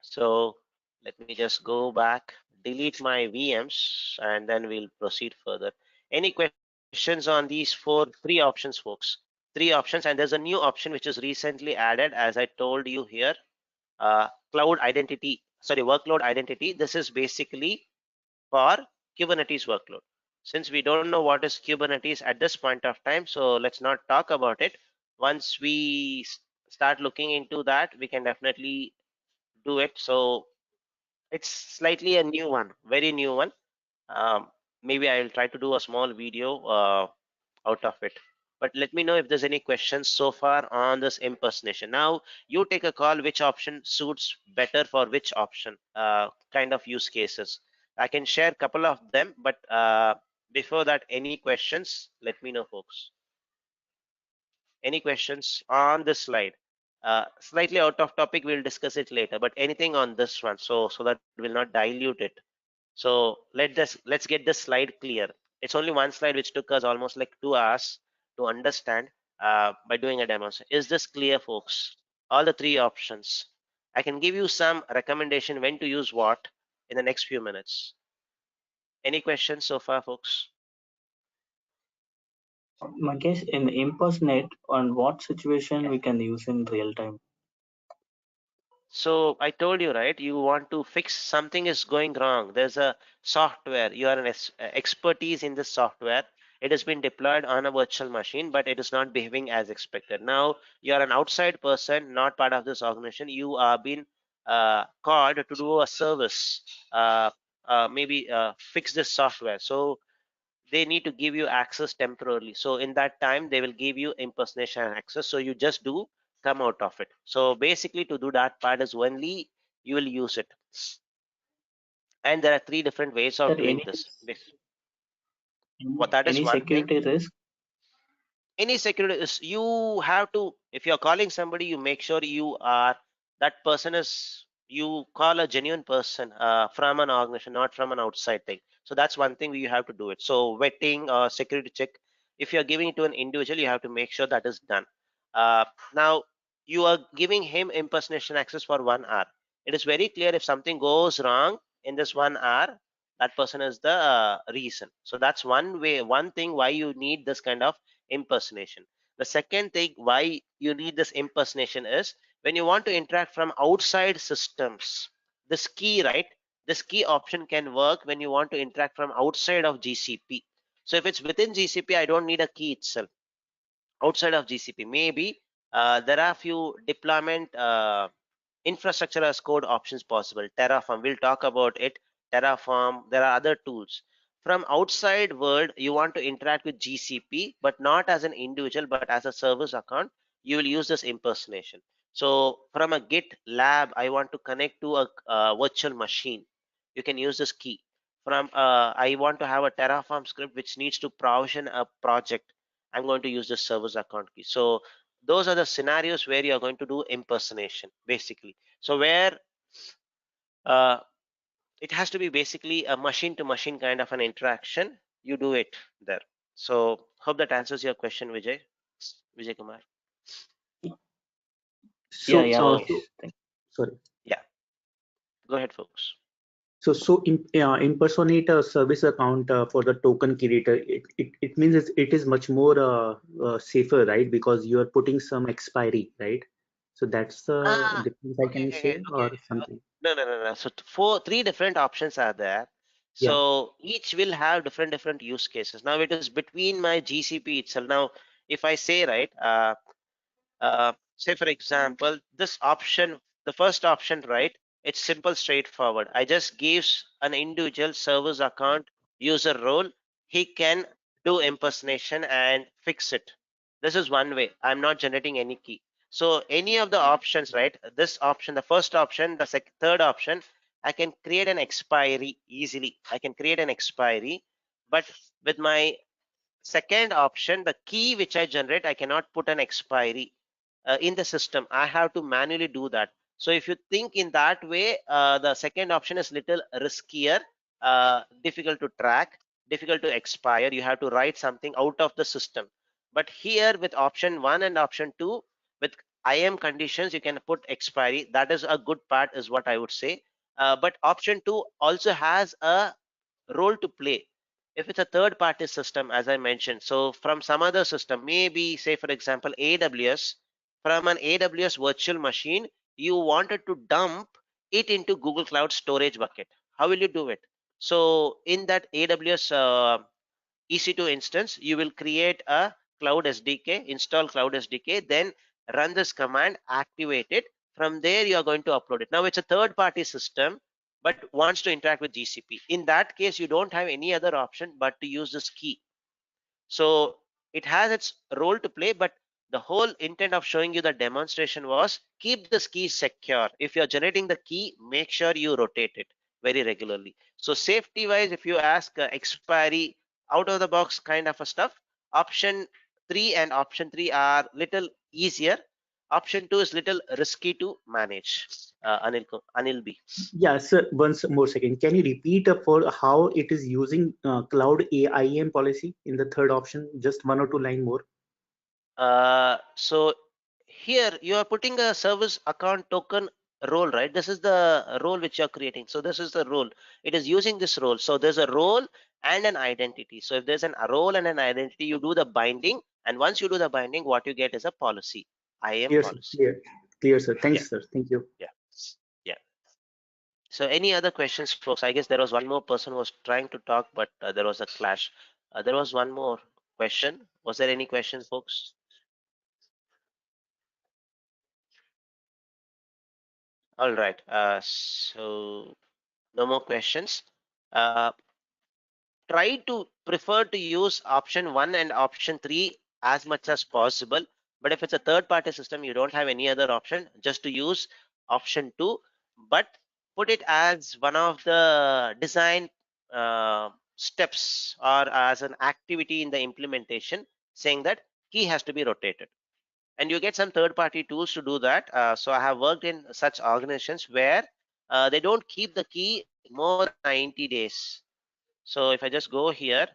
So let me just go back, delete my VMs, and then we'll proceed further. Any questions on these three options, folks? Three options, and there's a new option which is recently added, as I told you here, cloud identity, sorry, workload identity. This is basically for Kubernetes workload. Since we don't know what is Kubernetes at this point of time, so let's not talk about it. Once we start looking into that, we can definitely do it. So it's slightly a new one, very new one. Maybe I'll try to do a small video out of it. But let me know if there's any questions so far on this impersonation. Now you take a call which option suits better for which option, kind of use cases. I can share a couple of them, but before that, any questions? Let me know, folks. Any questions on this slide? Slightly out of topic, we'll discuss it later, but anything on this one, so that we'll not dilute it. So let's get this slide clear. It's only one slide which took us almost like 2 hours to understand by doing a demo. So is this clear, folks? All the three options. I can give you some recommendation when to use what in the next few minutes. Any questions so far, folks? Mangesh, in impersonate, on what situation we can use in real time? So I told you, right? You want to fix something is going wrong. There's a software. You are an expertise in this software. It has been deployed on a virtual machine, but it is not behaving as expected. Now you are an outside person, not part of this organization. You are being called to do a service, maybe fix this software. So they need to give you access temporarily. So in that time, they will give you impersonation access. So you just do come out of it. So basically to do that part is only you will use it. And there are three different ways of That doing this. What that is any one thing. security risk? Any security is you have to, if you're calling somebody, you make sure you are, that person is, you call a genuine person from an organization, not from an outside thing. So that's one thing you have to do it. So vetting or security check, if you're giving it to an individual, you have to make sure that is done. Now you are giving him impersonation access for 1 hour. It is very clear if something goes wrong in this 1 hour, that person is the reason. So that's one way, one thing why you need this kind of impersonation. The second thing why you need this impersonation is when you want to interact from outside systems. This key, right? This key option can work when you want to interact from outside of GCP. So if it's within GCP, I don't need a key itself. Outside of GCP, maybe there are few deployment infrastructure as code options possible. Terraform, we'll talk about it. Terraform, there are other tools. From outside world, you want to interact with GCP, but not as an individual, but as a service account, you will use this impersonation. So from a Git lab, I want to connect to a virtual machine. You can use this key. From I want to have a Terraform script which needs to provision a project. I'm going to use this service account key. So those are the scenarios where you are going to do impersonation basically. So where uh, it has to be basically a machine to machine kind of an interaction, you do it there. So hope that answers your question, Vijay Kumar. Yeah, So, yeah, So Mangesh. sorry. yeah, go ahead, folks. So impersonate a service account for the token creator. It means it is much more safer, right? Because you are putting some expiry, right? So that's the Ah, difference I okay, can okay, say okay. or something. No. So three different options are there. So each will have different use cases. Now it is between my GCP itself. Now if I say, right, say for example, this option, the first option, right, it's simple, straightforward. I just gives an individual server's account user role. He can do impersonation and fix it. This is one way. I'm not generating any key. So any of the options, right, this option, the first option, the third option, I can create an expiry easily. I can create an expiry, but with my second option, the key which I generate, I cannot put an expiry in the system. I have to manually do that. So if you think in that way, the second option is little riskier, difficult to track, difficult to expire. You have to write something out of the system. But here with option one and option two, with IAM conditions, you can put expiry. That is a good part, is what I would say. But option two also has a role to play if it's a third party system, as I mentioned. So from some other system, maybe say for example AWS, from an AWS virtual machine, you wanted to dump it into Google Cloud Storage bucket. How will you do it? So in that AWS EC2 instance, you will create a Cloud SDK, install Cloud SDK, then run this command, activate it. From there, you are going to upload it. Now it's a third party system, but wants to interact with GCP. In that case, you don't have any other option but to use this key. So it has its role to play, but the whole intent of showing you the demonstration was keep this key secure. If you're generating the key, make sure you rotate it very regularly. So safety wise, if you ask expiry, out of the box kind of a stuff, option 3 and option 3 are little easier. Option 2 is little risky to manage. Anil B. Yeah, sir, once more second. Can you repeat for how it is using cloud IAM policy in the third option? Just one or two line more. So here you are putting a service account token role, right? This is the role which you're creating. So this is the role. It is using this role. So there's a role and an identity. So if there's a role and an identity, you do the binding. And once you do the binding, what you get is a policy, IAM Clear, sir. policy. Clear, sir. Yeah, Thanks, sir. Thank you. yeah, yeah. So any other questions, folks? I guess there was one more person who was trying to talk, but there was a clash. There was one more question. Was there any questions, folks? All right. So no more questions. Uh, Try to prefer to use option 1 and option 3 as much as possible. But if it's a third party system, you don't have any other option, just to use option 2, but put it as one of the design steps or as an activity in the implementation, saying that key has to be rotated. And you get some third party tools to do that. So I have worked in such organizations where they don't keep the key more than 90 days. So if I just go here,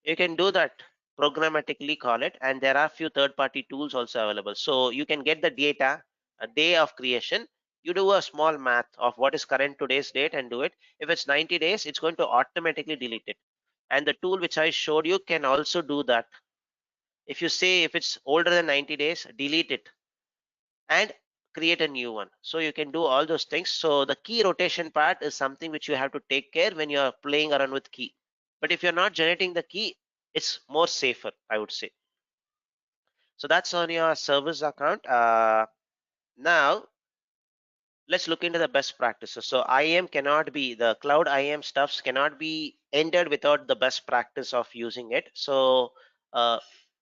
you can do that, programmatically call it, and there are few third-party tools also available. So you can get the data a day of creation. You do a small math of what is current today's date and do it. If it's 90 days, it's going to automatically delete it. And the tool which I showed you can also do that. If you say if it's older than 90 days, delete it and create a new one. So you can do all those things. So the key rotation part is something which you have to take care when you are playing around with key. But if you're not generating the key, it's more safer, I would say. So that's on your service account. Now let's look into the best practices. So IAM cannot be, the cloud IAM stuffs cannot be ended without the best practice of using it. So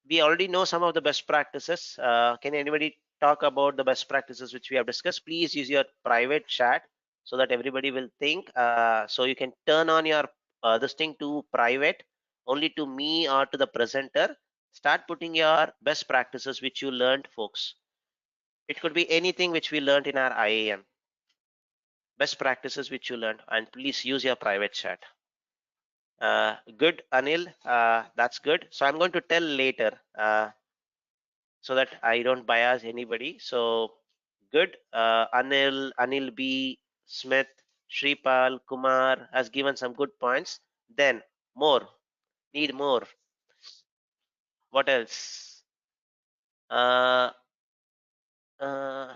we already know some of the best practices. Can anybody talk about the best practices which we have discussed? Please use your private chat so that everybody will think. So you can turn on your this thing to private, only to me or to the presenter. Start putting your best practices which you learned, folks. It could be anything which we learned in our IAM, best practices which you learned, and please use your private chat. Good, Anil, that's good. So I'm going to tell later so that I don't bias anybody. So good, Anil B, Smith, Shripal, Kumar has given some good points. Then more, need more. What else? Uh, uh,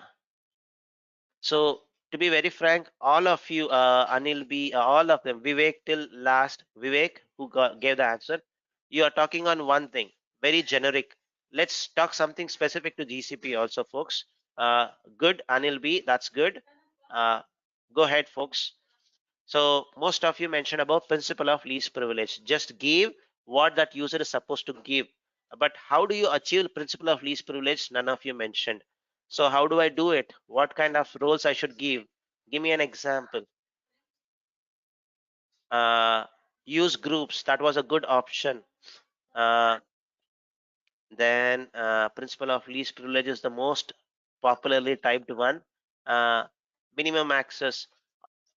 so to be very frank, all of you, Anil B, all of them, Vivek till last, Vivek who gave the answer, you are talking on one thing, very generic. Let's talk something specific to GCP also, folks. Good, Anil B, that's good. Go ahead, folks. So most of you mentioned about principle of least privilege. Just give what that user is supposed to give. But how do you achieve principle of least privilege? None of you mentioned. So how do I do it? What kind of roles I should give? Give me an example. Use groups. That was a good option. Uh, then principle of least privilege is the most popularly typed one. Minimum access.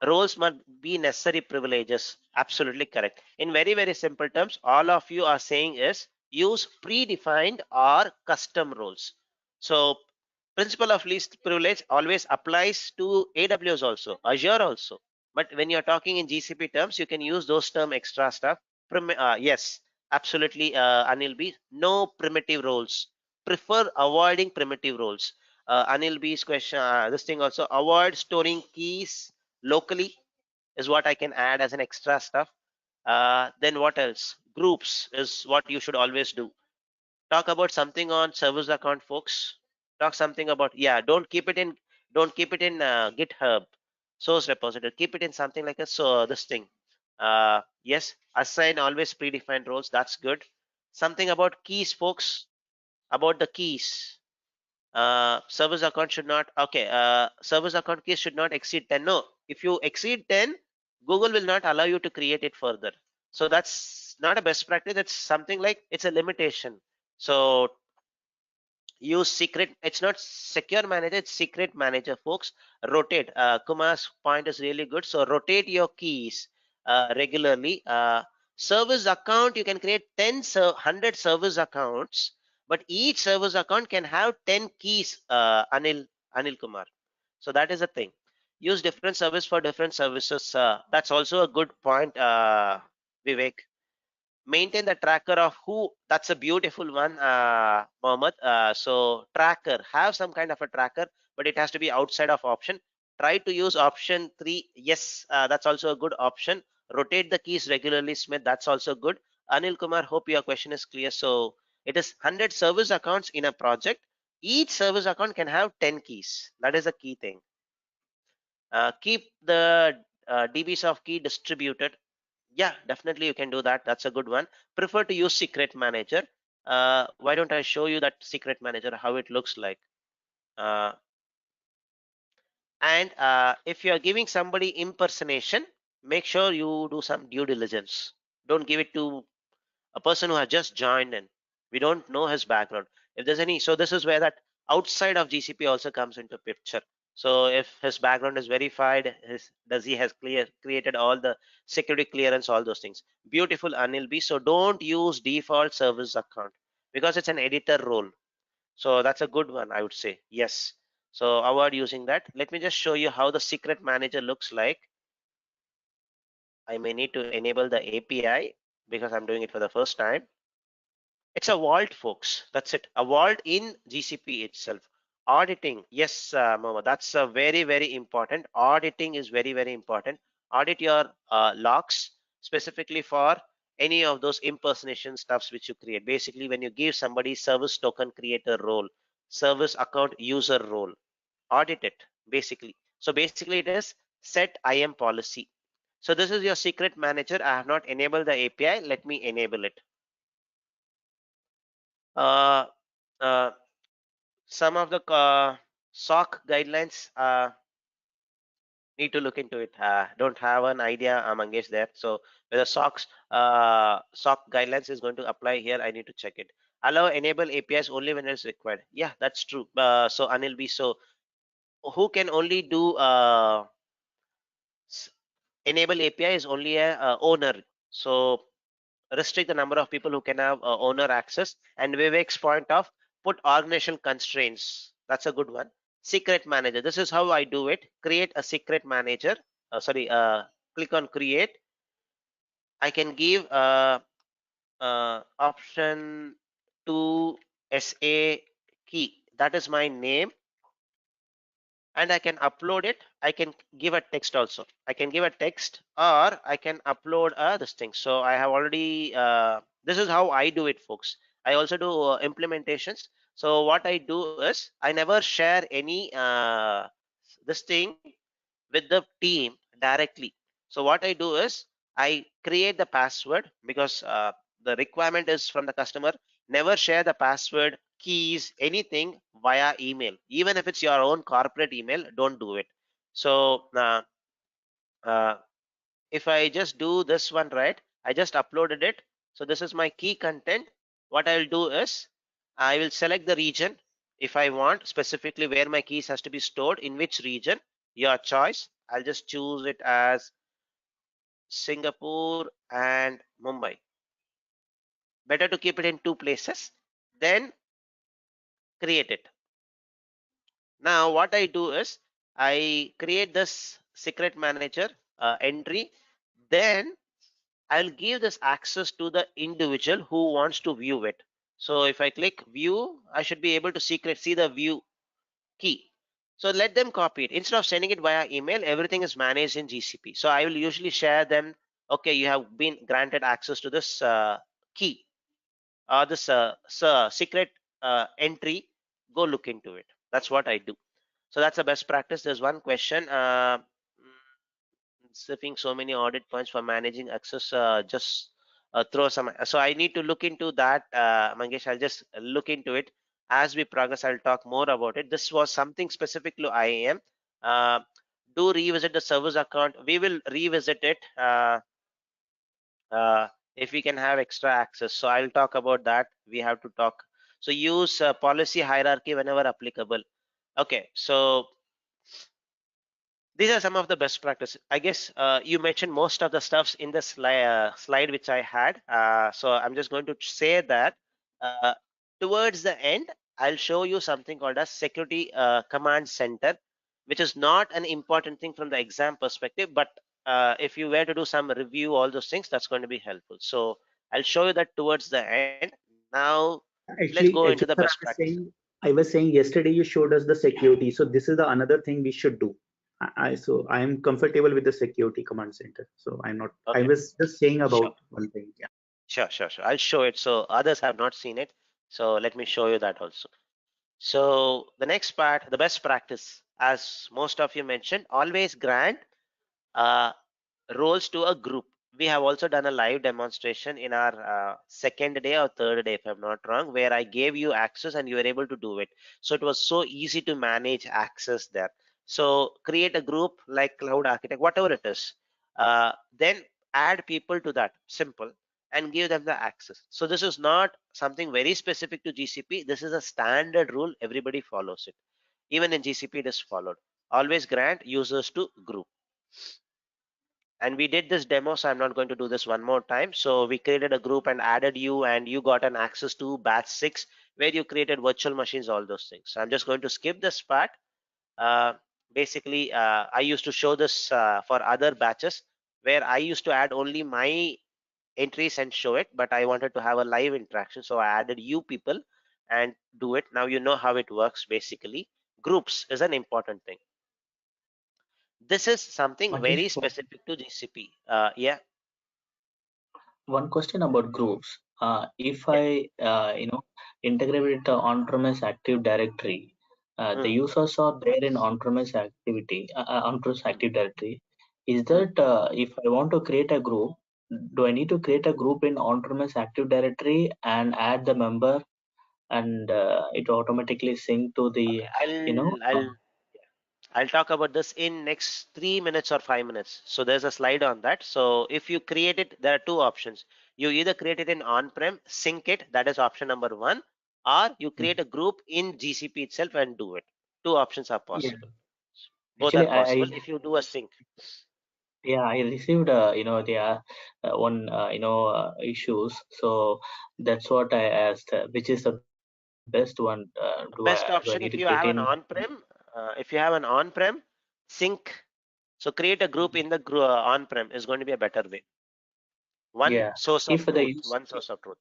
Roles must be necessary privileges. Absolutely correct. In very, very simple terms, all of you are saying is use predefined or custom roles. So principle of least privilege always applies to AWS also, Azure also. But when you're talking in GCP terms, you can use those term extra stuff. Yes, absolutely, Anil B. No primitive roles. Prefer avoiding primitive roles. Anil B's question, this thing also, avoid storing keys locally is what I can add as an extra stuff. Then what else? Groups is what you should always do. Talk about something on service account, folks. Talk something about, yeah, don't keep it in GitHub source repository. Keep it in something like a, so this thing. Yes, assign always predefined roles. That's good. Something about keys, folks. About the keys. Service account should not, okay, service account keys should not exceed 10. No, if you exceed 10, Google will not allow you to create it further. So that's not a best practice. It's something like it's a limitation. So use secret. It's not secure manager, it's secret manager, folks. Rotate. Kumar's point is really good. So rotate your keys regularly. Service account, you can create 100 service accounts, but each service account can have 10 keys. Anil Kumar. So that is a thing. Use different service for different services. That's also a good point, Vivek. Maintain the tracker of who. That's a beautiful one, Mohammed. So tracker, have some kind of a tracker, but it has to be outside of option. Try to use option 3. Yes, that's also a good option. Rotate the keys regularly, Smith. That's also good. Anil Kumar, hope your question is clear. So it is 100 service accounts in a project. Each service account can have 10 keys. That is a key thing. Keep the dbs of key distributed. Yeah, definitely you can do that. That's a good one. Prefer to use secret manager. Why don't I show you that secret manager, how it looks like? uh, and if you are giving somebody impersonation, make sure you do some due diligence. Don't give it to a person who has just joined in. We don't know his background. If there's any, so this is where that outside of GCP also comes into picture. So if his background is verified, does he has created all the security clearance, all those things. Beautiful, Anil B. So don't use default service account because it's an editor role. So that's a good one, I would say. Yes. So avoid using that. Let me just show you how the secret manager looks like. I may need to enable the API because I'm doing it for the first time. It's a vault, folks. That's it. A vault in GCP itself. Auditing. Yes, Mohammed, that's a very, very important. Auditing is very, very important. Audit your logs specifically for any of those impersonation stuffs which you create. Basically, when you give somebody service token creator role, service account user role, audit it basically. So basically it is set IAM policy. So this is your secret manager. I have not enabled the API. Let me enable it. Uh, uh, some of the SOC guidelines need to look into it. Don't have an idea, Mangesh, there. So whether SOC guidelines is going to apply here, I need to check it. Allow enable APIs only when it's required. Yeah, that's true. So Anil B, so who can only do enable API is only a owner. So restrict the number of people who can have owner access. And Vivek's point of put organizational constraints. That's a good one. Secret manager. This is how I do it. Create a secret manager. Click on create. I can give option to SA key. That is my name. and I can upload it. I can give a text also. I can give a text, or I can upload this thing. So I have already, this is how I do it, folks. I also do implementations. So what I do is I never share any this thing with the team directly. So what I do is I create the password, because the requirement is from the customer. Never share the password, keys, anything via email. Even if it's your own corporate email, don't do it. So uh, if I just do this one, right, I just uploaded it. So this is my key content. What I'll do is I will select the region. If I want specifically where my keys has to be stored, in which region, your choice. I'll just choose it as Singapore and Mumbai. Better to keep it in two places. Then create it. Now what I do is I create this secret manager entry. Then I'll give this access to the individual who wants to view it. So if I click view, I should be able to see the view key. So let them copy it. Instead of sending it via email, everything is managed in GCP. So I will usually share them. Okay, you have been granted access to this key, or this secret entry. Go look into it. That's what I do. So that's the best practice. There's one question. Sipping so many audit points for managing access, just throw some. So I need to look into that, Mangesh. I'll just look into it as we progress. I'll talk more about it. This was something specific to IAM. Do revisit the servers account. We will revisit it if we can have extra access. So I'll talk about that. We have to talk. So use policy hierarchy whenever applicable. Okay, so these are some of the best practices. I guess you mentioned most of the stuffs in the slide which I had. So I'm just going to say that uh, towards the end, I'll show you something called a security command center, which is not an important thing from the exam perspective, but if you were to do some review, all those things, that's going to be helpful. So I'll show you that towards the end. Now let's go into the Actually, best sir, practices. I was saying yesterday you showed us the security. So this is the another thing we should do. So I am comfortable with the security command center. So I'm not. I Okay, was just saying sure. about one thing. Yeah. Sure. I'll show it. So others have not seen it. So let me show you that also. So the next part, the best practice, as most of you mentioned, always grant uh, roles to a group. We have also done a live demonstration in our second day or third day, if I'm not wrong, where I gave you access and you were able to do it. So it was so easy to manage access there. So create a group like Cloud Architect, whatever it is. Then add people to that, simple, and give them the access. So this is not something very specific to GCP. This is a standard rule. Everybody follows it. Even in GCP, it is followed. Always grant users to group. And we did this demo, so I'm not going to do this one more time. So we created a group and added you, and you got an access to batch 6 where you created virtual machines, all those things. So I'm just going to skip this part. uh, Basically I used to show this for other batches where I used to add only my entries and show it, but I wanted to have a live interaction, so I added you people and do it. Now you know how it works. Basically groups is an important thing. This is something Mangesh, very specific to GCP. Yeah. one question about groups. If Yeah. I, integrate with the on-premise Active Directory, the Mm, users are there in on-premise on-premise mm, Active Directory. Is mm. that if I want to create a group, do I need to create a group in on-premise Active Directory and add the member, and it automatically sync to the, Okay, you know, I'll talk about this in next 3 minutes or 5 minutes. So there's a slide on that. So if you create it, there are two options. You either create it in on-prem, sync it, that is option number one, or you create a group in GCP itself and do it. Two options are yeah. possible. Both are Actually, possible if you do a sync. I received, the one, issues. So that's what I asked, which is the best one? Do I need to Best get option in? if you have an on-prem, sync. So create a group in the on-prem is going to be a better way. One Yeah. source If of the truth, use, one source of truth.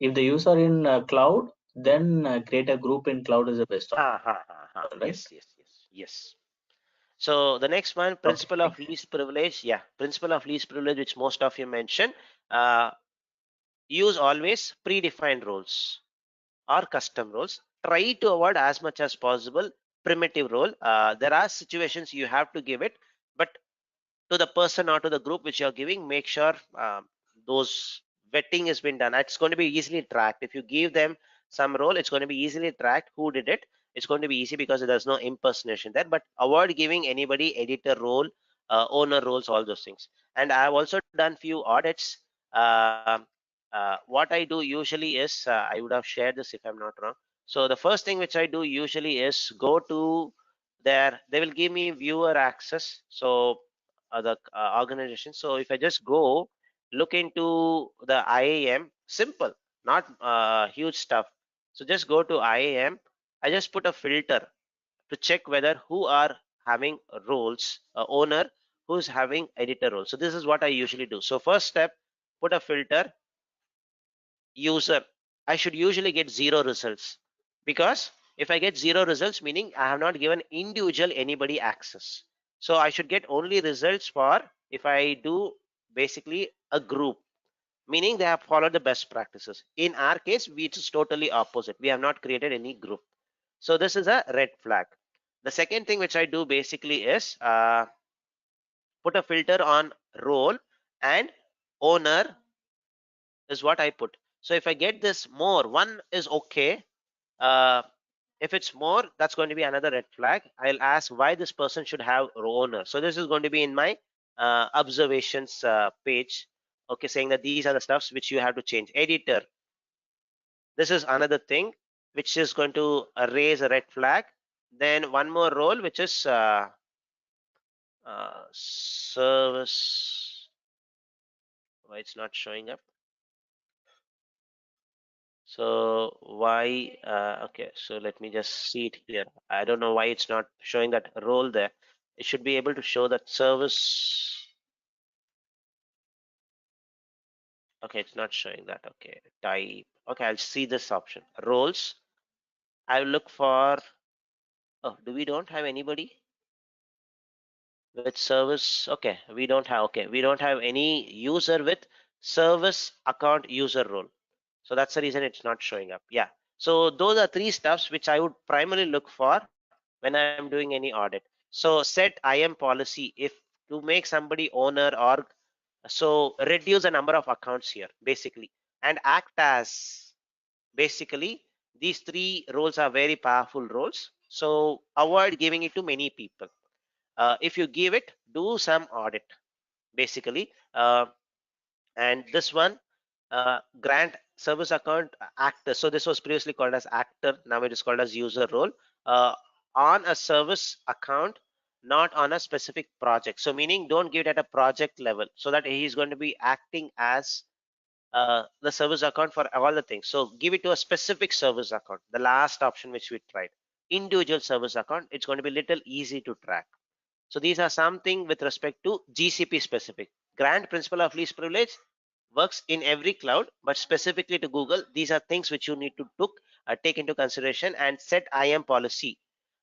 if the user in cloud, then create a group in cloud is the best option, right? Yes. So the next one, principle of least privilege. Yeah, principle of least privilege, which most of you mentioned. Use always predefined roles or custom roles. Try to avoid as much as possible primitive role. There are situations you have to give it, but to the person or to the group which you're giving, make sure those vetting has been done. It's going to be easily tracked. If you give them some role, it's going to be easily tracked who did it. It's going to be easy because there's no impersonation there. But avoid giving anybody editor role, owner roles, all those things. And I have also done few audits. What I do usually is, I would have shared this if I'm not wrong. So the first thing which I do usually is go to there. They will give me viewer access. So the organization. So if I just go look into the IAM, simple, not huge stuff. So just go to IAM. I just put a filter to check whether who are having roles, owner who's having editor role. So this is what I usually do. So first step, put a filter, user. I should usually get zero results, because if I get zero results, meaning I have not given individual anybody access. So I should get only results for if I do basically a group, meaning they have followed the best practices. In our case, it is totally opposite. We have not created any group. So this is a red flag. The second thing which I do basically is put a filter on role and owner is what I put. So if I get this more, one is okay. Uh, if it's more, that's going to be another red flag. I'll ask why this person should have owner. So this is going to be in my observations page. Okay, saying that these are the stuffs which you have to change. Editor. This is another thing which is going to raise a red flag. Then one more role, which is service. Why it's not showing up? So why, okay, so let me just see it here. I don't know why it's not showing that role there. It should be able to show that service. Okay, it's not showing that. Okay, type. Okay, I'll see this option. Roles. I'll look for, oh, we don't have anybody with service? Okay, we don't have, okay, we don't have any user with service account user role. So that's the reason it's not showing up. Yeah. So those are three stuffs which I would primarily look for when I'm doing any audit. So set IAM policy if to make somebody owner, or so reduce the number of accounts here basically, and act as basically these three roles are very powerful roles. So avoid giving it to many people. If you give it, do some audit basically. And this one, grant service account actor. So this was previously called as actor, now it is called as user role, uh, on a service account, not on a specific project. So meaning don't give it at a project level, so that he's going to be acting as the service account for all the things. So give it to a specific service account, the last option which we tried. Individual service account, it's going to be little easy to track. So these are something with respect to GCP specific. Grant principle of least privilege works in every cloud, but specifically to Google, these are things which you need to take into consideration. And set IAM policy.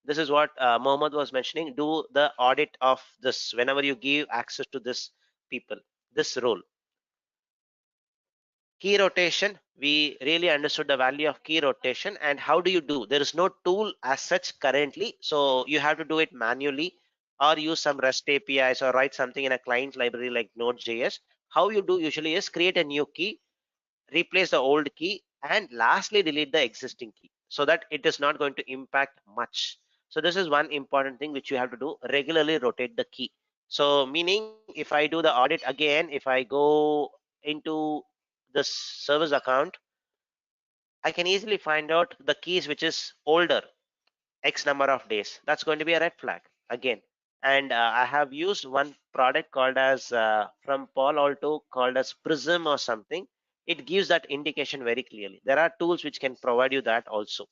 This is what Mohammed was mentioning. Do the audit of this whenever you give access to this people, this role. Key rotation, we really understood the value of key rotation. And how do you do? There is no tool as such currently, so you have to do it manually, or use some REST APIs, or write something in a client library like Node.js. How you do usually is create a new key, replace the old key, and lastly delete the existing key, so that it is not going to impact much. So this is one important thing which you have to do: regularly rotate the key. So meaning if I do the audit again, if I go into this service account, I can easily find out the keys which is older X number of days. That's going to be a red flag again. And I have used one product called as from Paul Alto, called as Prism or something. It gives that indication very clearly. There are tools which can provide you that also.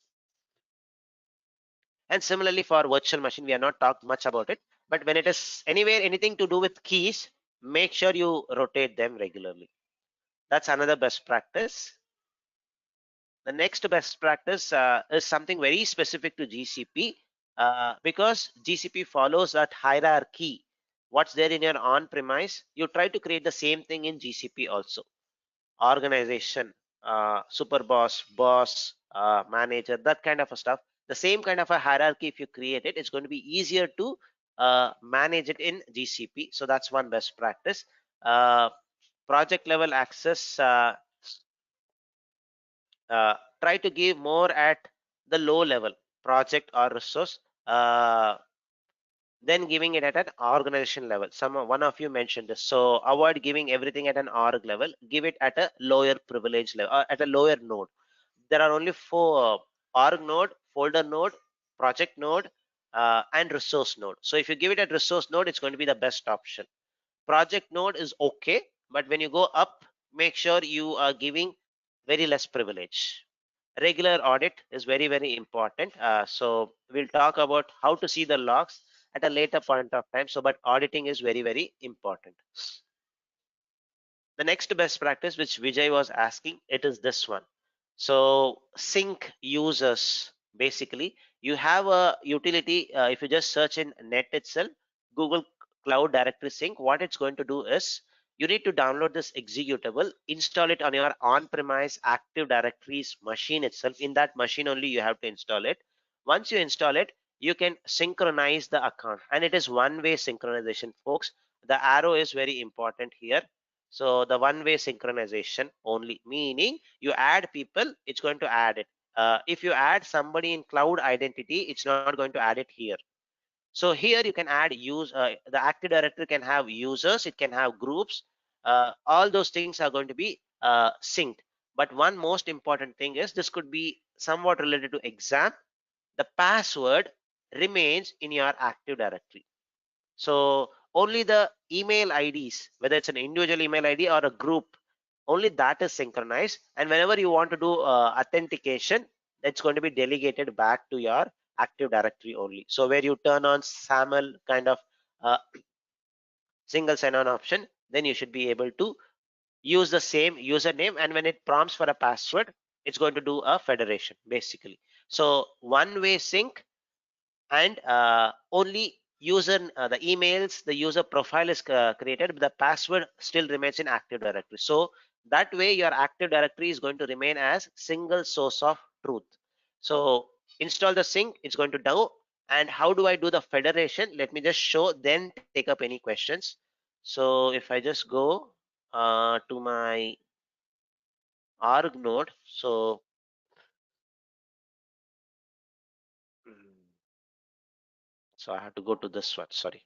And similarly for virtual machine, we have not talked much about it, but when it is anywhere anything to do with keys, make sure you rotate them regularly. That's another best practice. the next best practice is something very specific to GCP because GCP follows that hierarchy. What's there in your on-premise, you try to create the same thing in GCP also. Organization, super boss, boss, manager, that kind of a stuff. The same kind of a hierarchy, if you create it, it's going to be easier to manage it in GCP. So that's one best practice. Project level access, try to give more at the low level project or resource then giving it at an organization level. One of you mentioned this. So avoid giving everything at an org level. Give it at a lower privilege level, at a lower node. There are only four: org node, folder node, project node, and resource node. So if you give it at resource node, it's going to be the best option. Project node is okay, but when you go up, make sure you are giving very less privilege. Regular audit is very important. So we'll talk about how to see the logs at a later point of time. So, but auditing is very important. The next best practice, which Vijay was asking, it is this one. So sync users. Basically, you have a utility. If you just search in net itself, Google Cloud Directory Sync, what it's going to do is you need to download this executable, install it on your on-premise Active Directories machine itself. In that machine only you have to install it. Once you install it, you can synchronize the account, and it is one-way synchronization, folks. The arrow is very important here. So the one-way synchronization only, meaning you add people, it's going to add it. If you add somebody in cloud identity, it's not going to add it here. So here you can add the Active Directory can have users, it can have groups. All those things are going to be synced. But one most important thing is this could be somewhat related to exam. The password remains in your Active Directory. So only the email IDs, whether it's an individual email ID or a group, only that is synchronized. And whenever you want to do authentication, that's going to be delegated back to your Active Directory only. So where you turn on SAML kind of single sign-on option, then you should be able to use the same username. And when it prompts for a password, it's going to do a federation basically. So one-way sync, and only the emails, the user profile is created, but the password still remains in Active Directory. So that way your Active Directory is going to remain as single source of truth. So install the sync, it's going to do. And how do I do the federation? Let me just show, then take up any questions. So if I just go to my org node, so I have to go to this one, sorry,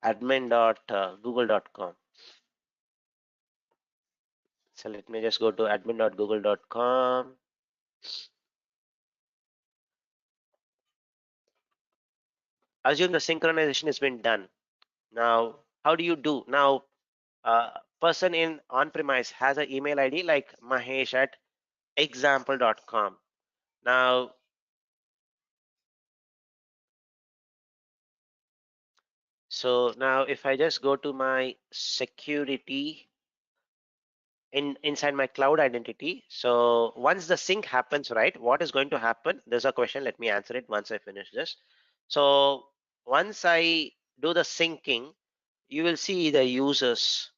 admin.google.com. So let me just go to admin.google.com. Assume the synchronization has been done. Now, how do you do? Now, person in on-premise has an email ID like Mahesh at example.com. Now, if I just go to my security inside my cloud identity, so once the sync happens, right, what is going to happen? There's a question, let me answer it once I finish this. So once I do the syncing, you will see the users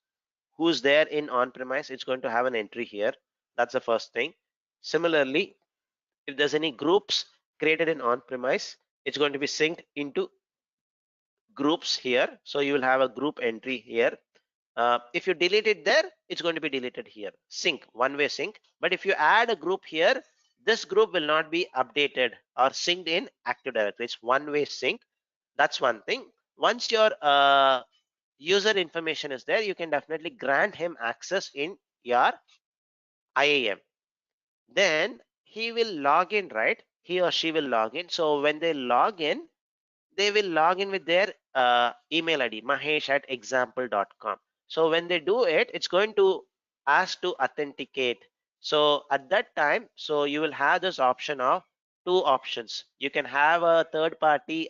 who's there in on-premise. It's going to have an entry here. That's the first thing. Similarly, if there's any groups created in on-premise, it's going to be synced into groups here. So you will have a group entry here. If you delete it there, it's going to be deleted here. Sync, one-way sync. But if you add a group here, this group will not be updated or synced in Active Directory. It's one-way sync. That's one thing. Once your user information is there, you can definitely grant him access in your IAM. Then he will log in, right? He or she will log in. So when they log in, they will log in with their email ID, mahesh at example.com. So when they do it, it's going to ask to authenticate. So at that time, so you will have this option of two options. You can have a third party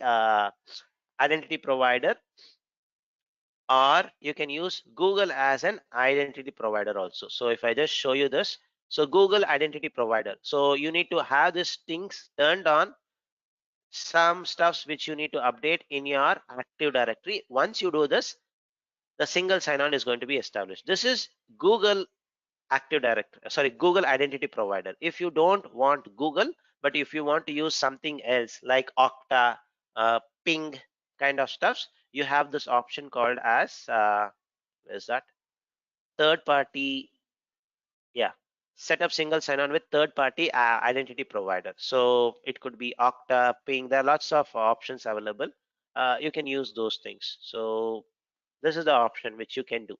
identity provider, or you can use Google as an identity provider also. So if I just show you this, So Google Identity Provider. So you need to have these things turned on, some stuffs which you need to update in your Active Directory. Once you do this, the single sign-on is going to be established. This is Google Active Directory, sorry, Google Identity Provider. If you don't want Google, but if you want to use something else like Okta, Ping kind of stuffs, you have this option called as is that third party, yeah, set up single sign-on with third party identity provider. So it could be Okta, Ping. There are lots of options available. You can use those things. So this is the option which you can do.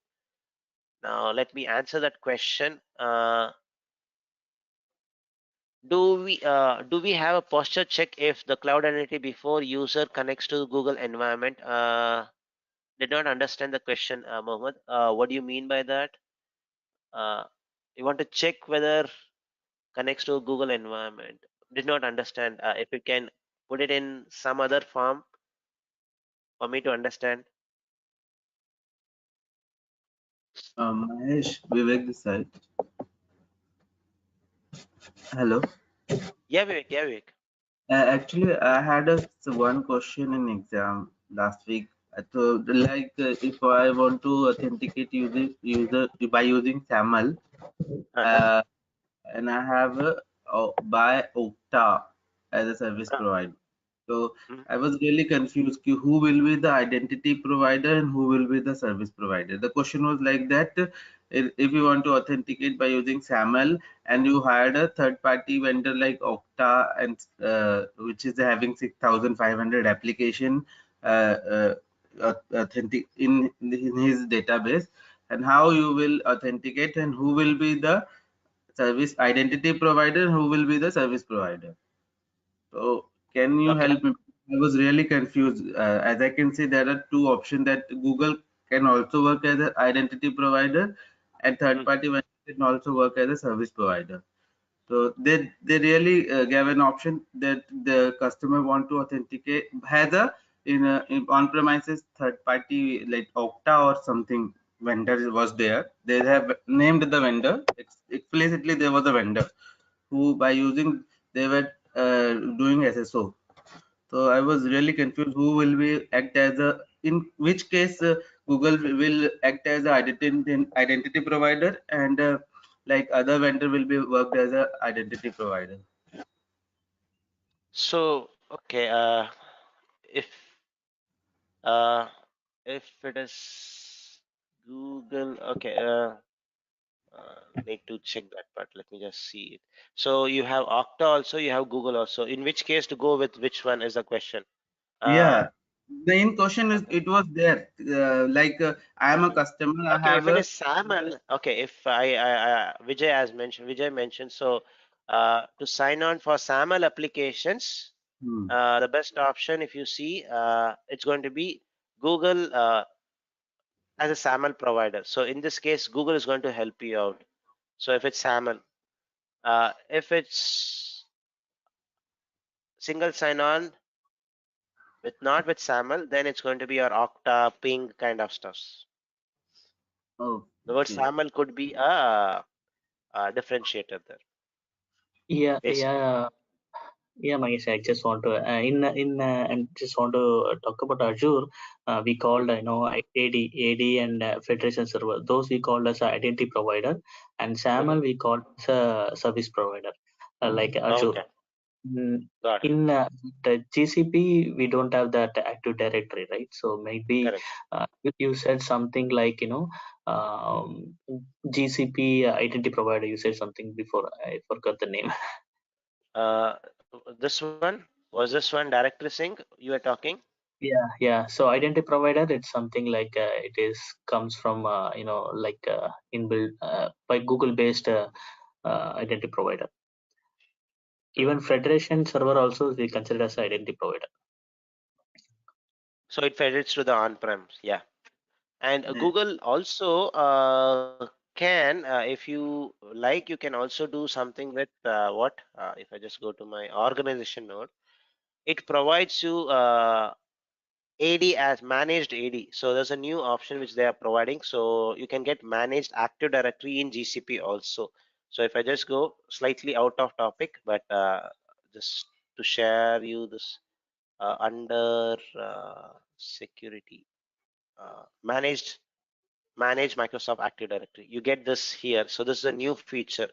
Now let me answer that question. Do we have a posture check if the cloud identity before user connects to Google environment? Did not understand the question, Mohammed. What do you mean by that? Uh, you want to check whether connects to Google environment. Did not understand. If you can put it in some other form for me to understand. Mahesh, Vivek this side. Hello. Yeah, Vivek. Yeah, Vivek. Actually, I had one question in exam last week. So, like, if I want to authenticate user by using SAML, Uh-huh. uh, and I have by Okta as a service Uh, provider. So mhm. I was really confused. Who will be the identity provider and who will be the service provider? The question was like that: if you want to authenticate by using SAML and you hired a third-party vendor like Okta and which is having 6,500 application authentic in his database, and how you will authenticate and who will be the service identity provider, who will be the service provider. So can you Okay. help me? I was really confused. As I can see, there are two options that Google can also work as an identity provider, and third Mhm. party vendor can also work as a service provider. So they really gave an option that the customer want to authenticate has a in on premises third party like Okta or something vendor was there. They have named the vendor explicitly. There was a vendor who by using they were doing SSO. So I was really confused. Who will be act as a in which case Google will act as a identity provider and like other vendor will be worked as a identity provider. So okay. If uh, if it is Google, okay. Need to check that part. Let me just see it. So you have Okta also, you have Google also. In which case to go with which one is the question? Uh, Yeah, the in question is okay. it was there like I am a Mhm. customer. I Okay, have if it a is SAML, okay, if Vijay has mentioned, Vijay mentioned, so to sign on for SAML applications, hmm, the best option, if you see, it's going to be Google as a SAML provider. So in this case, Google is going to help you out. So if it's SAML, if it's single sign-on with not with SAML, then it's going to be your Okta, Ping kind of stuffs. oh The word okay. SAML could be a differentiator there, Yeah, basically. yeah, yeah, Mahesh. I just want to and just want to talk about Azure. We called AD and Federation Server. Those we called as a identity provider, and Mhm. SAML we called as a service provider, like Azure. Okay, Mm, got it. In the GCP, we don't have that Active Directory, right? So maybe Correct. you said something like, GCP identity provider. You said something before. I forgot the name. Uh, this one was this one directory sync you were talking? Yeah, yeah. So identity provider, it's something like it is comes from like inbuilt by Google based identity provider. Even Federation server also we consider as identity provider. So it federates to the on-prem, yeah. And Yeah. Google also can, if you like, you can also do something with what? If I just go to my organization node, it provides you AD as managed AD. So there's a new option which they are providing. So you can get managed Active Directory in GCP also. So if I just go slightly out of topic, but just to share you this under security, manage Microsoft Active Directory. You get this here. So this is a new feature.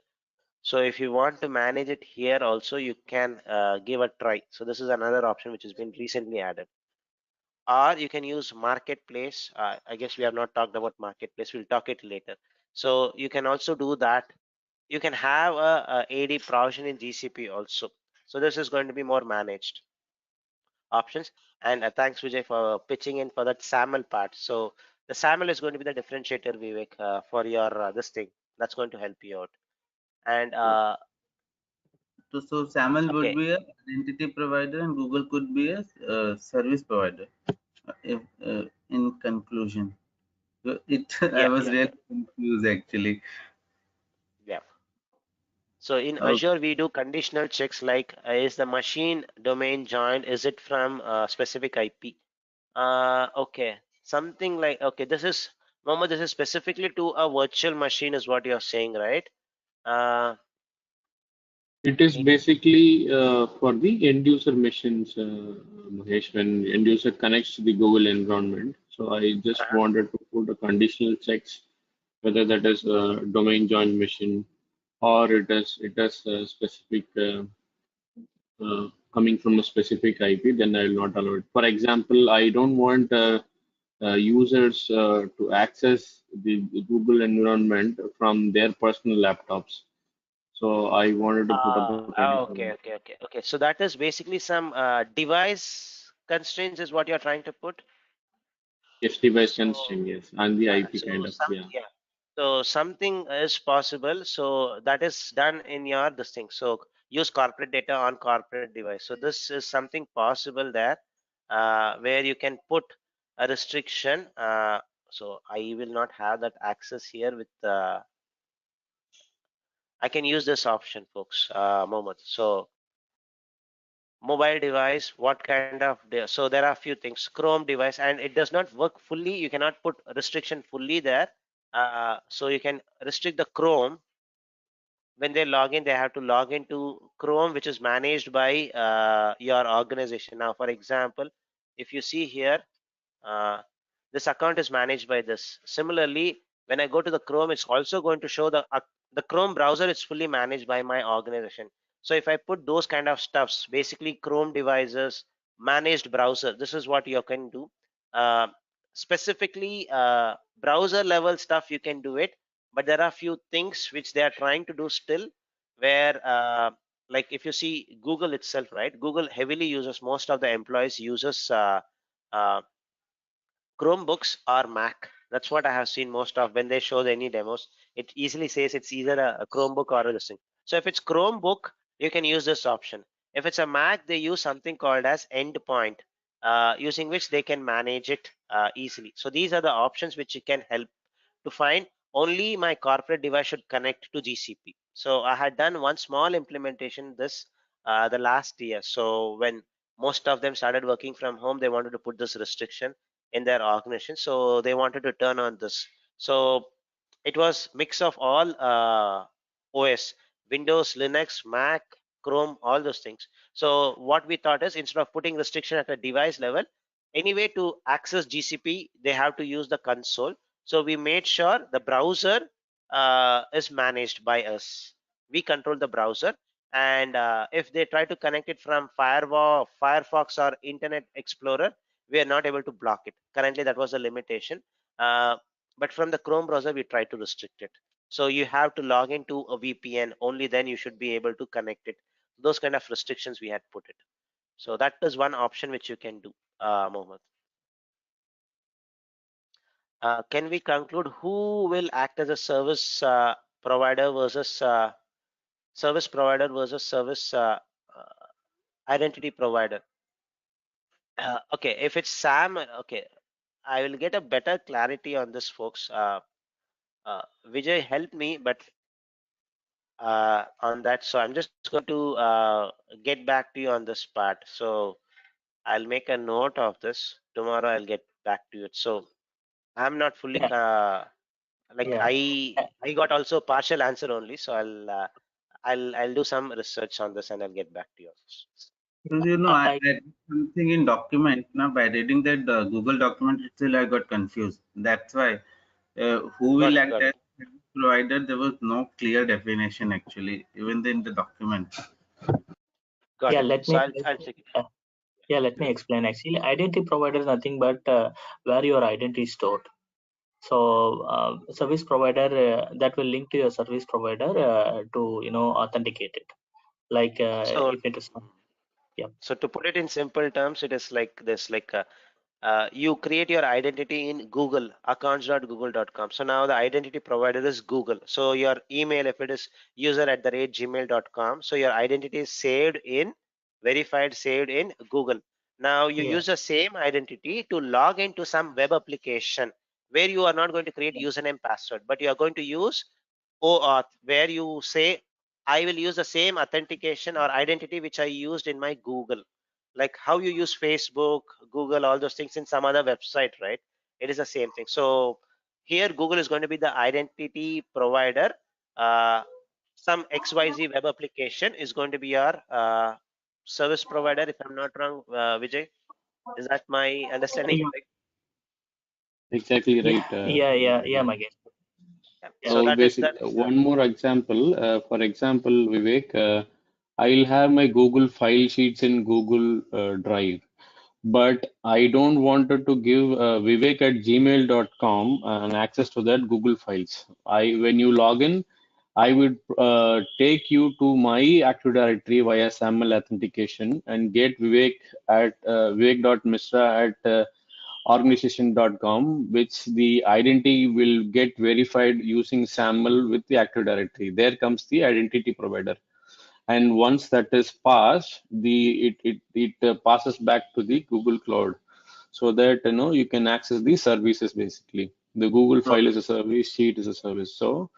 So if you want to manage it here also, you can give a try. So this is another option which has been recently added. Or you can use Marketplace. I guess we have not talked about Marketplace. We'll talk it later. So you can also do that. You can have a AD provision in GCP also. So this is going to be more managed options. And thanks Vijay for pitching in for that SAML part. So the SAML is going to be the differentiator, Vivek, for your this thing. That's going to help you out. And So SAML would okay, be a identity provider and Google could be a service provider. If, in conclusion, so I yeah, was yeah, really yeah, confused actually. yeah. So in Okay. Azure, we do conditional checks like is the machine domain joined? Is it from a specific IP? Okay, something like okay. This is Mohammed. This is specifically to a virtual machine, is what you're saying, right? Uh, It is Maybe. basically for the end user machines, Mahesh, when end user connects to the Google environment. So I just Uh-huh. wanted to put a conditional checks whether that is a domain joined machine or it is a specific coming from a specific IP, then I will not allow it. For example, I don't want users to access the Google environment from their personal laptops. So I wanted to put up a conditional. Okay, okay, okay, okay. So that is basically some device constraints is what you're trying to put. Yes, device So constraint, yes, and the yeah, IP so kind of, some yeah. yeah. So something is possible. So that is done in your this thing. So use corporate data on corporate device. So this is something possible there, where you can put a restriction. So I will not have that access here with. I can use this option, folks. Mohammed. So mobile device, what kind of so there are a few things. Chrome device, and it does not work fully. You cannot put restriction fully there. So you can restrict the Chrome. When they log in, they have to log into Chrome, which is managed by your organization. Now for example, if you see here, uh, this account is managed by this. Similarly, when I go to the Chrome, it's also going to show the Chrome browser is fully managed by my organization. So if I put those kind of stuffs, basically Chrome devices, managed browser, this is what you can do. Uh, Specifically, browser level stuff you can do it, but there are few things which they are trying to do still, where like if you see Google itself, right? Google heavily uses, most of the employees uses uh, Chromebooks or Mac. That's what I have seen most of when they show any demos. It easily says it's either a Chromebook or a this thing. So if it's Chromebook, you can use this option. If it's a Mac, they use something called as endpoint, using which they can manage it easily. So these are the options which you can help to find. Only my corporate device should connect to GCP. So I had done one small implementation this the last year. So when most of them started working from home, they wanted to put this restriction in their organization. So they wanted to turn on this. So it was mix of all OS, Windows, Linux, Mac, Chrome, all those things. So what we thought is instead of putting restriction at a device level, anyway to access GCP, they have to use the console. So we made sure the browser is managed by us. We control the browser, and if they try to connect it from Firefox or Internet Explorer, we are not able to block it. Currently, that was a limitation. Uh, but from the Chrome browser, we try to restrict it. So you have to log into a VPN. Only then you should be able to connect it. Those kind of restrictions we had put it. So that is one option which you can do, Mohammed. Can we conclude who will act as a provider versus service provider versus service identity provider? Okay, if it's Sam, okay, I will get a better clarity on this, folks. Vijay helped me, but on that, so I'm just going to get back to you on this part. So I'll make a note of this. Tomorrow I'll get back to you. So I'm not fully Yeah. Like Yeah. I got also partial answer only, so I'll do some research on this and I'll get back to you. Because you know, I I read something in document. Now, by reading that Google document itself, I got confused. That's why who Got will it, act got as it, service provider? There was no clear definition actually, even in the document. got yeah, it. let So me I'll check it. yeah, let me explain. Actually, identity provider is nothing but where your identity is stored. So service provider that will link to your service provider to authenticate it. Like So if it is yeah. so to put it in simple terms, it is like this: like you create your identity in Google accounts.google.com. So now the identity provider is Google. So your email, if it is user@gmail.com, so your identity is saved in verified, saved in Google. Now you Yeah. use the same identity to log into some web application where you are not going to create username password, but you are going to use OAuth, where you say, I will use the same authentication or identity which I used in my Google, like how you use Facebook, Google, all those things in some other website, right? It is the same thing. So here Google is going to be the identity provider. Uh, some XYZ web application is going to be your service provider, if I'm not wrong, Vijay. Is that my understanding Yeah. correct? Exactly Yeah. right. Yeah, Magesh. Yeah. Yeah. So So that is basic, one more example. For example, Vivek, I'll have my Google file sheets in Google Drive, but I don't wanted to give Vivek at gmail.com an access to that Google files. When you log in, I would take you to my Active Directory via SAML authentication and get Vivek at vivek.misra at organization.com, which the identity will get verified using SAML with the Active Directory. There comes the identity provider. And once that is passed, it passes back to the Google Cloud, so that you can access the services basically. The Google Oh, file is a service, sheet is a service. So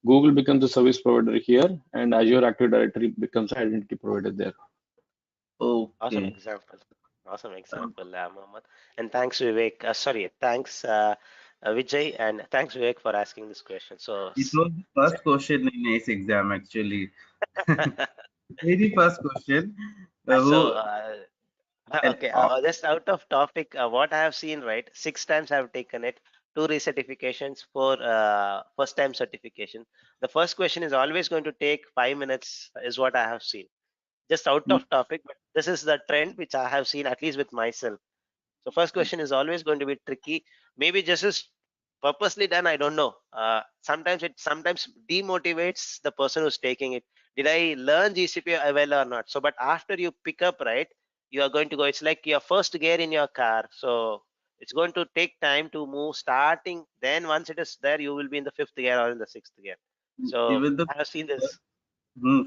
Google becomes a service provider here, and Azure Active Directory becomes an identity provider there. Awesome okay. example. Awesome example, Mohammed. And thanks, Vivek. Sorry, thanks, Vijay, and thanks, Vivek, for asking this question. So, It was the first question in ACE exam actually. Very first question. so Who and okay, just out of topic, what I have seen, right? 6 times I have taken it, two recertifications for first time certification. The first question is always going to take 5 minutes, is what I have seen. Just out of topic, but this is the trend which I have seen, at least with myself. So first question is always going to be tricky. Maybe just is purposely done. I don't know. Sometimes it sometimes demotivates the person who's taking it. Did I learn GCP well or not? So, but after you pick up, right, you are going to go. It's like your first gear in your car. So it's going to take time to move. Starting, then once it is there, you will be in the fifth gear or in the sixth gear. So even the I have seen this.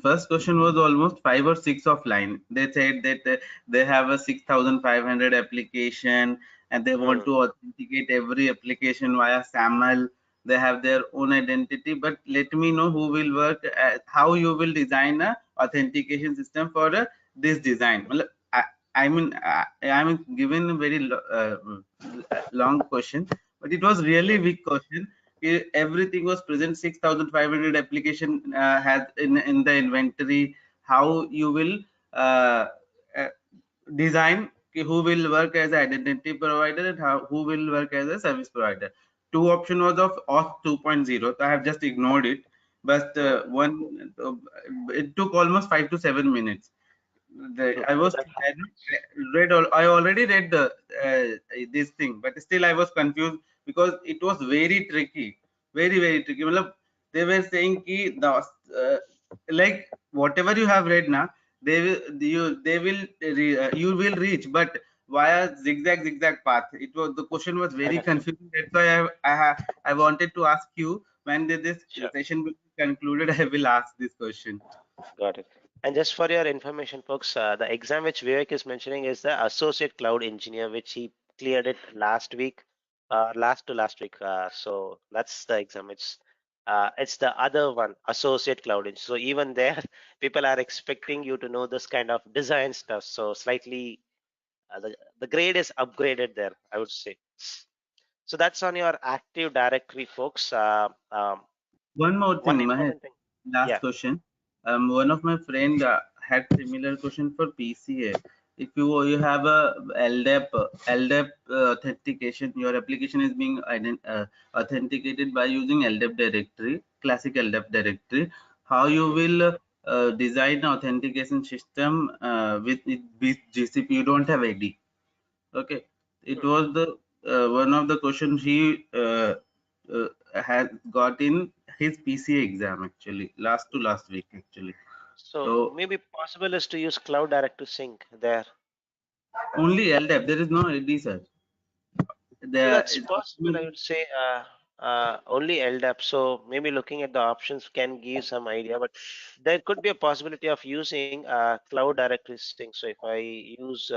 First question was almost 5 or 6 of line. They said that they have a 6,500 application and they want Hmm. to authenticate every application via SAML. They have their own identity, but let me know who will work, how you will design a authentication system for this design. Well, I mean, I mean, given a very long question, but it was really Hmm. big question. Everything was present. 6,500 application has in the inventory. How you will uh, uh, design who will work as an identity provider and who will work as a service provider. Two option was of auth 2.0. So I have just ignored it, but Hmm. one it took almost 5 to 7 minutes. I was That happens. I already read the this thing, but still I was confused because it was very tricky, very tricky. Matlab, they were saying ki the like whatever you have read now, you will reach, but via zigzag path. It was the question was very confusing. That's why I wanted to ask you when this Sure. session will be concluded. I will ask this question. Got it. And just for your information, folks, the exam which Vivek is mentioning is the Associate Cloud Engineer, which he cleared it last week, last to last week. So that's the exam. It's the other one, Associate Cloud Engineer. So even there, people are expecting you to know this kind of design stuff. So slightly, the grade is upgraded there, I would say. So that's on your Active Directory, folks. One more thing, One Mahesh. important thing. Last Yeah. question. One of my friend had similar question for PCA. If you have a LDAP authentication, your application is being authenticated by using LDAP directory, classic LDAP directory. How you will design an authentication system with GCP? You don't have AD. Okay, it was the one of the questions he has got in his PCA exam actually, last week actually. So So maybe possible is to use Cloud Directory Sync there. only LDAP, there is no AD, sir. So There that's is possible, I would say. Only LDAP. So maybe looking at the options can give some idea, but there could be a possibility of using Cloud Directory Sync. So if I use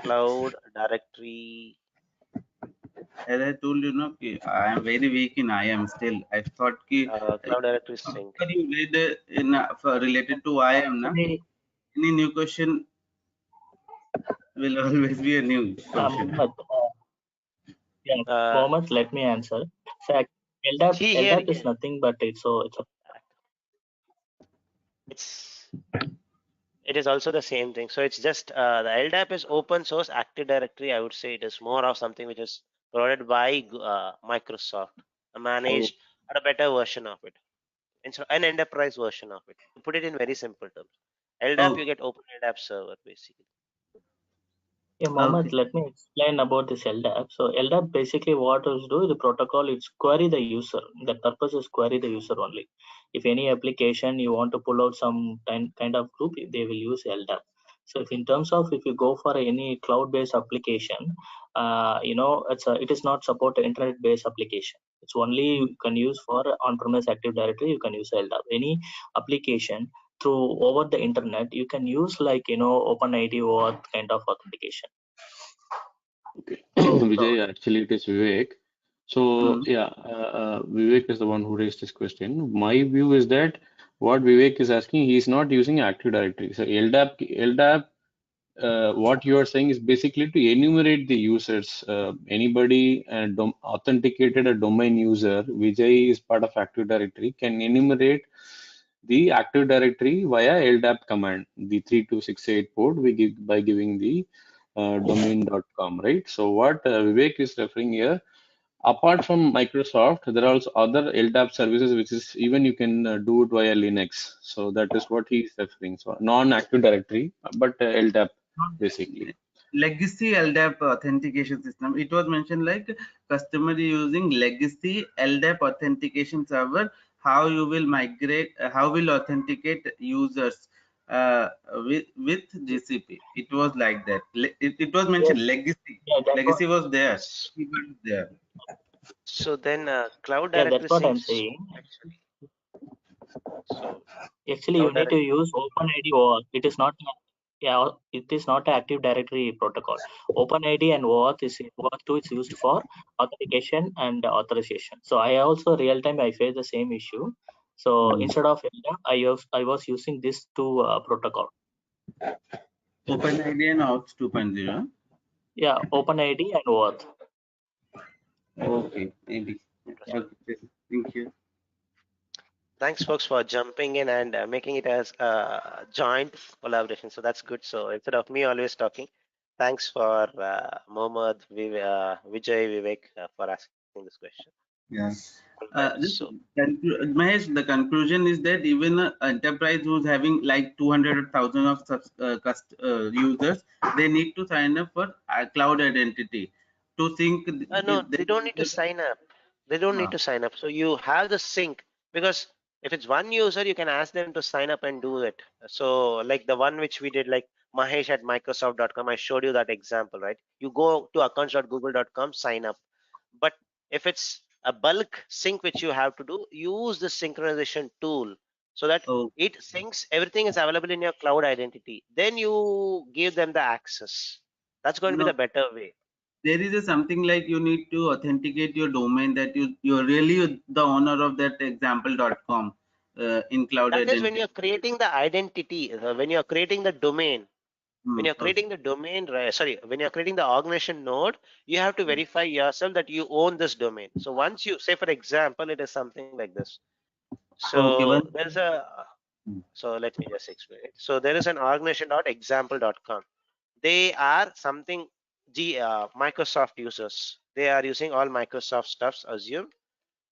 Cloud Directory, as I told you, no, I am very weak in IAM still. I thought Cloud Directory Sync. after you read in related to IAM, na, Actually, any new question will always be a new question. Mohammed, yeah, Uh, Mohammed, let me answer. So LDAP, see here, LDAP is nothing but it's a it's it is also the same thing. So it's just the LDAP is open source Active Directory. I would say it is more of something which is provided by Microsoft, managed or a better version of it. An enterprise version of it. To put it in very simple terms, LDAP Oh, you get Open LDAP server basically. Yeah, okay. Mohammed, let me explain about this LDAP. So LDAP basically what it do, the protocol is query the user. The purpose is query the user only. If any application you want to pull out some kind of group, they will use LDAP. So if in terms of if you go for any cloud-based application, it is not support internet-based application. It's only you can use for on-premise Active Directory. You can use LDAP. Any application through over the internet, you can use like OpenID or kind of authentication. Okay. Oh, Vijay, actually it is Vivek. So mm. yeah, Vivek is the one who raised this question. My view is that what Vivek is asking, he is not using Active Directory. So LDAP, what you are saying is basically to enumerate the users. Anybody authenticated a domain user, Vijay is part of Active Directory, can enumerate the Active Directory via LDAP command, the 3268 port we give by giving the domain.com, right? So what Vivek is referring here, apart from Microsoft, there are also other LDAP services, which is even you can do it via Linux. So that is what he is referring. So non-Active Directory, but LDAP basically. Legacy LDAP authentication system. It was mentioned like customer using legacy LDAP authentication server. How you will migrate, how will authenticate users with GCP. It was like that. It was Yes, mentioned legacy. yeah, Legacy was there. Keyword is there. So then Cloud yeah, Directory that's what I'm Syncs saying. actually. So Actually, you Cloud need to Directory. use OpenID OAuth. It is not, yeah, it is not an Active Directory protocol. OpenID and OAuth 2 is used for authentication and authorization. So I also real time I face the same issue. So instead of LDAP, I was using this two protocol. OpenID and Auth 2.0. Yeah, OpenID and OAuth. Okay, maybe. Interesting. Okay, thank you. Thanks, folks, for jumping in and making it as a joint collaboration. So that's good. So instead of me always talking, thanks for Mohammed, Vijay, Vivek for asking this question. Yeah. All right. This So Mahesh, the conclusion is that even an enterprise who's having like 200,000 of users, they need to sign up for cloud identity to sync. no, they don't need to sign up. They don't need uh, to sign up. So you have the sync because if it's one user, you can ask them to sign up and do it. So like the one which we did, like Mahesh at Microsoft.com, I showed you that example, right? You go to accounts.google.com, sign up. But if it's a bulk sync which you have to do, use the synchronization tool so that oh, it syncs, everything is available in your cloud identity. Then you give them the access. That's going to be no, the better way. there is something like you need to authenticate your domain that you're really the owner of that example.com in cloud That is when identity. you're creating the identity, when you're creating the domain. When you're creating the domain, sorry, when you're creating the organization node, you have to verify yourself that you own this domain. So once you say, for example, it is something like this. Okay. So there's a, so let me just explain it. So there is an organization.example.com. They are something Microsoft users. They are using all Microsoft stuffs, assume.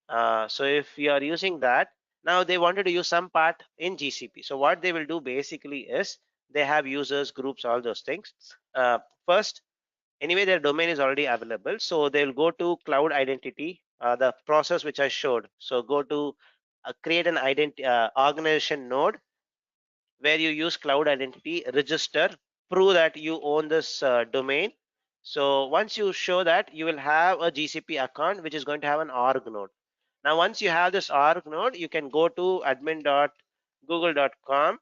So if you are using that, now they wanted to use some part in GCP. So what they will do basically is they have users, groups, all those things. First, anyway, their domain is already available. So they'll go to cloud identity, the process which I showed. So go to create an organization node where you use cloud identity, register, prove that you own this domain. So once you show that, you will have a GCP account which is going to have an org node. Now, once you have this org node, you can go to admin.google.com.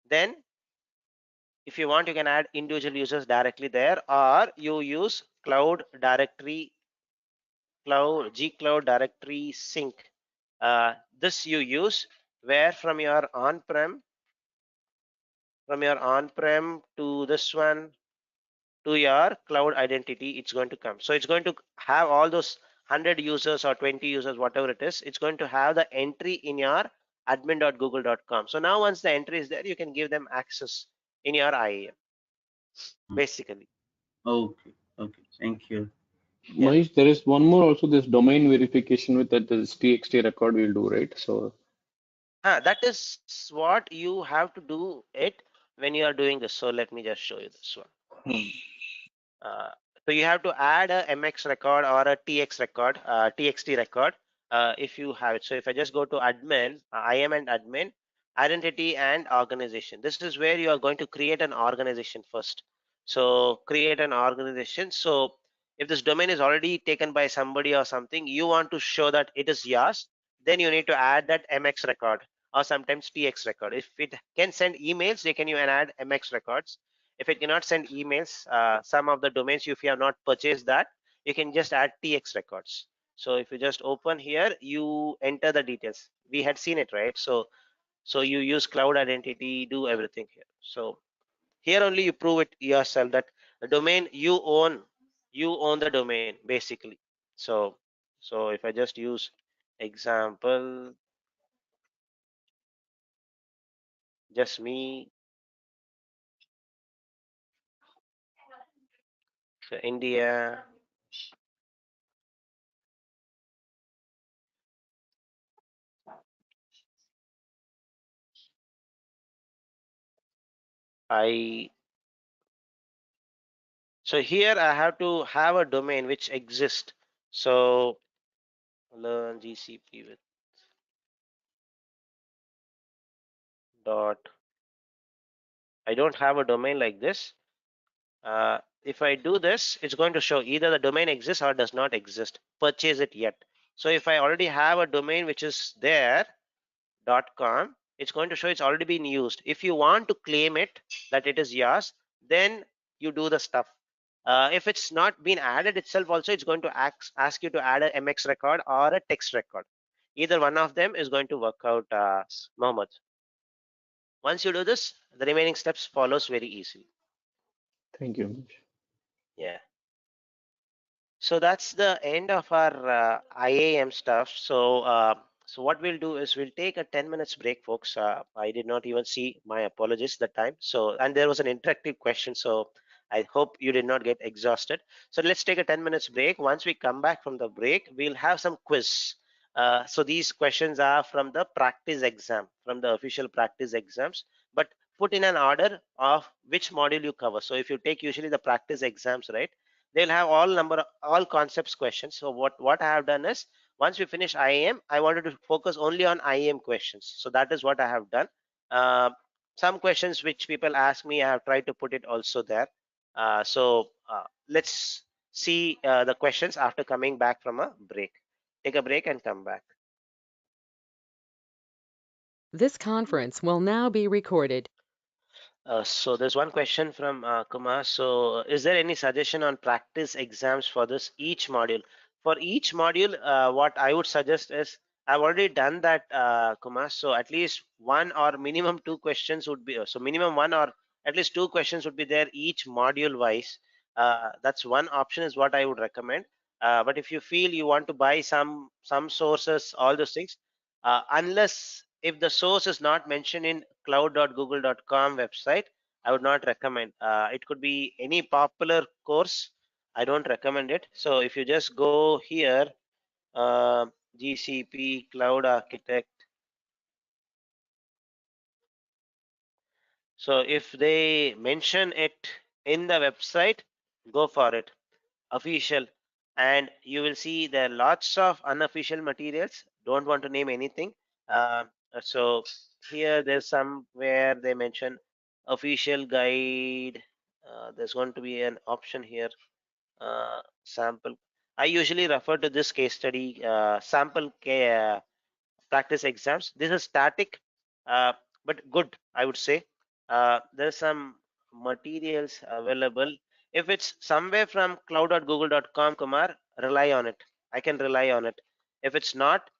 Then, if you want, you can add individual users directly there, or you use cloud directory, gcloud directory sync. This you use where from your on-prem to this one to your cloud identity, it's going to come. So it's going to have all those 100 users or 20 users, whatever it is. It's going to have the entry in your admin.google.com. So now once the entry is there, you can give them access in your IAM, basically. Okay. Okay. Thank you. Yeah. Mahesh, there is one more also, this domain verification with that this TXT record we'll do, right? So That is what you have to do it when you are doing this. So let me just show you this one. Uh, so you have to add a MX record or a TX record, TXT record, if you have it. So if I just go to admin, IAM and admin, identity and organization. This is where you are going to create an organization first. So create an organization. So if this domain is already taken by somebody or something, you want to show that it is yours, then you need to add that MX record or sometimes TX record. If it can send emails, they can you add MX records. If it cannot send emails, some of the domains, if you have not purchased that, you can just add TX records. So if you just open here, you enter the details. We had seen it, right? So you use cloud identity, do everything here. So here only you prove it yourself that the domain you own the domain basically. So if I just use example, just me, so India, I so here I have to have a domain which exists. So learn GCP with dot. I don't have a domain like this. If I do this, it's going to show either the domain exists or does not exist. Purchase it yet. So if I already have a domain which is there, .com, it's going to show it's already been used. If you want to claim it that it is yours, then you do the stuff. If it's not been added itself also, it's going to ask you to add a MX record or a text record. Either one of them is going to work out, Mohammed. Once you do this, the remaining steps follows very easily. thank you, Mahesh. Yeah. So that's the end of our IAM stuff. So what we'll do is we'll take a 10 minutes break, folks. I did not even see, my apologies that time. So, and there was an interactive question. So I hope you did not get exhausted. So let's take a 10 minutes break. Once we come back from the break, we'll have some quiz. So these questions are from the practice exam, from the official practice exams, but put in an order of which module you cover. So if you take usually the practice exams, right? They'll have all concepts questions. So what I have done is once we finish IAM, I wanted to focus only on IAM questions. So that is what I have done. Some questions which people ask me, I have tried to put it also there. Let's see the questions after coming back from a break. Take a break and come back. This conference will now be recorded. So there's one question from Kumar. So is there any suggestion on practice exams for this each module? For each module, what I would suggest is I've already done that, Kumar. So at least one or minimum two questions would be, so minimum one or at least 2 questions would be there each module wise. That's one option is what I would recommend. But if you feel you want to buy some sources, all those things, unless if the source is not mentioned in cloud.google.com website, I would not recommend. It could be any popular course. I don't recommend it. So if you just go here, uh, GCP Cloud Architect. So if they mention it in the website, go for it, official. And you will see there are lots of unofficial materials. Don't want to name anything. Uh, so here there's some where they mention official guide. There's going to be an option here, sample. I usually refer to this case study, practice exams. This is static, uh, but good, I would say. There's some materials available. If it's somewhere from cloud.google.com, Kumar, rely on it. I can rely on it. If it's not,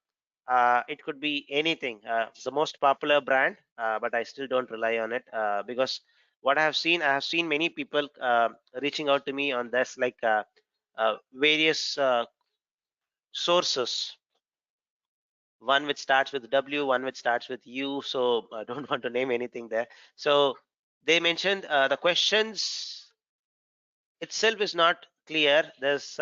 it could be anything. The most popular brand, but I still don't rely on it because what I have seen many people reaching out to me on this, like various sources, one which starts with W, one which starts with U. So I don't want to name anything there. So they mentioned the questions itself is not clear. There's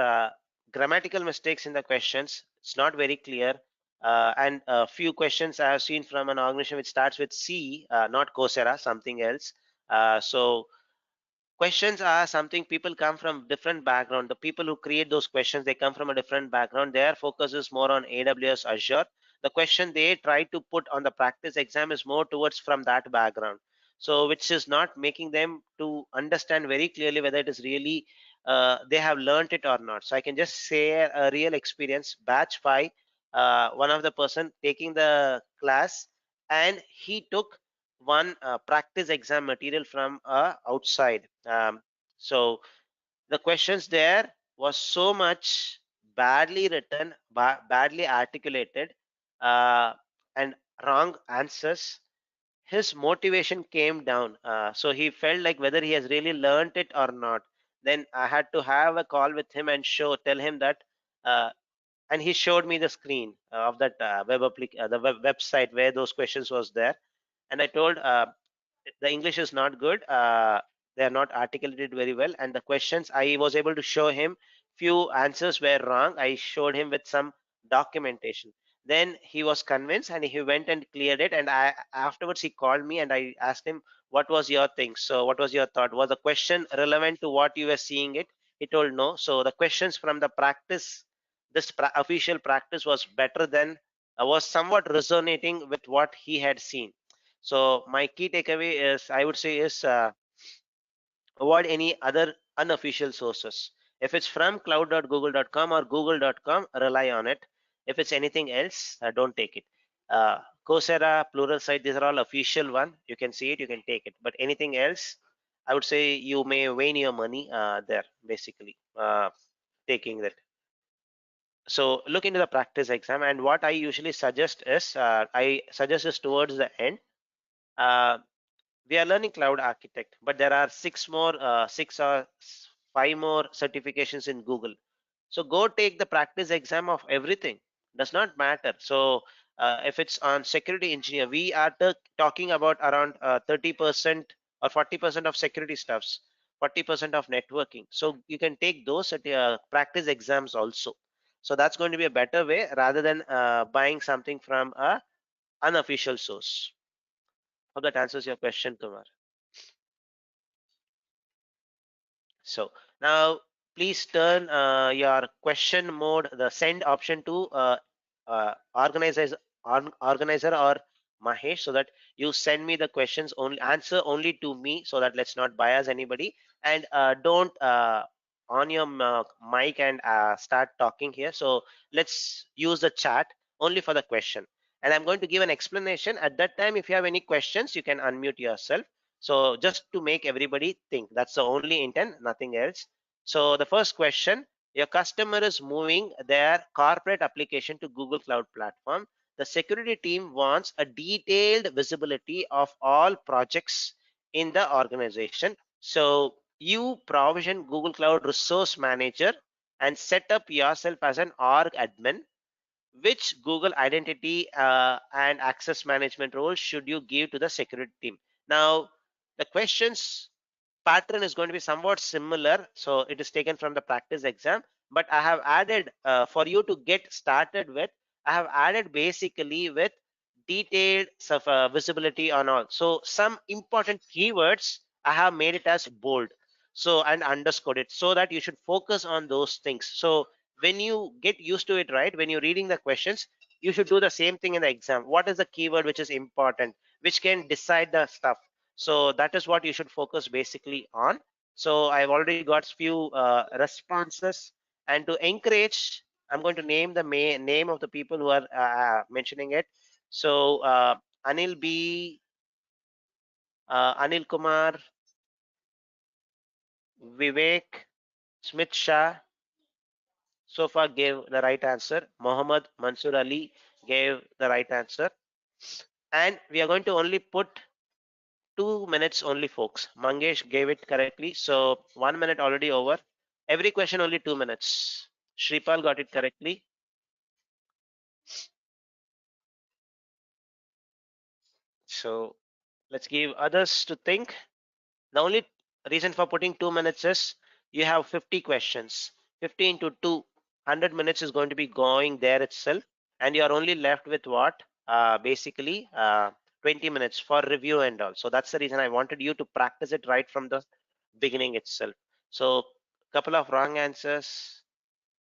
grammatical mistakes in the questions. It's not very clear. And a few questions I have seen from an organization which starts with C, not Coursera, something else. So questions are something, people come from different background. The people who create those questions, they come from a different background. Their focus is more on AWS, Azure. The question they try to put on the practice exam is more towards from that background, so which is not making them to understand very clearly whether it is really they have learned it or not. So I can just share a real experience. Batch 5, one of the person taking the class, and he took one practice exam material from outside. So the questions there was so much badly written, badly articulated, uh, and wrong answers. His motivation came down. So he felt like whether he has really learned it or not. Then I had to have a call with him and tell him that. Uh, and he showed me the screen of that website where those questions was there, and I told the English is not good. They are not articulated very well. And the questions, I was able to show him few answers were wrong. I showed him with some documentation. Then he was convinced and he went and cleared it. And afterwards he called me and I asked him, what was your thing? So what was your thought? Was the question relevant to what you were seeing it? He told no. So the questions from the practice, this official practice was better than, was somewhat resonating with what he had seen. So my key takeaway is, I would say, is avoid any other unofficial sources. If it's from cloud.google.com or google.com, rely on it. If it's anything else, don't take it. Coursera, Pluralsight, these are all official one. You can see it, you can take it. But anything else, I would say you may wane your money there, basically, taking that. So look into the practice exam. And what I usually suggest is, I suggest is towards the end. We are learning cloud architect, but there are six or five more certifications in Google. So go take the practice exam of everything. Does not matter. So if it's on security engineer, we are talking about around 30% or 40% of security stuffs, 40% of networking. So you can take those practice exams also. So that's going to be a better way rather than buying something from a unofficial source. Hope that answers your question, Kumar. So now please turn your question mode, the send option, to organizer, organizer or Mahesh, so that you send me the questions only, answer only to me, so that let's not bias anybody. And don't on your mic and start talking here. So let's use the chat only for the question. And I'm going to give an explanation. At that time, if you have any questions, you can unmute yourself. So just to make everybody think, that's the only intent, nothing else. So the first question, your customer is moving their corporate application to Google Cloud Platform. The security team wants a detailed visibility of all projects in the organization. So you provision Google Cloud Resource Manager and set up yourself as an org admin. Which Google identity and access management role should you give to the security team? Now, the questions pattern is going to be somewhat similar. So it is taken from the practice exam, but I have added for you to get started with, I have added basically with detailed visibility on all. So some important keywords, I have made it as bold. So and underscored it so that you should focus on those things. So when you get used to it, right, when you're reading the questions, you should do the same thing in the exam. What is the keyword which is important, which can decide the stuff? So that is what you should focus basically on. So I've already got few responses, and to encourage, I'm going to name the name of the people who are mentioning it. So Anil B, Anil Kumar, Vivek, Smith Shah so far gave the right answer. Mohammad Mansur Ali gave the right answer. And we are going to only put 2 minutes only, folks. Mangesh gave it correctly. So 1 minute already over. Every question only 2 minutes. Shripal got it correctly. So let's give others to think. The only reason for putting 2 minutes is you have 50 questions. 50 into 2, 100 minutes is going to be going there itself. And you are only left with what? Basically 20 minutes for review and all. So that's the reason I wanted you to practice it right from the beginning itself. So couple of wrong answers.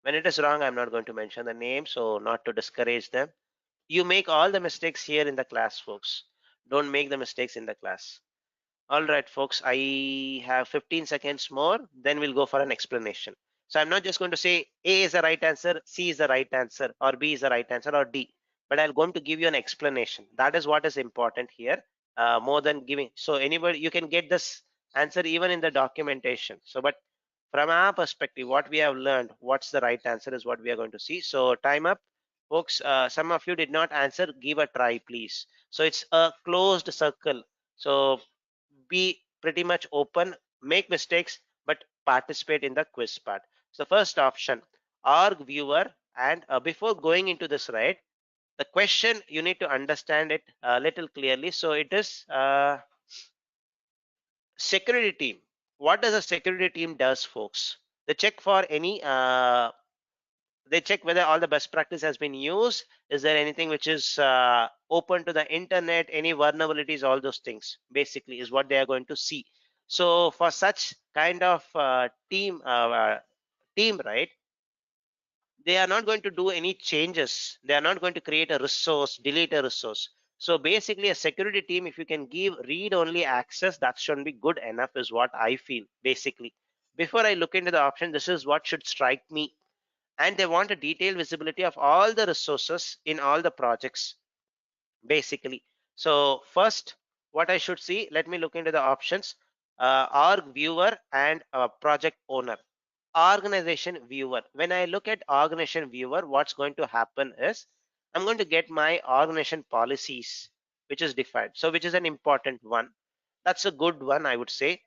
When it is wrong, I'm not going to mention the name, so not to discourage them. You make all the mistakes here in the class, folks. Don't make the mistakes in the class. All right, folks, I have 15 seconds more, then we'll go for an explanation. So I'm not just going to say A is the right answer, C is the right answer, or B is the right answer, or D, but I'm going to give you an explanation. That is what is important here, more than giving. So anybody, you can get this answer even in the documentation. So, but from our perspective, what we have learned, what's the right answer is what we are going to see. So time up, folks. Some of you did not answer. Give a try, please. So it's a closed circle. So be pretty much open, make mistakes, but participate in the quiz part. So first option, org viewer. And before going into this, right, the question you need to understand it a little clearly. So it is security team. What does a security team does, folks? They check for any they check whether all the best practice has been used. Is there anything which is open to the internet, any vulnerabilities, all those things basically is what they are going to see. So for such kind of team, right, they are not going to do any changes. They are not going to create a resource, delete a resource. So basically a security team, if you can give read only access, that should be good enough is what I feel basically. Before I look into the option, this is what should strike me. And they want a detailed visibility of all the resources in all the projects basically. So first, what I should see, let me look into the options. Org viewer and project owner. Organization viewer. When I look at organization viewer, what's going to happen is I'm going to get my organization policies, which is defined. So which is an important one. That's a good one, I would say.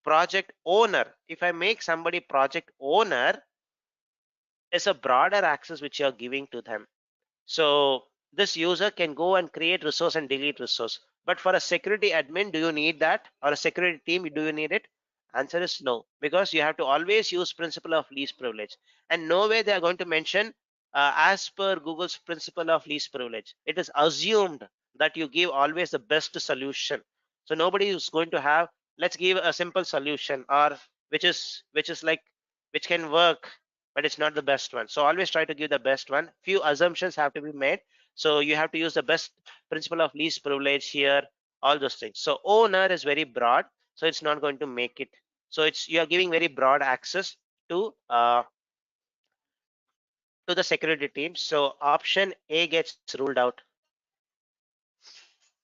Project owner. If I make somebody project owner, is a broader access which you're giving to them. So this user can go and create resource and delete resource. But for a security admin, do you need that? Or a security team, do you need it? Answer is no, because you have to always use principle of least privilege. And no way they are going to mention as per Google's principle of least privilege. It is assumed that you give always the best solution. So nobody is going to have, let's give a simple solution, or which is like which can work, but it's not the best one. So always try to give the best one. Few assumptions have to be made. So you have to use the best principle of least privilege here, all those things. So owner is very broad, so it's not going to make it. So it's you are giving very broad access to the security team. So option A gets ruled out.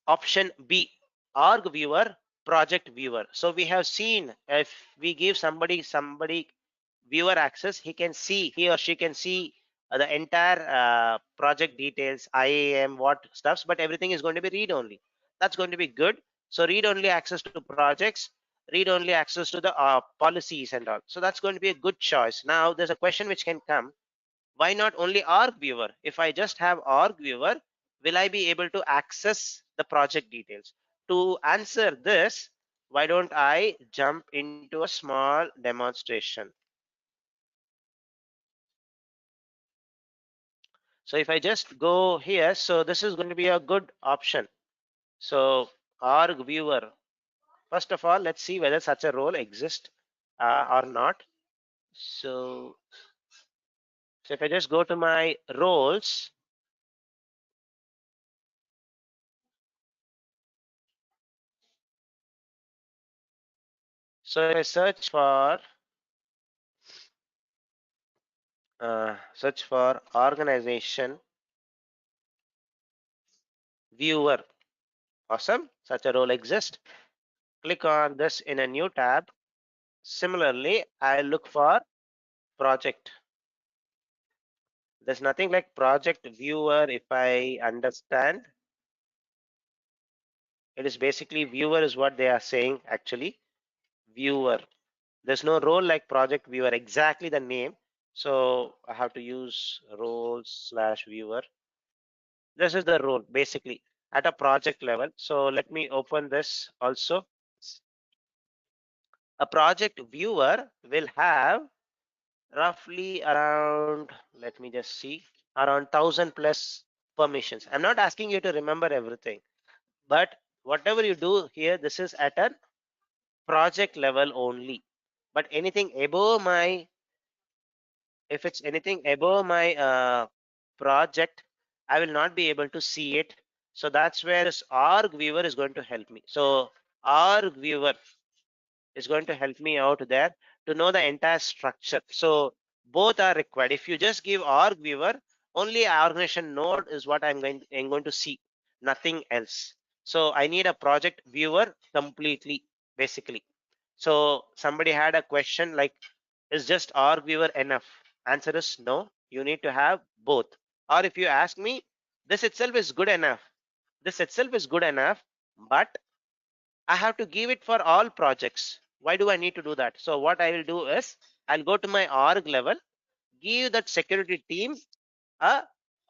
Option B, org viewer, project viewer. So we have seen if we give somebody viewer access, he or she can see the entire project details, IAM, what stuffs, but everything is going to be read only. That's going to be good. So read-only access to projects, read-only access to the policies and all. So that's going to be a good choice. Now there's a question which can come. Why not only org viewer? If I just have org viewer, will I be able to access the project details? To answer this, why don't I jump into a small demonstration? So if I just go here, so this is going to be a good option. So org viewer. First of all, let's see whether such a role exists or not. So if I just go to my roles, so if I search for organization viewer, awesome, such a role exists. Click on this in a new tab. Similarly, I look for project. There's nothing like project viewer if I understand. It is basically viewer is what they are saying actually. Viewer. There's no role like project viewer, exactly the name. So I have to use role/viewer. This is the role basically at a project level. So let me open this also. A project viewer will have roughly around, let me just see, around 1,000 plus permissions. I'm not asking you to remember everything, but whatever you do here, this is at a project level only. But anything above my, if it's anything above my project, I will not be able to see it. So that's where this org viewer is going to help me. So org viewer is going to help me out there to know the entire structure. So both are required. If you just give org viewer, only organization node is what I'm going to see, nothing else. So I need a project viewer completely, basically. So somebody had a question like, is just org viewer enough? Answer is no. You need to have both. Or if you ask me, this itself is good enough. This itself is good enough, but I have to give it for all projects. Why do I need to do that? So what I will do is I'll go to my org level, give that security team a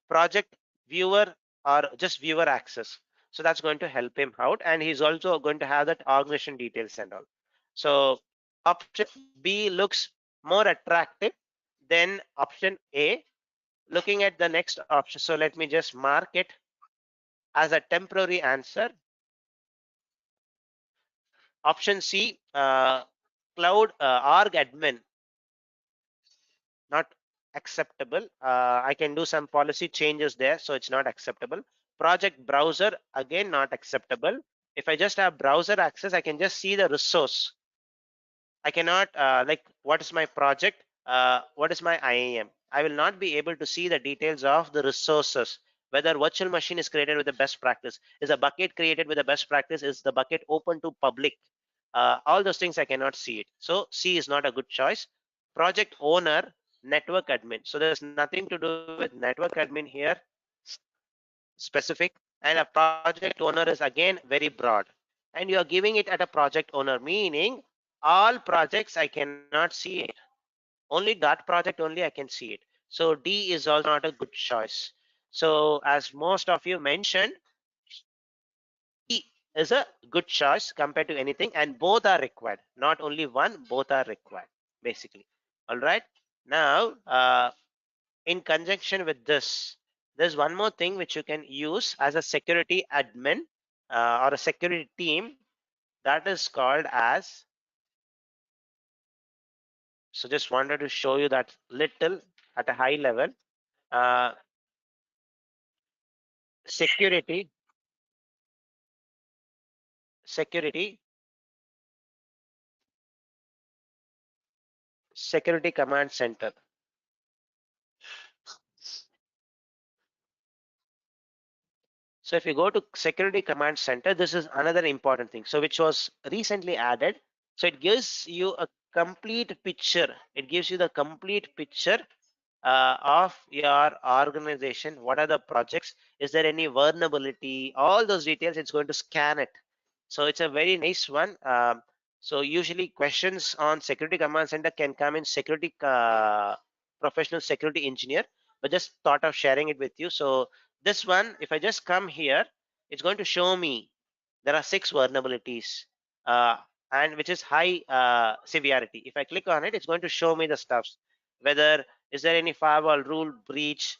project viewer or just viewer access. So that's going to help him out. And he's also going to have that organization details and all. So option B looks more attractive than option A. Looking at the next option. So let me just mark it as a temporary answer. Option C, cloud org admin, not acceptable. I can do some policy changes there, so it's not acceptable. Project browser, again, not acceptable. If I just have browser access, I can just see the resource. I cannot like what is my project, what is my IAM. I will not be able to see the details of the resources, whether virtual machine is created with the best practice, is a bucket created with the best practice, is the bucket open to public. All those things I cannot see it. So C is not a good choice. Project owner, network admin. So there's nothing to do with network admin here specific, and a project owner is again very broad, and you are giving it at a project owner, meaning all projects I cannot see it, only that project only I can see it. So D is also not a good choice. So as most of you mentioned, E is a good choice compared to anything, and both are required, not only one, both are required basically. All right, now in conjunction with this, there's one more thing which you can use as a security admin or a security team, that is called as, so just wanted to show you that little at a high level, uh, security security security command center. So if you go to security command center, this is another important thing, so which was recently added. So it gives you a complete picture, it gives you the complete picture of your organization. What are the projects? Is there any vulnerability? All those details, it's going to scan it. So it's a very nice one. So usually questions on security command center can come in security professional security engineer, but just thought of sharing it with you. So this one, if I just come here, it's going to show me there are 6 vulnerabilities, uh, and which is high severity. If I click on it, it's going to show me the stuffs. Whether is there any firewall rule breach,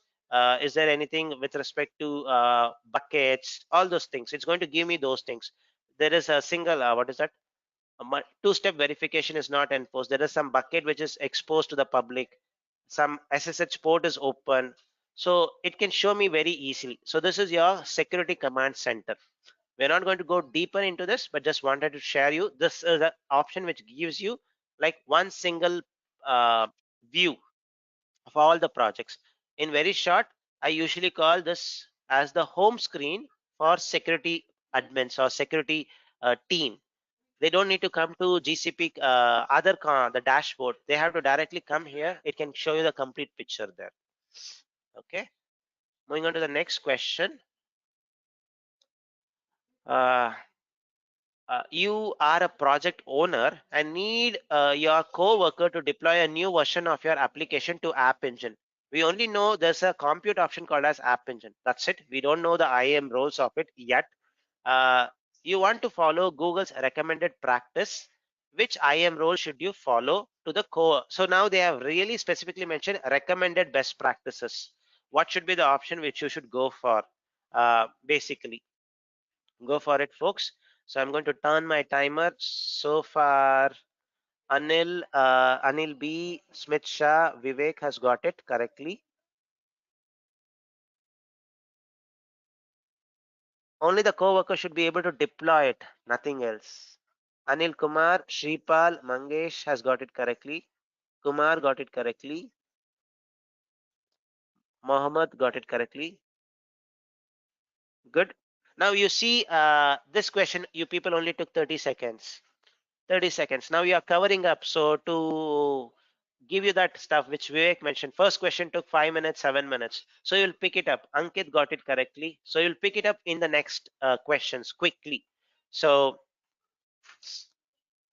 is there anything with respect to buckets, all those things. It's going to give me those things. There is a single what is that, two-step verification is not enforced. There is some bucket which is exposed to the public, some SSH port is open, so it can show me very easily. So this is your security command center. We're not going to go deeper into this, but just wanted to share you, this is an option which gives you like one single uh, view of all the projects. In very short, I usually call this as the home screen for security admins or security team. They don't need to come to GCP the dashboard. They have to directly come here. It can show you the complete picture there. Okay, moving on to the next question. uh, you are a project owner and need your co-worker to deploy a new version of your application to App Engine. We only know there's a compute option called as App Engine. That's it. We don't know the IAM roles of it yet. Uh, you want to follow Google's recommended practice. Which IAM role should you follow to the core? So now they have really specifically mentioned recommended best practices. What should be the option which you should go for? Basically, go for it, folks. So I'm going to turn my timer. So far, Anil B, Smith Shah, Vivek has got it correctly. Only the co-worker should be able to deploy it, nothing else. Anil Kumar, Shripal, Mangesh has got it correctly. Kumar got it correctly. Mohammed got it correctly. Good. Now you see this question, you people only took 30 seconds. 30 seconds. Now you are covering up. So to give you that stuff which Vivek mentioned, first question took 5 minutes, 7 minutes. So you'll pick it up. Ankit got it correctly. So you'll pick it up in the next questions quickly. So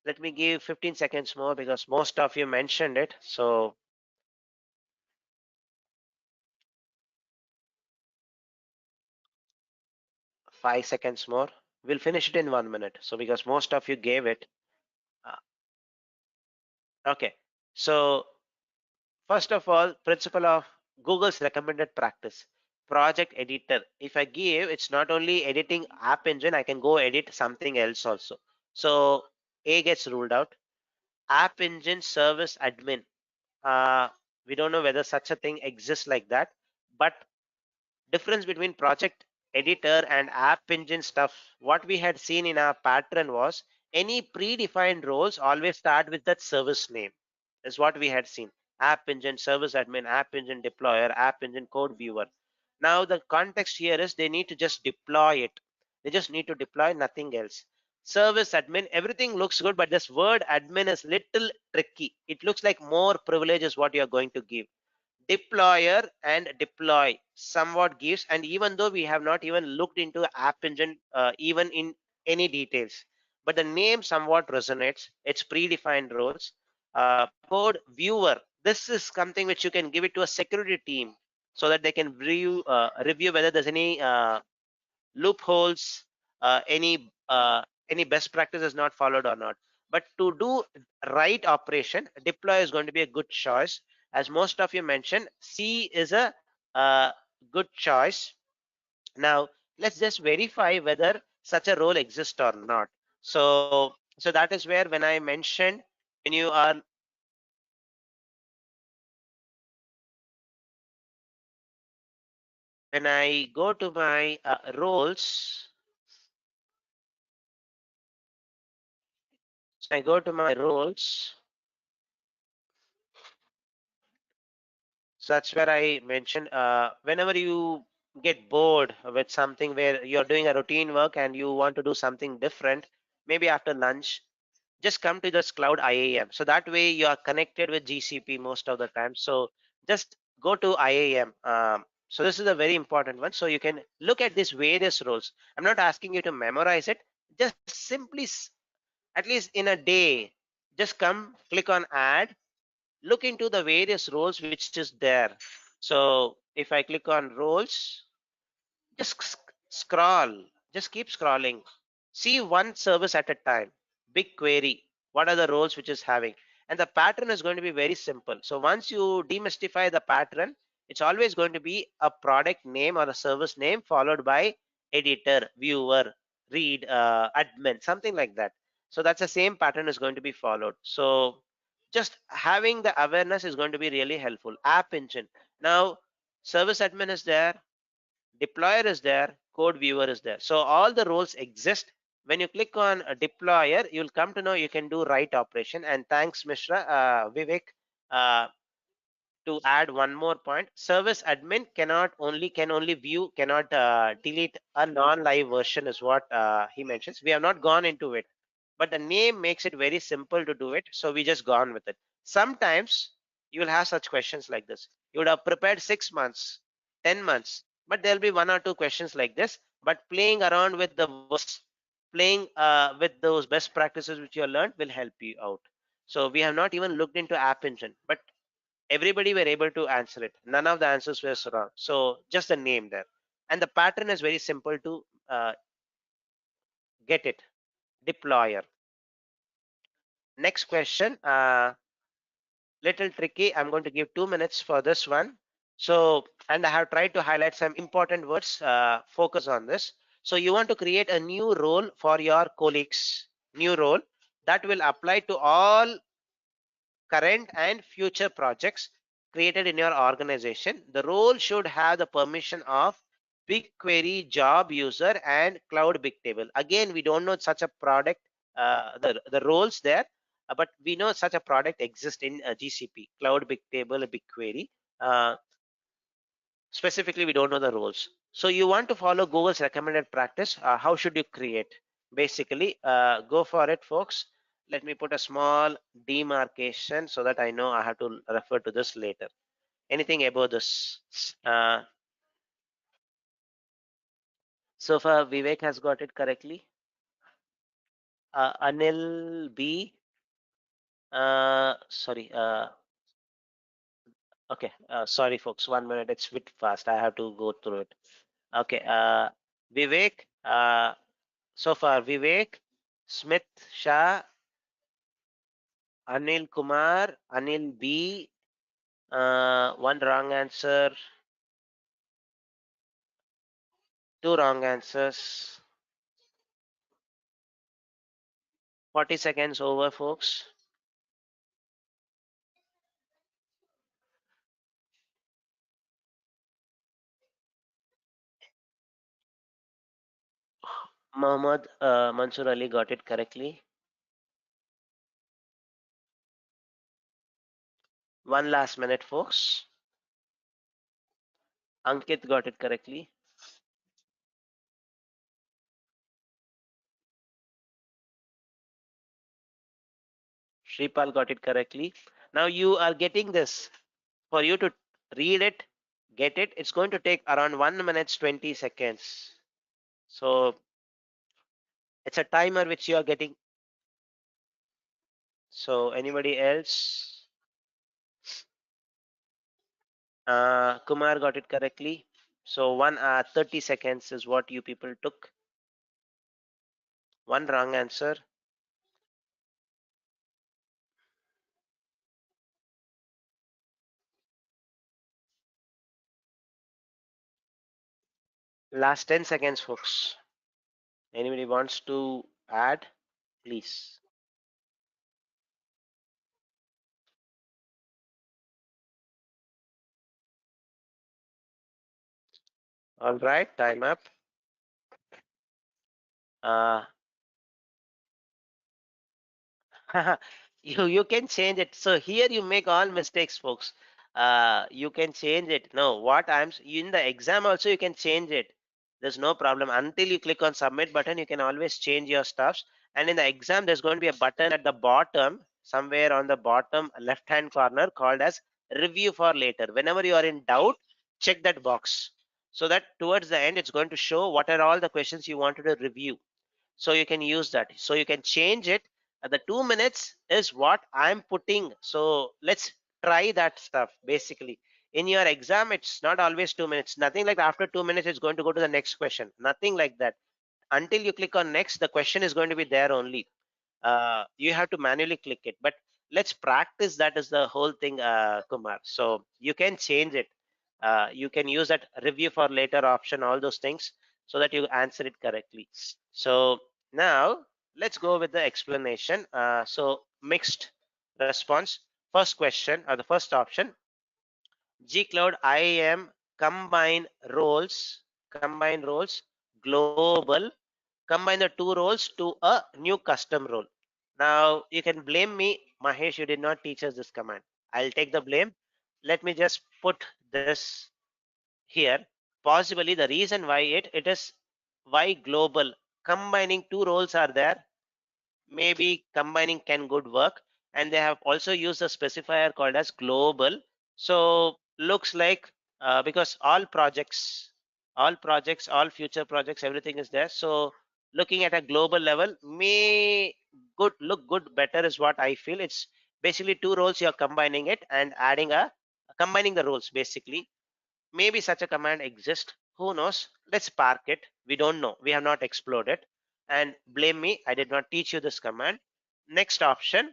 let me give 15 seconds more because most of you mentioned it. So 5 seconds more. We'll finish it in 1 minute. So because most of you gave it. Uh, okay. So first of all, principle of Google's recommended practice. Project editor. If I give, it's not only editing App Engine, I can go edit something else also. So A gets ruled out. App Engine service admin. Uh, we don't know whether such a thing exists like that, but difference between project editor and app engine stuff, what we had seen in our pattern was any predefined roles always start with that service name, is what we had seen. App engine service admin, app engine deployer, app engine code viewer. Now the context here is they need to just deploy it. They just need to deploy, nothing else. Service admin, everything looks good, but this word admin is little tricky. It looks like more privilege is what you are going to give. Deployer and deploy somewhat gives, and even though we have not even looked into app engine even in any details, but the name somewhat resonates. It's predefined roles. Code viewer, this is something which you can give it to a security team so that they can review whether there's any loopholes, any best practice is not followed or not. But to do right operation, deploy is going to be a good choice. As most of you mentioned, C is a uh, good choice. Now let's just verify whether such a role exists or not. So that is where when I mentioned, when you are, when I go to my roles, so I go to my roles. So that's where I mentioned, whenever you get bored with something where you're doing a routine work and you want to do something different, maybe after lunch, just come to this cloud IAM. So that way you are connected with GCP most of the time. So just go to IAM. So this is a very important one. So you can look at these various roles. I'm not asking you to memorize it. just simply, at least in a day, just come, click on add, look into the various roles which is there. So if I click on roles, just scroll, just keep scrolling, see one service at a time, big query, what are the roles which is having, and the pattern is going to be very simple. So once you demystify the pattern, it's always going to be a product name or a service name followed by editor, viewer, read, admin, something like that. So that's the same pattern is going to be followed. So just having the awareness is going to be really helpful. App engine, now service admin is there, deployer is there, code viewer is there. So all the roles exist. When you click on a deployer, you'll come to know you can do write operation. And thanks, Mishra, Vivek, uh, to add one more point. Service admin can only view, cannot delete a non-live version is what he mentions. We have not gone into it, but the name makes it very simple to do it, so we just gone with it. Sometimes you will have such questions like this. You would have prepared 6 months, 10 months, but there'll be one or two questions like this. But playing around with the words, playing with those best practices which you have learned will help you out. So we have not even looked into app engine, but everybody were able to answer it. None of the answers were wrong. So just the name there. And the pattern is very simple to get it. Deployer. Next question, little tricky. I'm going to give 2 minutes for this one. So, and I have tried to highlight some important words, focus on this. So you want to create a new role for your colleagues, new role that will apply to all current and future projects created in your organization. The role should have the permission of BigQuery job user and Cloud Bigtable. Again, we don't know such a product, the roles there, but we know such a product exists in GCP, Cloud Bigtable, BigQuery. Specifically, we don't know the roles. So you want to follow Google's recommended practice. How should you create? Basically, go for it, folks. Let me put a small demarcation so that I know I have to refer to this later. Anything about this? So far, Vivek has got it correctly. Anil B. Sorry. Okay. Sorry, folks. 1 minute. It's a bit fast. I have to go through it. Okay. Vivek. So far, Vivek, Smith, Shah, Anil Kumar, Anil B. One wrong answer, two wrong answers. 40 seconds over, folks. Mohammad Mansur Ali got it correctly. One last minute, folks. Ankit got it correctly. Shripal got it correctly. Now you are getting this. For you to read it, get it, it's going to take around 1 minute 20 seconds. So it's a timer which you are getting. So anybody else? Kumar got it correctly. So 30 seconds is what you people took. One wrong answer. Last 10 seconds, folks. Anybody wants to add, please. All right, time up. Uh, you can change it. So here you make all mistakes, folks. You can change it. No, what I'm in the exam also you can change it. There's no problem until you click on submit button. You can always change your stuffs. And in the exam, there's going to be a button at the bottom, somewhere on the bottom left hand corner, called as review for later. Whenever you are in doubt, check that box so that towards the end it's going to show what are all the questions you wanted to review. So you can use that. So you can change it. The 2 minutes is what I'm putting. So let's try that stuff. Basically, in your exam, it's not always 2 minutes. Nothing like after 2 minutes, it's going to go to the next question. Nothing like that. Until you click on next, the question is going to be there only. You have to manually click it, but let's practice. That is the whole thing, Kumar. So you can change it. You can use that review for later option, all those things, so that you answer it correctly. So now let's go with the explanation. So mixed response. First question, or the first option, gcloud IAM combine roles global, combine the two roles to a new custom role. Now you can blame me, Mahesh, you did not teach us this command. I'll take the blame. Let me just put this here. Possibly the reason why it is, why global, combining two roles are there, maybe combining can good work, and they have also used a specifier called as global. So looks like, because all future projects, everything is there. So looking at a global level may look good better is what I feel. It's basically two roles, you're combining it and adding a, combining the roles basically. Maybe such a command exists, who knows. Let's park it. We don't know, we have not explored it. And blame me, I did not teach you this command. Next option,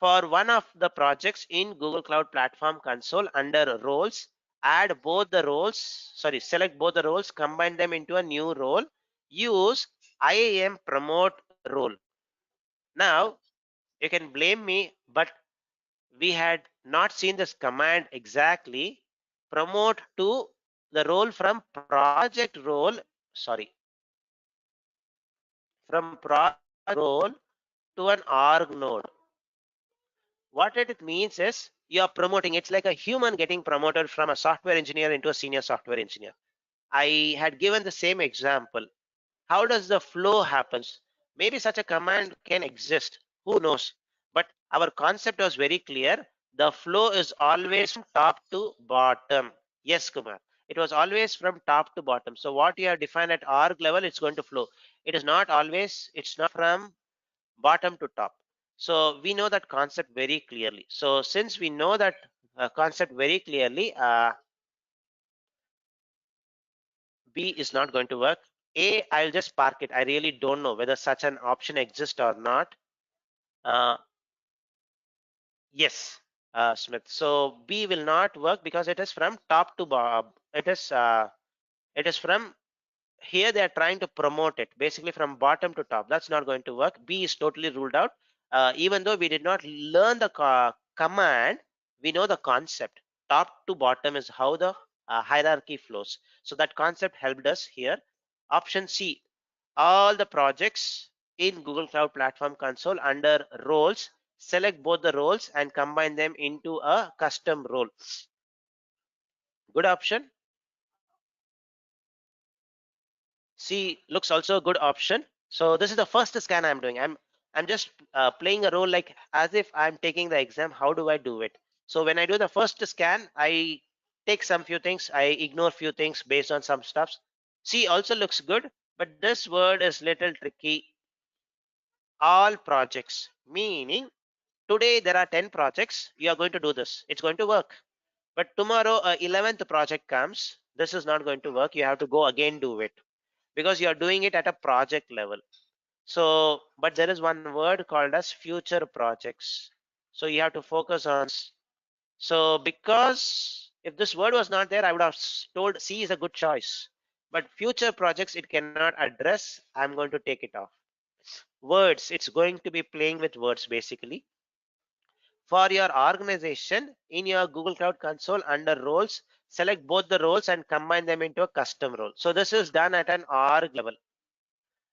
for one of the projects in Google Cloud Platform console under roles, add both the roles, sorry, select both the roles, combine them into a new role, use IAM promote role. Now you can blame me, but we had not seen this command exactly. Promote to the role from project role, sorry, from project role to an org node. What it means is you are promoting. It's like a human getting promoted from a software engineer into a senior software engineer. I had given the same example. How does the flow happens? Maybe such a command can exist, who knows. But our concept was very clear. The flow is always from top to bottom. Yes, Kumar, it was always from top to bottom. So what you have defined at org level, it's going to flow. It is not always, it's not from bottom to top. So we know that concept very clearly. So since we know that concept very clearly, B is not going to work. A, I'll just park it. I really don't know whether such an option exists or not. Uh, yes, Smith. So B will not work because it is from top to bottom. It is from here. They are trying to promote it basically from bottom to top. That's not going to work. B is totally ruled out. Even though we did not learn the command, we know the concept. Top to bottom is how the hierarchy flows. So that concept helped us here. Option C, all the projects in Google Cloud Platform console under roles, select both the roles and combine them into a custom role. Good option. C looks also a good option. So this is the first scan I'm doing. I'm just playing a role like as if I'm taking the exam. How do I do it? So when I do the first scan, I take some few things, I ignore few things based on some stuffs. C also looks good, but this word is little tricky. All projects, meaning today there are 10 projects. You are going to do this. It's going to work. But tomorrow, 11th project comes. This is not going to work. You have to go again do it because you are doing it at a project level. So, but there is one word called as future projects. So you have to focus on. So because if this word was not there, I would have told C is a good choice. But future projects, it cannot address. I'm going to take it off. Words, it's going to be playing with words basically. For your organization, in your Google Cloud Console under roles, select both the roles and combine them into a custom role. So this is done at an org level.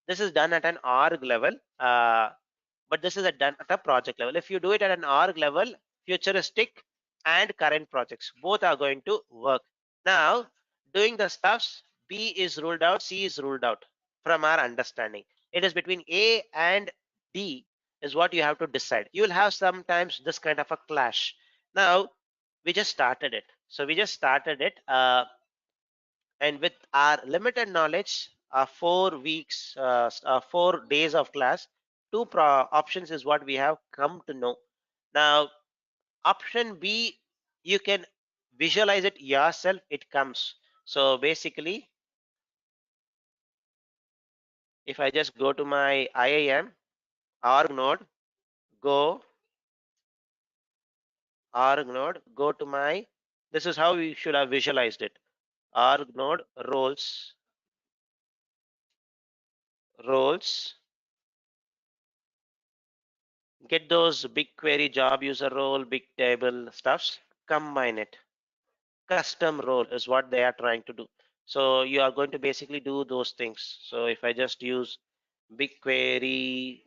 This is done at an org level, but this is done at a project level. If you do it at an org level, futuristic and current projects, both are going to work. Now, doing the stuffs, B is ruled out, C is ruled out from our understanding. It is between A and D is what you have to decide. You will have sometimes this kind of a clash. Now, we just started it. So we just started it. And with our limited knowledge, 4 weeks, 4 days of class, two options is what we have come to know. Now, option B, you can visualize it yourself. It comes. So basically, if I just go to my IAM org node, go org node, go to my, this is how we should have visualized it. Org node roles, get those BigQuery job user role, big table stuffs, combine it. Custom role is what they are trying to do. So you are going to basically do those things. So if I just use BigQuery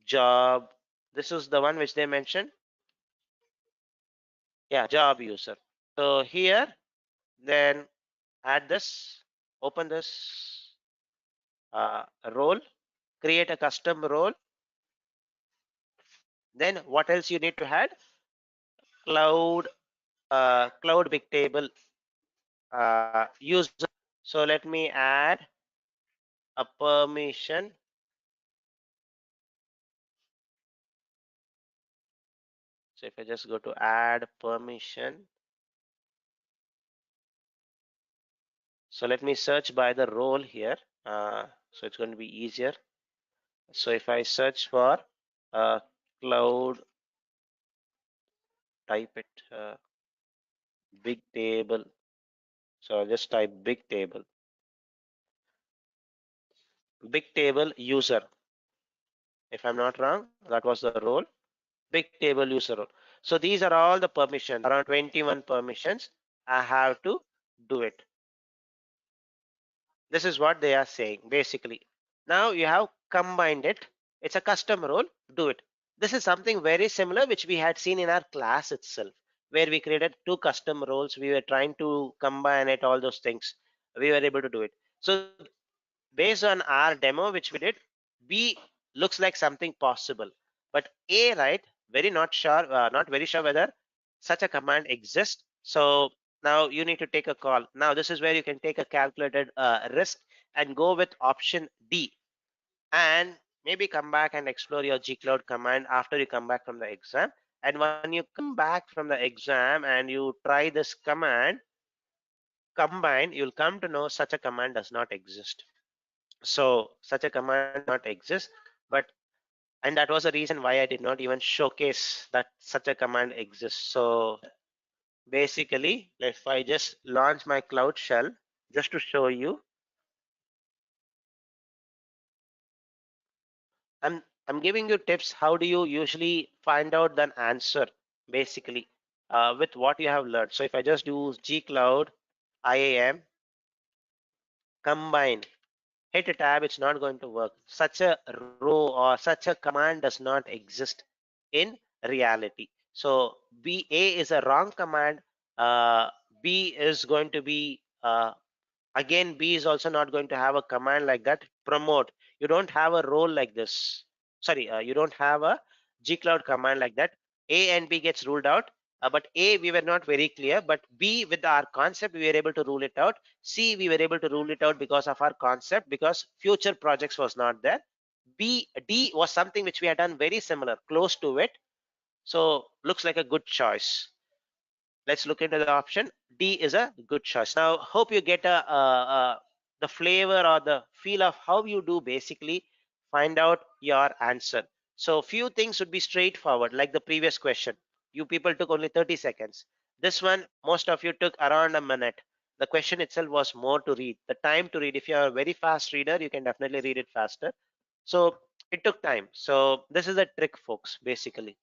job, this is the one which they mentioned. Yeah, job user. So here, then add this, open this role, create a custom role. Then what else you need to add? Cloud Bigtable user. So let me add a permission. So if I just go to add permission, so let me search by the role here. So it's going to be easier. So if I search for cloud, type it big table. So I'll just type big table user. If I'm not wrong, that was the role. Big table user role. So these are all the permissions, around 21 permissions. I have to do it. This is what they are saying basically. Now you have combined it. It's a custom role. Do it. This is something very similar which we had seen in our class itself, where we created two custom roles. We were trying to combine it, all those things. We were able to do it. So based on our demo which we did, B looks like something possible, but A, right, not very sure whether such a command exists. So now you need to take a call. Now this is where you can take a calculated risk and go with option D, and maybe come back and explore your gcloud command after you come back from the exam. And when you come back from the exam and you try this command combine, you'll come to know such a command does not exist. So such a command does not exist, but and that was the reason why I did not even showcase that such a command exists. So basically, if I just launch my cloud shell just to show you, I'm giving you tips. How do you usually find out the answer basically with what you have learned? So if I just use gcloud IAM combine, hit a tab, it's not going to work. Such a row or such a command does not exist in reality. So BA is a wrong command. Uh, B is going to be again, B is also not going to have a command like that. Promote. You don't have a role like this. Sorry, you don't have a gcloud command like that. A and B gets ruled out. But A, we were not very clear. But B, with our concept, we were able to rule it out. C, we were able to rule it out because of our concept, because future projects was not there. D was something which we had done very similar, close to it. So looks like a good choice. Let's look into the option. D is a good choice. Now hope you get the flavor or the feel of how you do basically find out your answer. So few things would be straightforward, like the previous question. You people took only 30 seconds. This one, most of you took around a minute. The question itself was more to read. The time to read, if you are a very fast reader, you can definitely read it faster. So it took time. So this is a trick, folks, basically.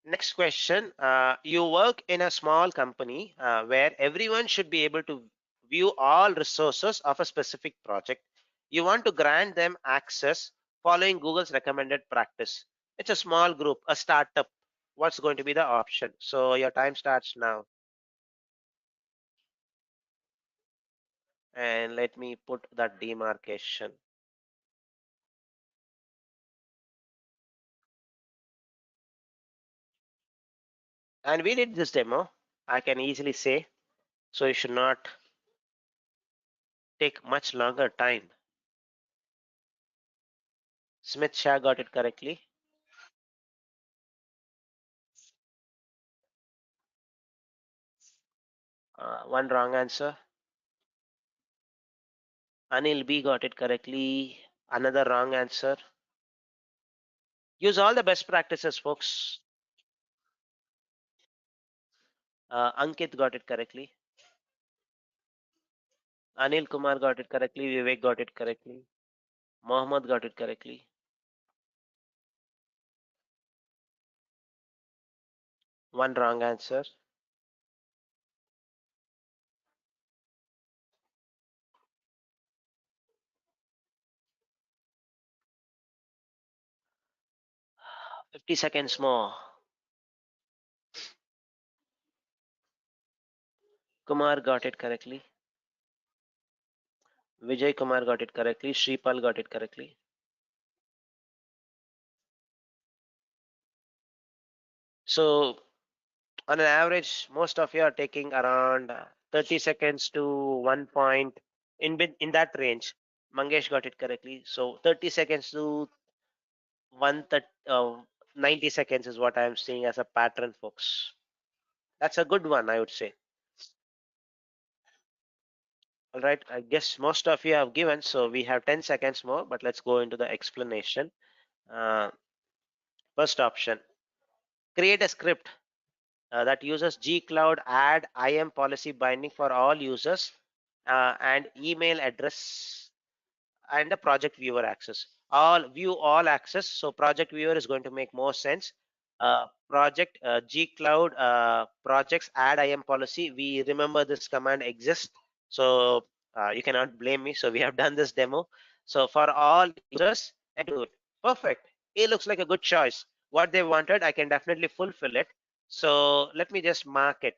Next question. You work in a small company where everyone should be able to view all resources of a specific project. You want to grant them access following Google's recommended practice. It's a small group, a startup. What's going to be the option? So your time starts now. And let me put that demarcation. And we did this demo, I can easily say. So you should not take much longer time. Smith Shah got it correctly. One wrong answer. Anil B got it correctly. Another wrong answer. Use all the best practices, folks. Ankit got it correctly. Anil Kumar got it correctly. Vivek got it correctly. Mohammed got it correctly. One wrong answer. $50 seconds more. Kumar got it correctly. Vijay Kumar got it correctly. Shripal got it correctly. So on an average, most of you are taking around 30 seconds to 1 point in that range. Mangesh got it correctly. So 30 seconds to 90 seconds is what I am seeing as a pattern, folks. That's a good one, I would say. All right, I guess most of you have given, so we have 10 seconds more, but let's go into the explanation. First option, create a script that uses gcloud add IAM policy binding for all users and email address and the project viewer access. All view all access. So project viewer is going to make more sense. Project gcloud projects add IAM policy. We remember this command exists, so you cannot blame me. So we have done this demo. So for all users, and do it. Perfect. It looks like a good choice. What they wanted, I can definitely fulfill it. So let me just mark it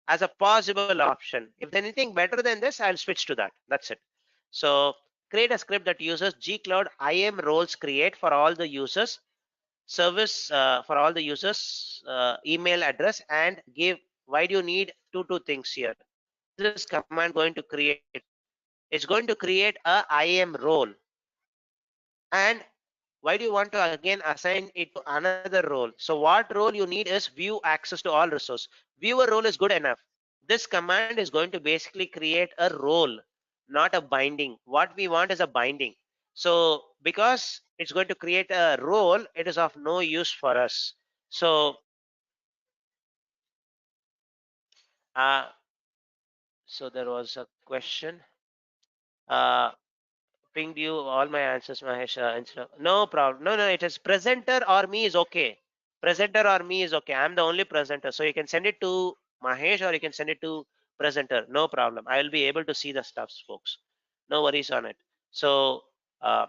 as a possible option. If there's anything better than this, I'll switch to that. That's it. So create a script that uses gcloud IAM roles create for all the users, service for all the users, email address, and give. Why do you need two things here? What is this command going to create? It's going to create a IAM role. And why do you want to again assign it to another role? So what role you need is view access to all resource. Viewer role is good enough. This command is going to basically create a role, not a binding. What we want is a binding. So because it's going to create a role, it is of no use for us. So uh, so there was a question. Uh, Pinged you all my answers, Mahesh. No problem. No, it is presenter or me is okay. Presenter or me is okay. I'm the only presenter. So you can send it to Mahesh or you can send it to presenter. No problem. I will be able to see the stuffs, folks. No worries on it. So uh,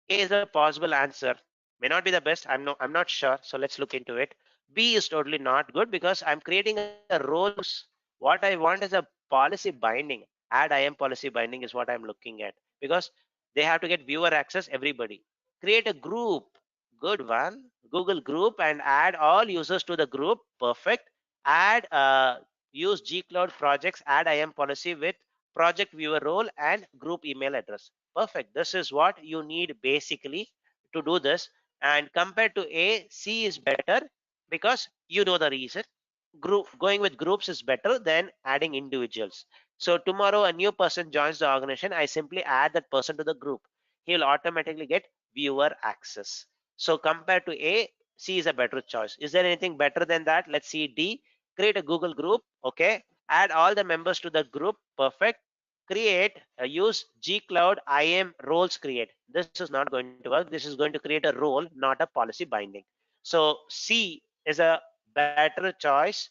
A is a possible answer. May not be the best. I'm not sure. So let's look into it. B is totally not good because I'm creating a roles. What I want is a policy binding. Add IAM policy binding is what I'm looking at because they have to get viewer access, everybody. Create a group. Good one. Google group and add all users to the group. Perfect. Add use gcloud projects, add IAM policy with project viewer role and group email address. Perfect. This is what you need basically to do this. And compared to A, C is better because you know the reason. Group going with groups is better than adding individuals. So tomorrow a new person joins the organization. I simply add that person to the group. He will automatically get viewer access. So compared to A, C is a better choice. Is there anything better than that? Let's see D. Create a Google group. Okay. Add all the members to the group. Perfect. Create use gcloud IAM roles create. This is not going to work. This is going to create a role, not a policy binding. So C is a better choice.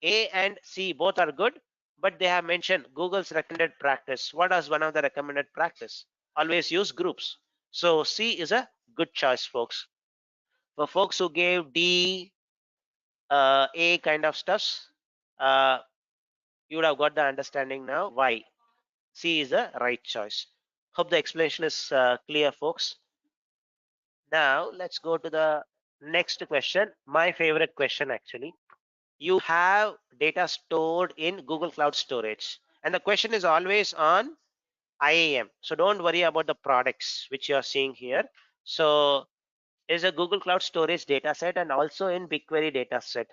A and C both are good, but they have mentioned Google's recommended practice. What is one of the recommended practice? Always use groups. So C is a good choice, folks. For folks who gave D, A kind of stuffs, you would have got the understanding now why C is the right choice. Hope the explanation is clear, folks. Now let's go to the next question. My favorite question, actually. you have data stored in Google Cloud Storage. And the question is always on IAM. So don't worry about the products which you are seeing here. So is a Google Cloud Storage dataset and also in BigQuery dataset.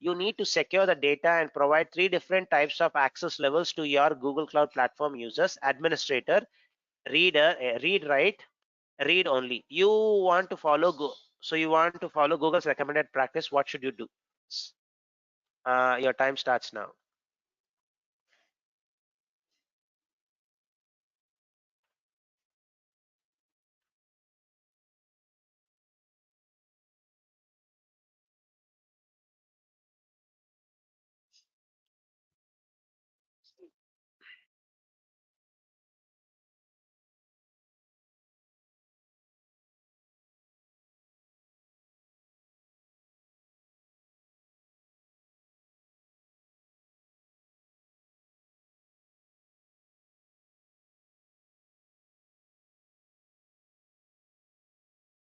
You need to secure the data and provide three different types of access levels to your Google Cloud Platform users: administrator, reader, read write, read only. You want to follow so you want to follow Google's recommended practice. What should you do? Your time starts now.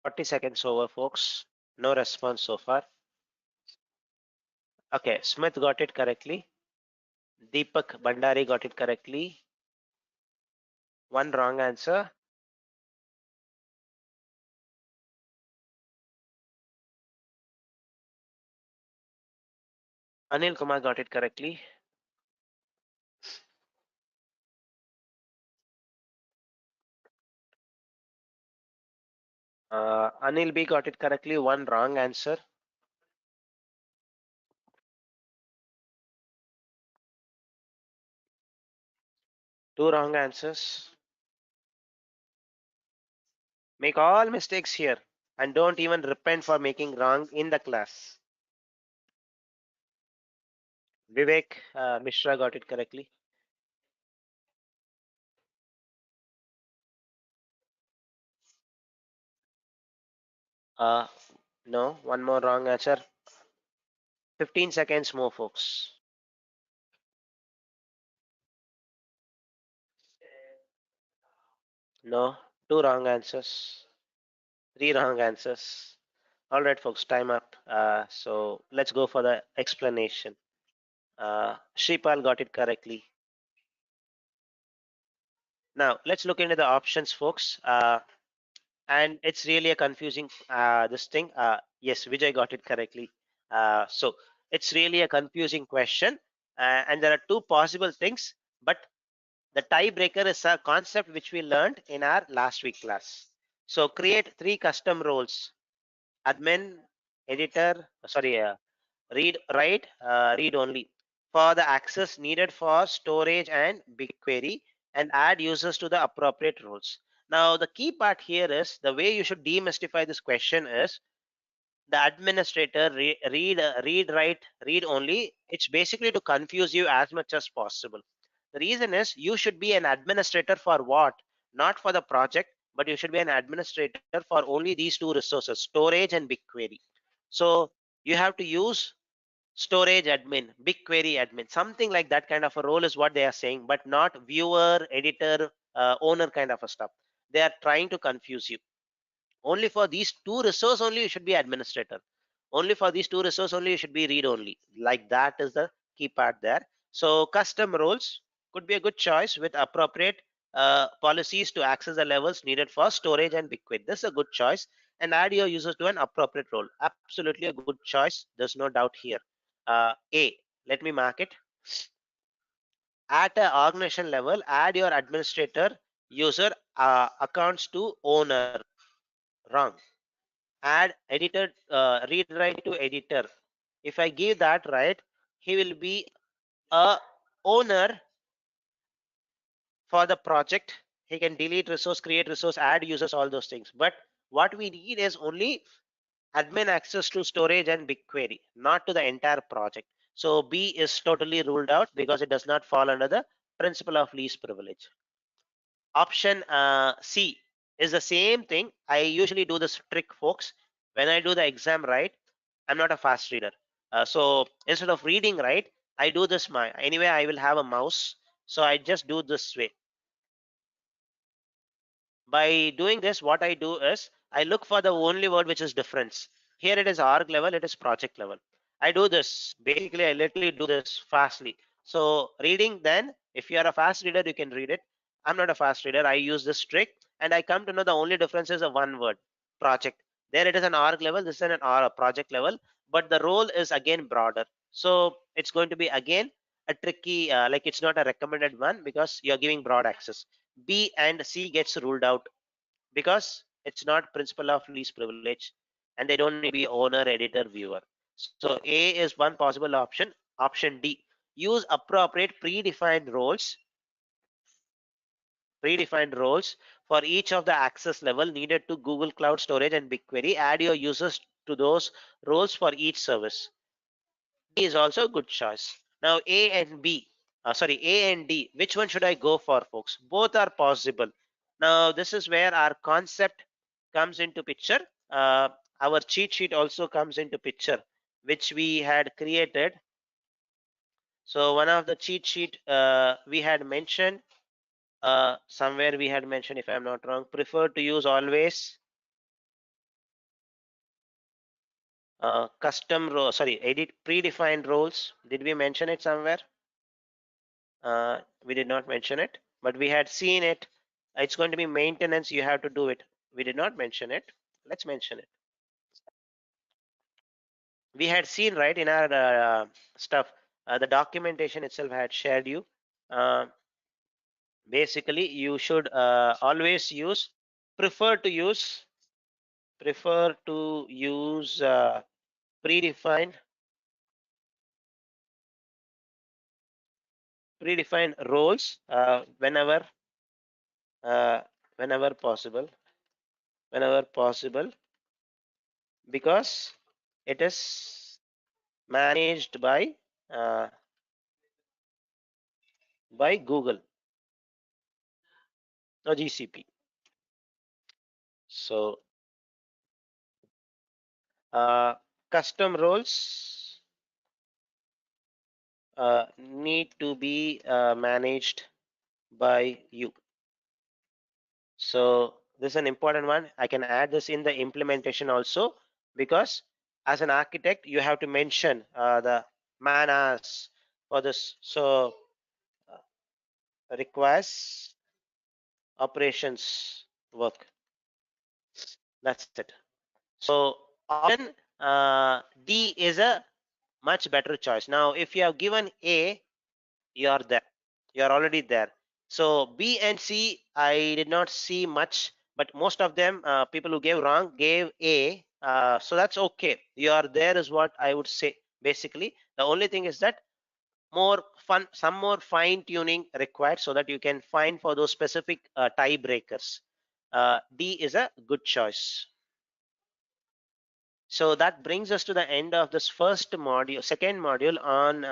Forty seconds over, folks. No response so far. Okay, Smith got it correctly. Deepak Bandari got it correctly. One wrong answer. Anil Kumar got it correctly. Anil B got it correctly. One wrong answer. Two wrong answers. Make all mistakes here and don't even repent for making wrong in the class. Vivek Mishra got it correctly. Uh, no, one more wrong answer. 15 seconds more, folks. No, two wrong answers. Three wrong answers. All right, folks, time up. So let's go for the explanation. Shripal got it correctly. Now let's look into the options, folks. And it's really a confusing this thing. Yes, Vijay got it correctly. So it's really a confusing question, and there are two possible things, but the tiebreaker is a concept which we learned in our last week class. So create three custom roles: admin, editor, read write, read only, for the access needed for storage and BigQuery, and add users to the appropriate roles. Now the key part here is the way you should demystify this question is the administrator read write read only. It's basically to confuse you as much as possible. The reason is you should be an administrator for what? Not for the project, but you should be an administrator for only these two resources: storage and BigQuery. So you have to use storage admin, BigQuery admin, something like that kind of a role is what they are saying, but not viewer, editor, owner kind of a stuff. They are trying to confuse you. Only for these two resources only you should be administrator. Only for these two resources only you should be read only. Like that is the key part there. So custom roles could be a good choice with appropriate policies to access the levels needed for storage and BigQuery. This is a good choice. And add your users to an appropriate role. Absolutely a good choice. There's no doubt here. A, let me mark it. At an organization level, add your administrator user accounts to owner. Wrong. Add editor, read write to editor. If I give that right, he will be a owner for the project. He can delete resource, create resource, add users, all those things. But what we need is only admin access to storage and BigQuery, not to the entire project. So B is totally ruled out because it does not fall under the principle of least privilege. Option C is the same thing. I usually do this trick, folks. When I do the exam right, I'm not a fast reader. So instead of reading right, I do this anyway, I will have a mouse. So I just do this way. By doing this, what I do is I look for the only word which is difference. Here it is org level, it is project level. I do this. Basically, I literally do this fastly. So reading, then if you are a fast reader, you can read it. I'm not a fast reader. I use this trick and I come to know the only difference is a one word, project. There it is an org level, this is an or project level, but the role is again broader. So it's going to be again a tricky, like it's not a recommended one because you're giving broad access. B and C gets ruled out because it's not principle of least privilege and they don't need to be owner, editor, viewer. So A is one possible option. Option D, use appropriate predefined roles for each of the access level needed to Google Cloud Storage and BigQuery. Add your users to those roles for each service. D is also a good choice. Now A and D, which one should I go for, folks? Both are possible. Now this is where our concept comes into picture. Our cheat sheet also comes into picture, which we had created. So one of the cheat sheet we had mentioned, somewhere we had mentioned, if I'm not wrong, prefer to use always edit predefined roles. Did we mention it somewhere? We did not mention it, but we had seen it. It's going to be maintenance. You have to do it. We did not mention it. Let's mention it. We had seen right in our stuff. The documentation itself had shared you. Basically, you should always use, prefer to use predefined roles uh, whenever possible because it is managed uh, by Google or GCP. So custom roles need to be managed by you. So this is an important one. I can add this in the implementation also because as an architect you have to mention the manas for this. So requires operations work. That's it. So option D is a much better choice. Now if you have given A, you are there, you are already there. So B and C I did not see much, but most of them people who gave wrong gave A, so that's okay. You are there is what I would say. Basically the only thing is that some more fine tuning required so that you can find for those specific tie breakers. D is a good choice. So that brings us to the end of this second module on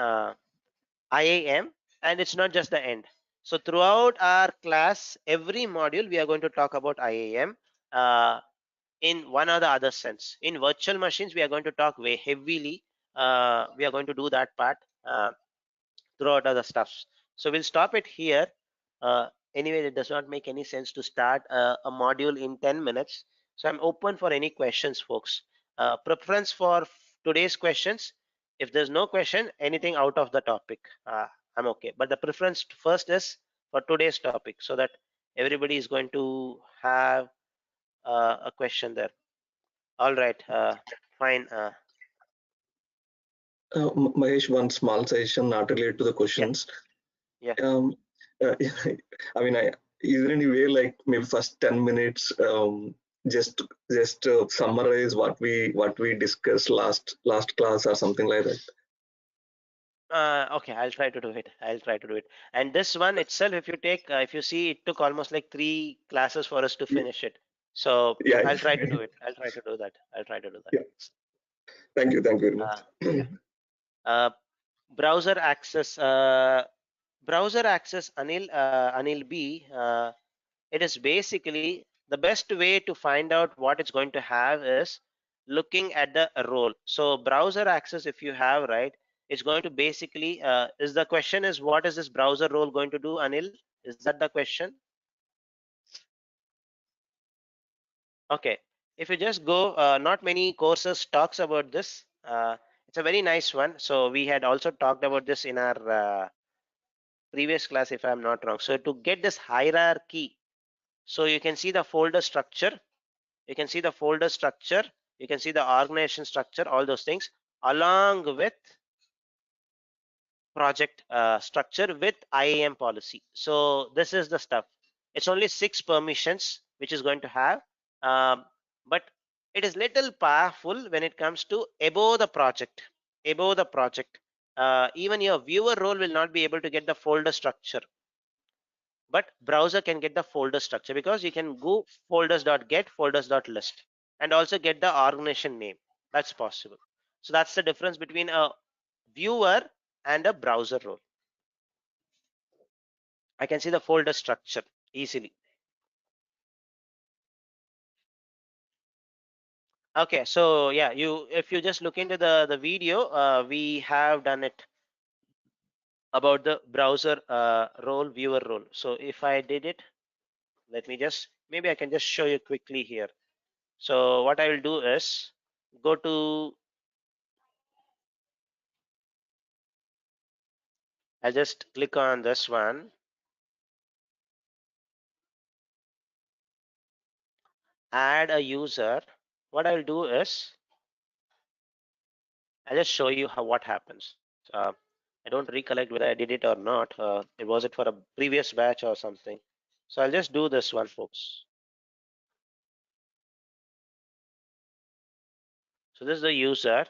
IAM, and it's not just the end. So throughout our class, every module we are going to talk about IAM in one or the other sense. In virtual machines, we are going to talk very heavily. We are going to do that part throughout other stuffs. So we'll stop it here. Anyway, it does not make any sense to start a module in 10 minutes. So I'm open for any questions, folks. Preference for today's questions. If there's no question, anything out of the topic, I'm okay. But the preference first is for today's topic so that everybody is going to have a question there. All right, fine. Mahesh, one small suggestion not related to the questions. Yeah. Uh, I mean, is there any way like maybe first 10 minutes just summarize what we discussed last class or something like that? Okay, I'll try to do it. And this one itself, if you see, it took almost like 3 classes for us to finish it. So Yeah. I'll try to do it. I'll try to do that. Yeah. Thank you very much. Browser access. Anil B. It is basically the best way to find out what it's going to have is looking at the role. So browser access, if you have, right, it's going to basically is the question is what is this browser role going to do, Anil? Is that the question? Okay, if you just go, not many courses talks about this. It's a very nice one. So we had also talked about this in our previous class, if I'm not wrong. So to get this hierarchy, so you can see the folder structure, you can see the folder structure, you can see the organization structure, all those things, along with project structure with IAM policy. So this is the stuff. It's only 6 permissions which is going to have, but it is little powerful when it comes to above the project. Above the project, even your viewer role will not be able to get the folder structure, but browser can get the folder structure because you can go folders.get, folders.list, and also get the organization name. That's possible. So that's the difference between a viewer and a browser role. I can see the folder structure easily. Okay, so yeah, if you just look into the video, we have done it about the browser role, viewer role. So if I did it, let me just, maybe I can just show you quickly here. So what I will do is go to, I'll just click on this one, add a user. What I'll do is I'll just show you what happens. I don't recollect whether I did it or not. It was it for a previous batch or something. So I'll just do this one, folks. So this is the user.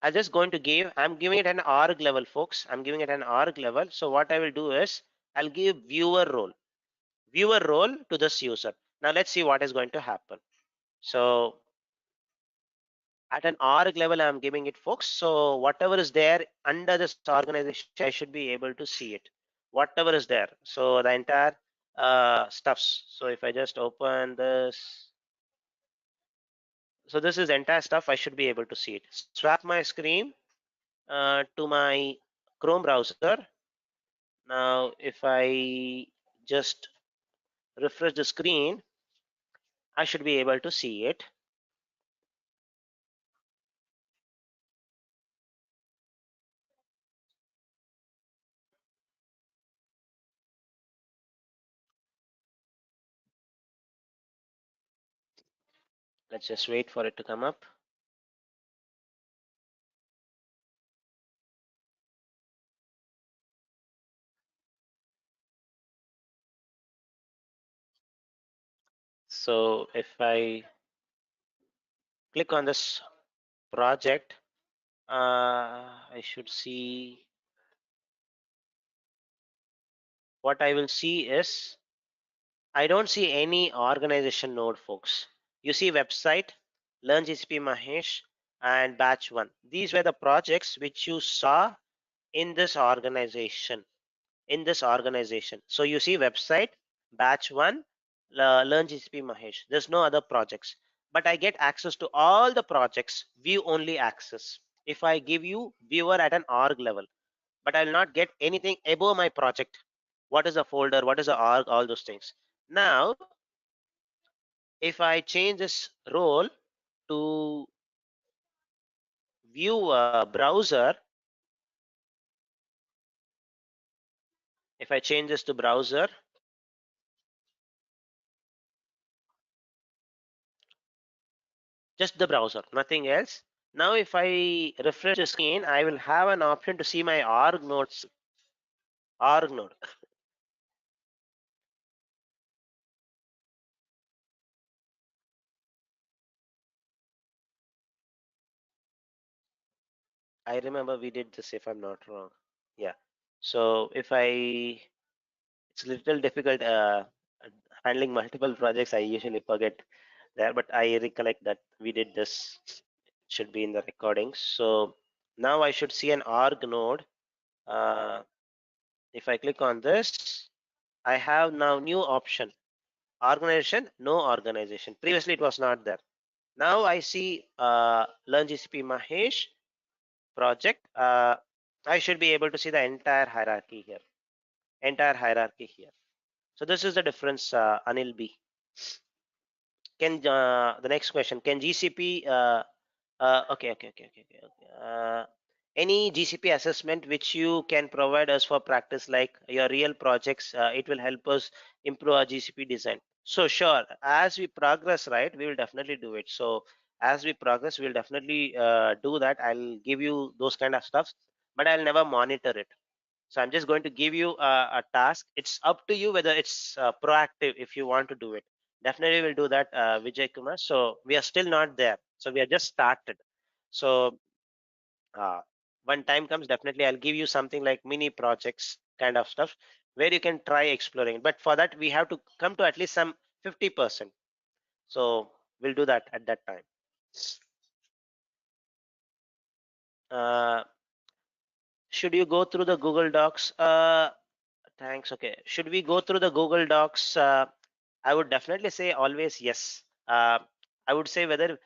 I'm just going to I'm giving it an org level, folks. I'm giving it an org level. So what I will do is I'll give viewer role to this user. Now let's see what is going to happen. So at an org level, I'm giving it, folks. So whatever is there under this organization, I should be able to see it. Whatever is there. So the entire stuffs. So if I just open this, so this is entire stuff. I should be able to see it. Swap my screen to my Chrome browser. Now, if I just refresh the screen, I should be able to see it. Let's just wait for it to come up. So if I click on this project, I should see, what I will see is, I don't see any organization node, folks. You see website, Learn GCP Mahesh, and batch 1. These were the projects which you saw in this organization. So you see website, batch 1, Learn GCP Mahesh. There's no other projects, but I get access to all the projects, view only access. If I give you viewer at an org level, but I'll not get anything above my project. What is a folder? What is a org? All those things. Now, if I change this role to view browser, if I change this to browser, just the browser, nothing else. Now, if I refresh the screen, I will have an option to see my org nodes. Org node. I remember we did this, if I'm not wrong. Yeah. So if it's a little difficult handling multiple projects. I usually forget there, but I recollect that we did this. Should be in the recordings. So now I should see an org node. If I click on this, I have now new option: organization, no organization. Previously it was not there. Now I see Learn GCP Mahesh project. I should be able to see the entire hierarchy here. So this is the difference, Anil B. The next question: can GCP Okay. Any GCP assessment which you can provide us for practice, like your real projects, it will help us improve our GCP design. So sure, as we progress, right, we will definitely do it. So as we progress, we'll definitely do that. I'll give you those kind of stuff, but I'll never monitor it. So I'm just going to give you a task. It's up to you whether it's proactive if you want to do it. Definitely will do that, Vijay Kumar. So we are still not there. So we are just started. So when time comes, definitely I'll give you something like mini projects kind of stuff where you can try exploring. But for that, we have to come to at least some 50%. So we'll do that at that time. Should you go through the Google Docs? Thanks. Okay. Should we go through the Google Docs? I would definitely say always yes. I would say whether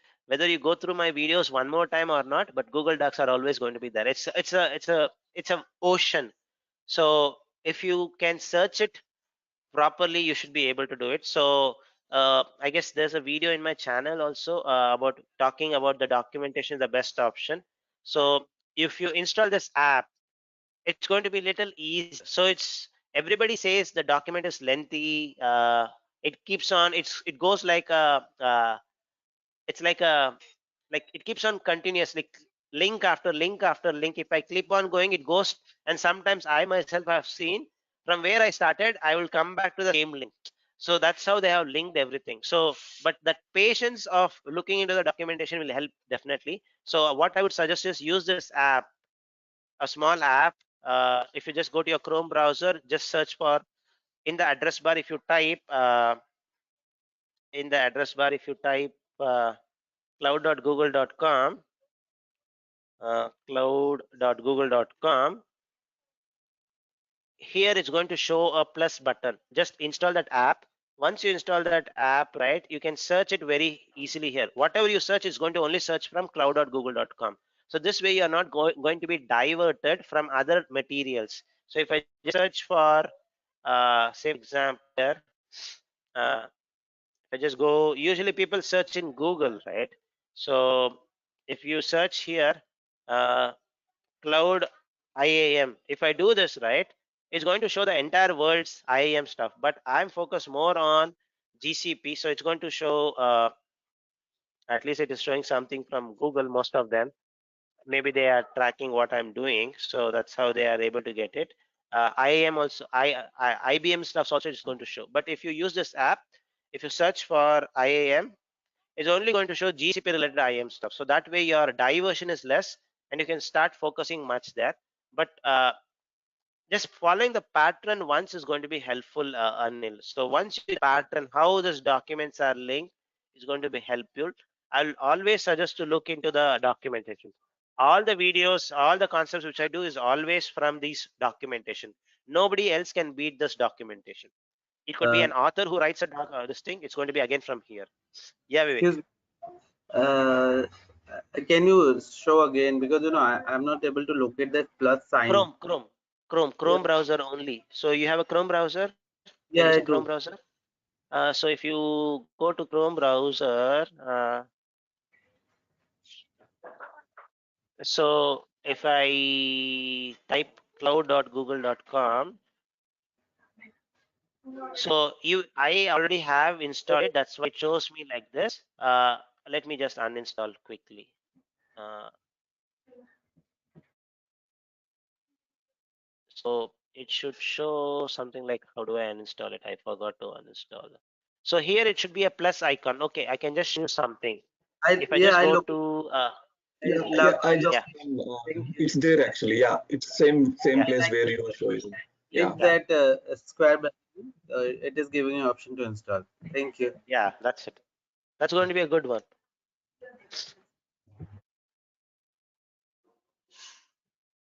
you go through my videos one more time or not, but Google Docs are always going to be there. It's a ocean. So if you can search it properly, you should be able to do it. So I guess there's a video in my channel also about talking about the documentation, the best option. So if you install this app, it's going to be little easier. So it's everybody says the document is lengthy. It keeps on. It goes like a. It's like it keeps on continuously link after link after link. If I keep on going, it goes. And sometimes I myself have seen from where I started, I will come back to the same link. So that's how they have linked everything. So, but that patience of looking into the documentation will help definitely. So what I would suggest is use this app, a small app. If you just go to your Chrome browser, just search for in the address bar. If you type in the address bar, if you type cloud.google.com, cloud.google.com, here it's going to show a plus button. Just install that app. Once you install that app, right, you can search it very easily here. Whatever you search is going to only search from cloud.google.com. So this way you're not going to be diverted from other materials. So if I just search for, say, for example, here, if I just go, usually people search in Google, right? So if you search here, cloud IAM, if I do this, right, it's going to show the entire world's IAM stuff, but I'm focused more on GCP. So it's going to show, at least it is showing something from Google, most of them. Maybe they are tracking what I'm doing. So that's how they are able to get it. IAM also, IBM stuff also is going to show. But if you use this app, if you search for IAM, it's only going to show GCP related IAM stuff. So that way your diversion is less and you can start focusing much there. But just following the pattern once is going to be helpful, Anil. So once you pattern how these documents are linked is going to be helpful. I'll always suggest to look into the documentation. All the videos, all the concepts which I do is always from these documentation. Nobody else can beat this documentation. It could be an author who writes this thing. It's going to be again from here. Yeah, Vivek. Excuse me. Can you show again, because I'm not able to locate that plus sign. Chrome browser only. So you have a Chrome browser? Yeah, I Chrome do. browser? So if you go to Chrome browser, so if I type cloud.google.com, so I already have installed it. That's why it shows me like this. Let me just uninstall quickly. So it should show something like, how do I uninstall it? I forgot to uninstall it. So here it should be a plus icon. Okay, I can just show something. If I just go to I just it's there actually. Yeah, it's same place where you are showing. Yeah, that square button, it is giving you option to install. Thank you. Yeah, that's it. That's going to be a good one.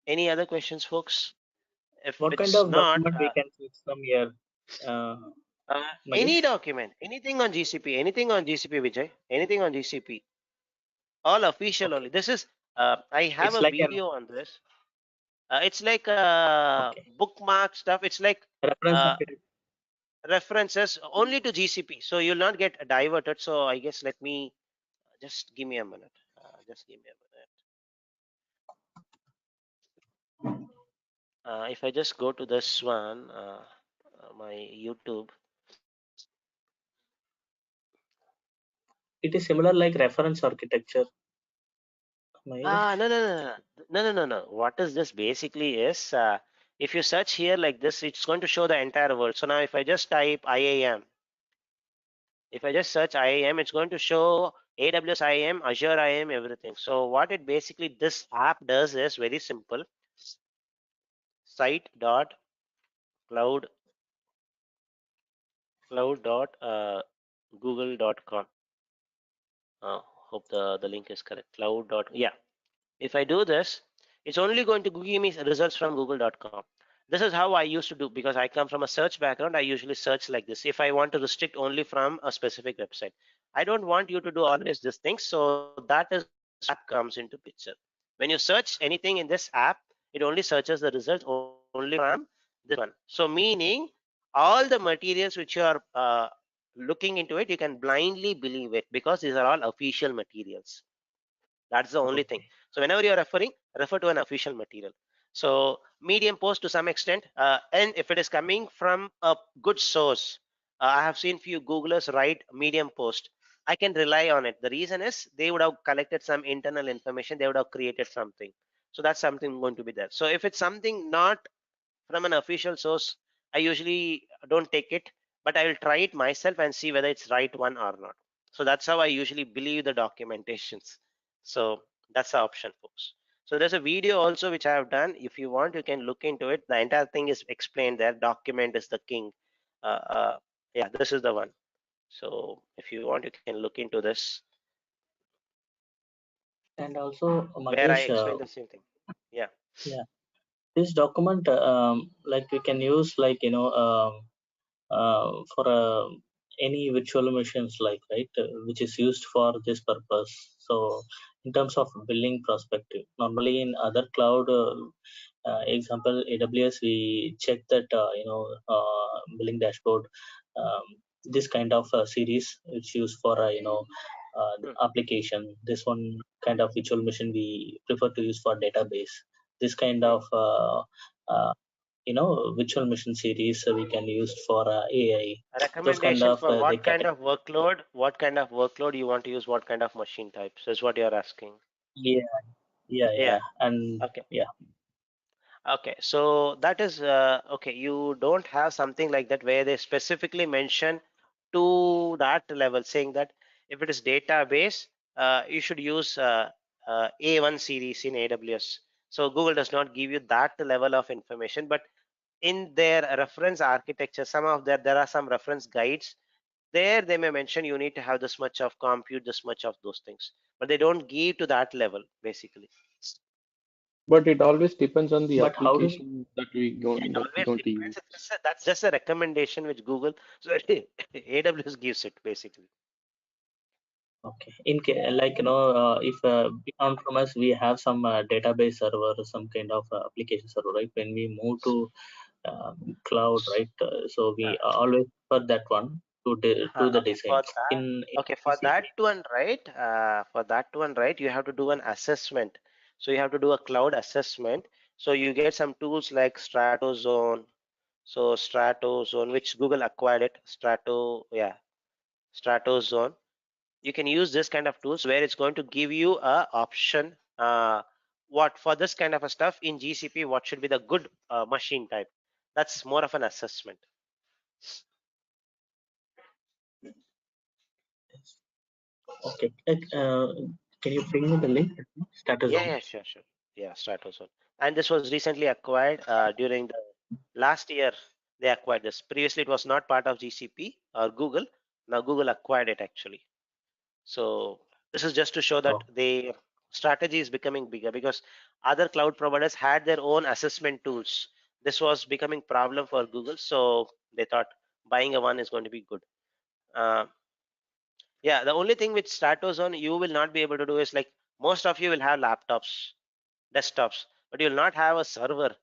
Any other questions, folks? If What kind it's of not, document we can switch from here? any document, anything on GCP, Vijay, anything on GCP, all official only. This is, I have It's a like an video on this. It's like bookmark stuff. It's like reference uh, material. references only to GCP. So you'll not get diverted. So I guess let me just give me a minute. Just give me a minute. If I just go to this one, my YouTube. It is similar like reference architecture. No, no, no, no, no, no, no, no. What is this basically is, if you search here like this, it's going to show the entire world. So now if I just type IAM, if I just search IAM, it's going to show AWS IAM, Azure IAM, everything. So what it basically, this app does is very simple. Site dot cloud dot google.com. Hope the link is correct. Cloud dot, yeah. If I do this, it's only going to give me results from google.com. This is how I used to do, because I come from a search background. I usually search like this if I want to restrict only from a specific website. I don't want you to do always this thing, so that is app comes into picture. When you search anything in this app, it only searches the results only from this one. So meaning all the materials which you are looking into it, you can blindly believe it, because these are all official materials. That's the only thing. So whenever you're referring, refer to an official material. So medium post to some extent, and if it is coming from a good source, I have seen few Googlers write medium post. I can rely on it. The reason is they would have collected some internal information. They would have created something. So that's something going to be there. So if it's something not from an official source, I usually don't take it, but I will try it myself and see whether it's right one or not. So that's how I usually believe the documentations. So that's the option, folks. So there's a video also which I have done. If you want, you can look into it. The entire thing is explained there. Document is the king. Yeah, this is the one. So if you want, you can look into this, And also, where I Magesh, explain the same thing. Yeah. yeah, this document, like we can use, like, for any virtual machines, like, right, which is used for this purpose. So in terms of billing perspective, normally in other cloud, example AWS, we check that billing dashboard, um, this kind of series which used for application. This one kind of virtual machine we prefer to use for database. This kind of uh, virtual machine series we can use for AI. A Those kind recommendation of for they what kind category. of workload? What kind of workload you want to use? What kind of machine types is what you're asking. Yeah, Yeah. and Okay. yeah. Okay. So that is okay. You don't have something like that where they specifically mention to that level, saying that if it is database, you should use A1 series in AWS. So Google does not give you that level of information, but in their reference architecture, some of there are some reference guides. There they may mention you need to have this much of compute, this much of those things, but they don't give to that level basically. But it always depends on the But how do application that we go It that we're always going to use. depends. That's just a recommendation which Google, sorry, AWS gives it basically. okay in like if on premise we have some database server, some kind of application server, right? When we move to cloud, right? So we always for that one to do the Okay, for design that, in okay, for GCP. that one, right? For that one, right? You have to do an assessment. So you have to do a cloud assessment. So you get some tools like Stratozone. So Stratozone, which Google acquired it. Stratozone. You can use this kind of tools where it's going to give you a option. What for this kind of a stuff in GCP? What should be the good machine type? That's more of an assessment. Okay, can you bring me the link? Status Yeah, zone. yeah, sure, sure. Yeah, Stratozone. And this was recently acquired during the last year. They acquired this. Previously, it was not part of GCP or Google. Now Google acquired it actually. So this is just to show that Oh, the strategy is becoming bigger, because other cloud providers had their own assessment tools. This was becoming problem for Google, so they thought buying a one is going to be good. Uh, yeah, the only thing with Stratozone you will not be able to do is, like, most of you will have laptops, desktops, but you will not have a server.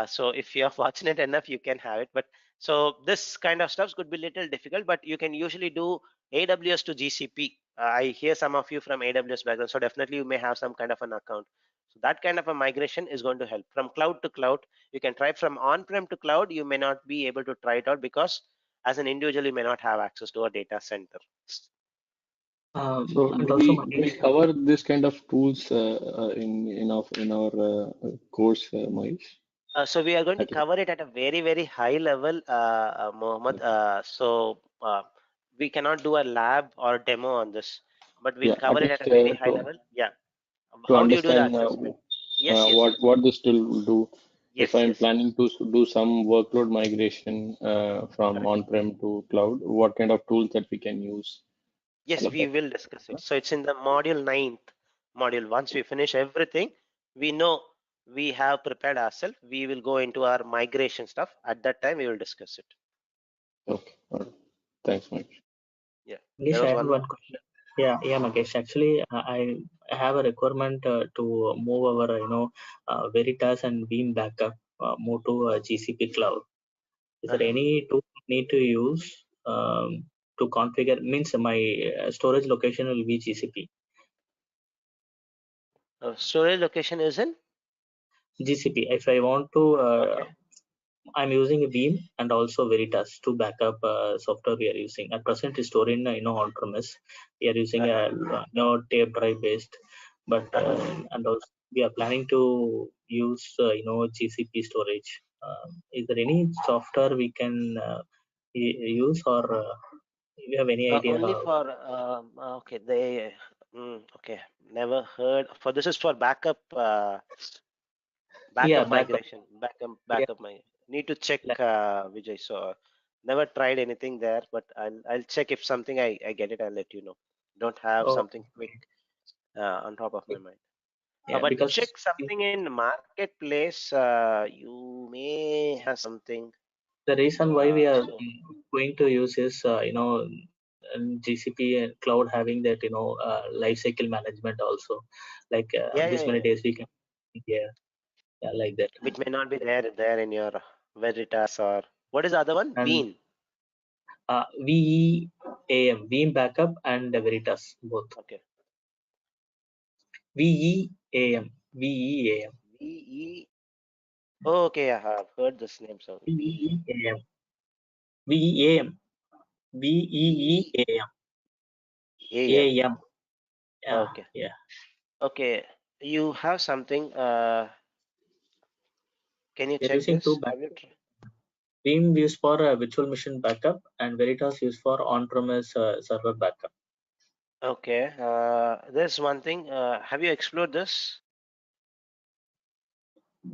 So if you're fortunate enough, you can have it. But so this kind of stuff could be little difficult, but you can usually do AWS to GCP. I hear some of you from AWS background, so definitely you may have some kind of an account. So that kind of a migration is going to help from cloud to cloud. You can try from on-prem to cloud. You may not be able to try it out because as an individual, you may not have access to a data center. So And do also we cover this kind of tools in our course, Mahesh? So we are going to Okay. cover it at a very, very high level, Mohammed. Okay. We cannot do a lab or demo on this, but we'll Yeah, at cover it at least a very high level. Yeah. to How do you do the understand assessment? Yes, yes, what yes, this tool will do. If yes, I'm yes. planning to do some workload migration from Correct. on-prem to cloud, what kind of tools that we can use? Yes, All of we that. will discuss it. So it's in the module 9th module. Once we finish everything, we know we have prepared ourselves. We will go into our migration stuff. At that time, we will discuss it. Okay. All right. Thanks, Mike. Yeah. There Mahesh, I was have one more. one question. Yeah, Mahesh. Actually, I have a requirement to move our, Veritas and Beam backup move to GCP cloud. Is there any tool I need to use to configure? Means my storage location will be GCP. Storage location is in? GCP. If I want to, Okay. I'm using a Beam and also Veritas to backup software we are using. At present, is stored in on-premise. We are using a tape drive based, but and also we are planning to use GCP storage. Is there any software we can use, or you have any idea? Only for okay. Okay. Never heard. For this is for backup. Yeah, Backup backup. migration. Backup. Yeah, Backup. My need to check, like, Vijay. So never tried anything there, but I'll check if something I get it. I'll let you know. Don't have oh, something quick on top of my mind. yeah, But because check something in marketplace. You may have something. the reason why we are So going to use is GCP and cloud having that life cycle management also, like yeah, yeah, this many yeah. days we can, yeah, like that. Which may not be there in your Veritas or what is the other one? And Bean. VEAM, Veeam backup and Veritas both. Okay. VEAM, VEAM, VE. Oh, okay, I have heard this name. So VEAM, VEAM, VE VEEAM, AM. AM. Yeah, Okay. yeah. Okay. You have something. Can you We're check using two this? backup. Have you tried? Veeam used for virtual machine backup and Veritas used for on-premise server backup. Okay. There's one thing. Have you explored this?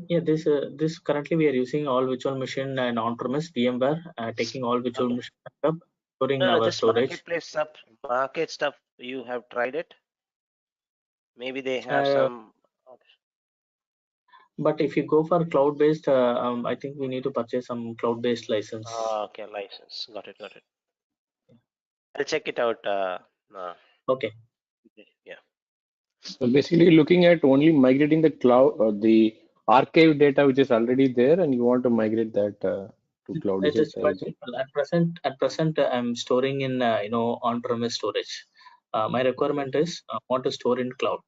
Yeah, this currently we are using all virtual machine and on-premise VMware, taking all virtual Okay. machine backup, storing No, no, our this storage. marketplace stuff, market stuff, you have tried it? Maybe they have Uh, some. but if you go for cloud-based, I think we need to purchase some cloud-based license. Okay, license. Got it, got it. I'll check it out. Okay. Yeah. So basically, looking at only migrating the cloud or the archive data which is already there, and you want to migrate that to cloud. Is It it, is quite Vijay? simple. At present, I'm storing in on-premise storage. My requirement is want to store in cloud.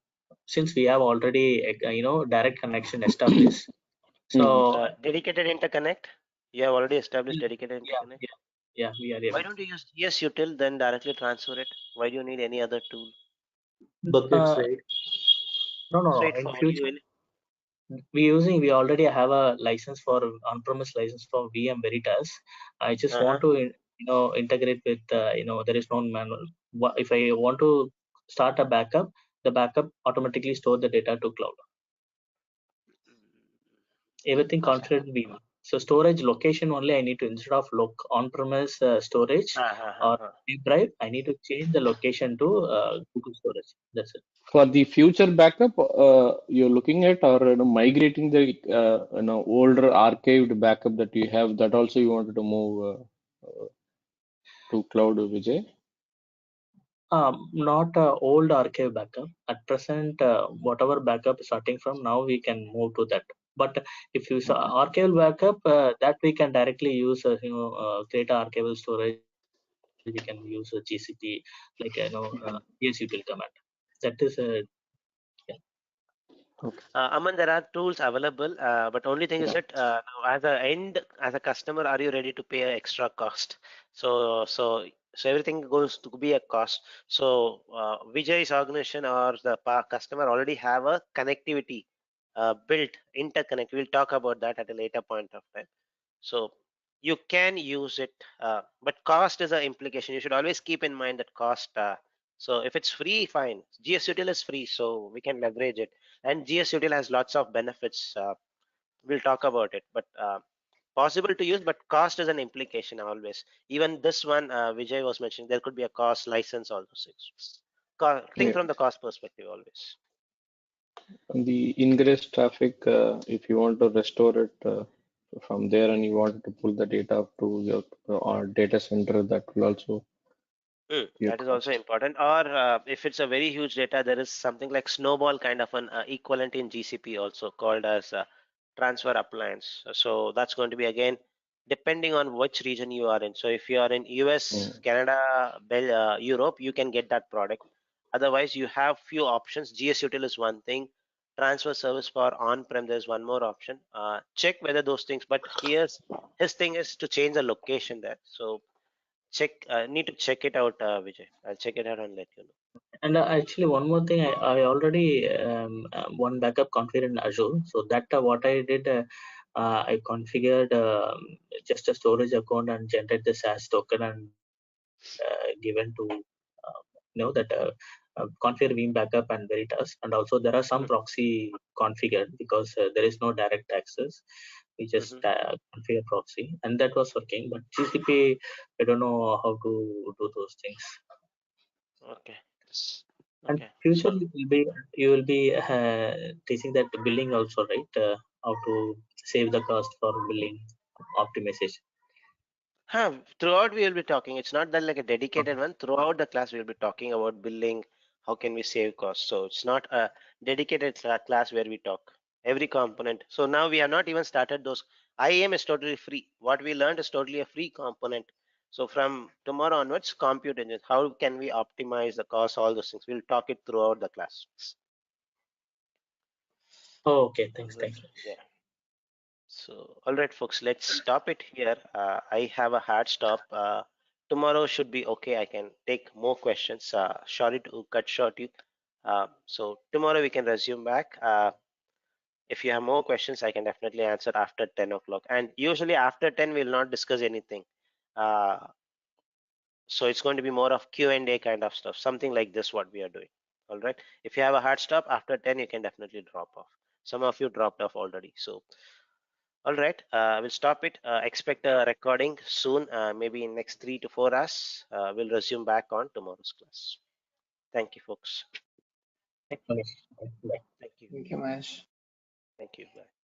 Since we have already direct connection established, Mhm. so Dedicated interconnect. You have already established yeah, dedicated yeah, interconnect. yeah, yeah, we are Why able. don't you use ES-util then directly transfer it? Why do you need any other tool? Buckets, Uh, right? no. In Straightforward. future, we already have a license for on-premise license for VM Veritas. I just Uh-huh. want to integrate with there is no manual. If I want to start a backup, the backup automatically store the data to cloud. Everything configured in VM. So storage location only I need to, instead of on-premise storage or deep drive, I need to change the location to Google storage. That's it. For the future backup, you're looking at or migrating the older archived backup that you have. That also you wanted to move to cloud, Vijay. Not old archive backup. At present, whatever backup starting from now, we can move to that. But if you saw archival backup, that we can directly use, create a archival storage we can use a GCP, like util command. That is a Aman, there are tools available, but only thing is that now as a customer, are you ready to pay an extra cost? So everything goes to be a cost. So Vijay's organization or the customer already have a connectivity built interconnect. We'll talk about that at a later point of time. So you can use it, but cost is an implication. You should always keep in mind that cost. So if it's free, fine. GSUtil is free, so we can leverage it. And GSUtil has lots of benefits. We'll talk about it, but possible to use, but cost is an implication always. Even this one, Vijay was mentioning, there could be a cost, license, all those things. Think Yeah. from the cost perspective always. The ingress traffic, if you want to restore it from there and you want to pull the data up to your data center, that will also be a That is also cost. important. Or if it's a very huge data, there is something like Snowball kind of an equivalent in GCP also called as transfer appliance. So that's going to be again depending on which region you are in. So if you are in US, Canada, Europe, you can get that product. Otherwise, you have few options. GSUtil is one thing. Transfer service for on-prem, there's one more option. Check whether those things. But here's his thing is to change the location there. So need to check it out, Vijay. I'll check it out and let you know. And actually, one more thing, I already one backup configured in Azure. So that what I did, I configured just a storage account and generate the SaaS token and given to that configure Veeam backup and Veritas. And also there are some proxy configured because there is no direct access. We just configure proxy, and that was working. But GCP, I don't know how to do those things. Okay. And Okay. future So you will be teaching that billing also, right? How to save the cost for billing optimization. throughout we will be talking. It's not that like a dedicated one. Throughout the class, we'll be talking about billing. How can we save costs? So it's not a dedicated class where we talk every component. So now we have not even started those. IAM is totally free. What we learned is totally a free component. So from tomorrow onwards, compute engines. How can we optimize the cost? All those things. We'll talk it throughout the class. Oh, okay, thanks. Yeah. So, all right, folks, let's stop it here. I have a hard stop. Tomorrow should be okay. I can take more questions. Sorry to cut short you. So tomorrow we can resume back. If you have more questions, I can definitely answer after 10 o'clock. And usually after 10, we'll not discuss anything. So it's going to be more of Q&A kind of stuff, something like this, what we are doing. All right. If you have a hard stop after 10, you can definitely drop off. Some of you dropped off already. So all right, we'll stop it. Expect a recording soon, maybe in next 3 to 4 hours. We'll resume back on tomorrow's class. Thank you, folks. Thanks. Bye. Thank you. Thank you, Mahesh. Thank you. Bye.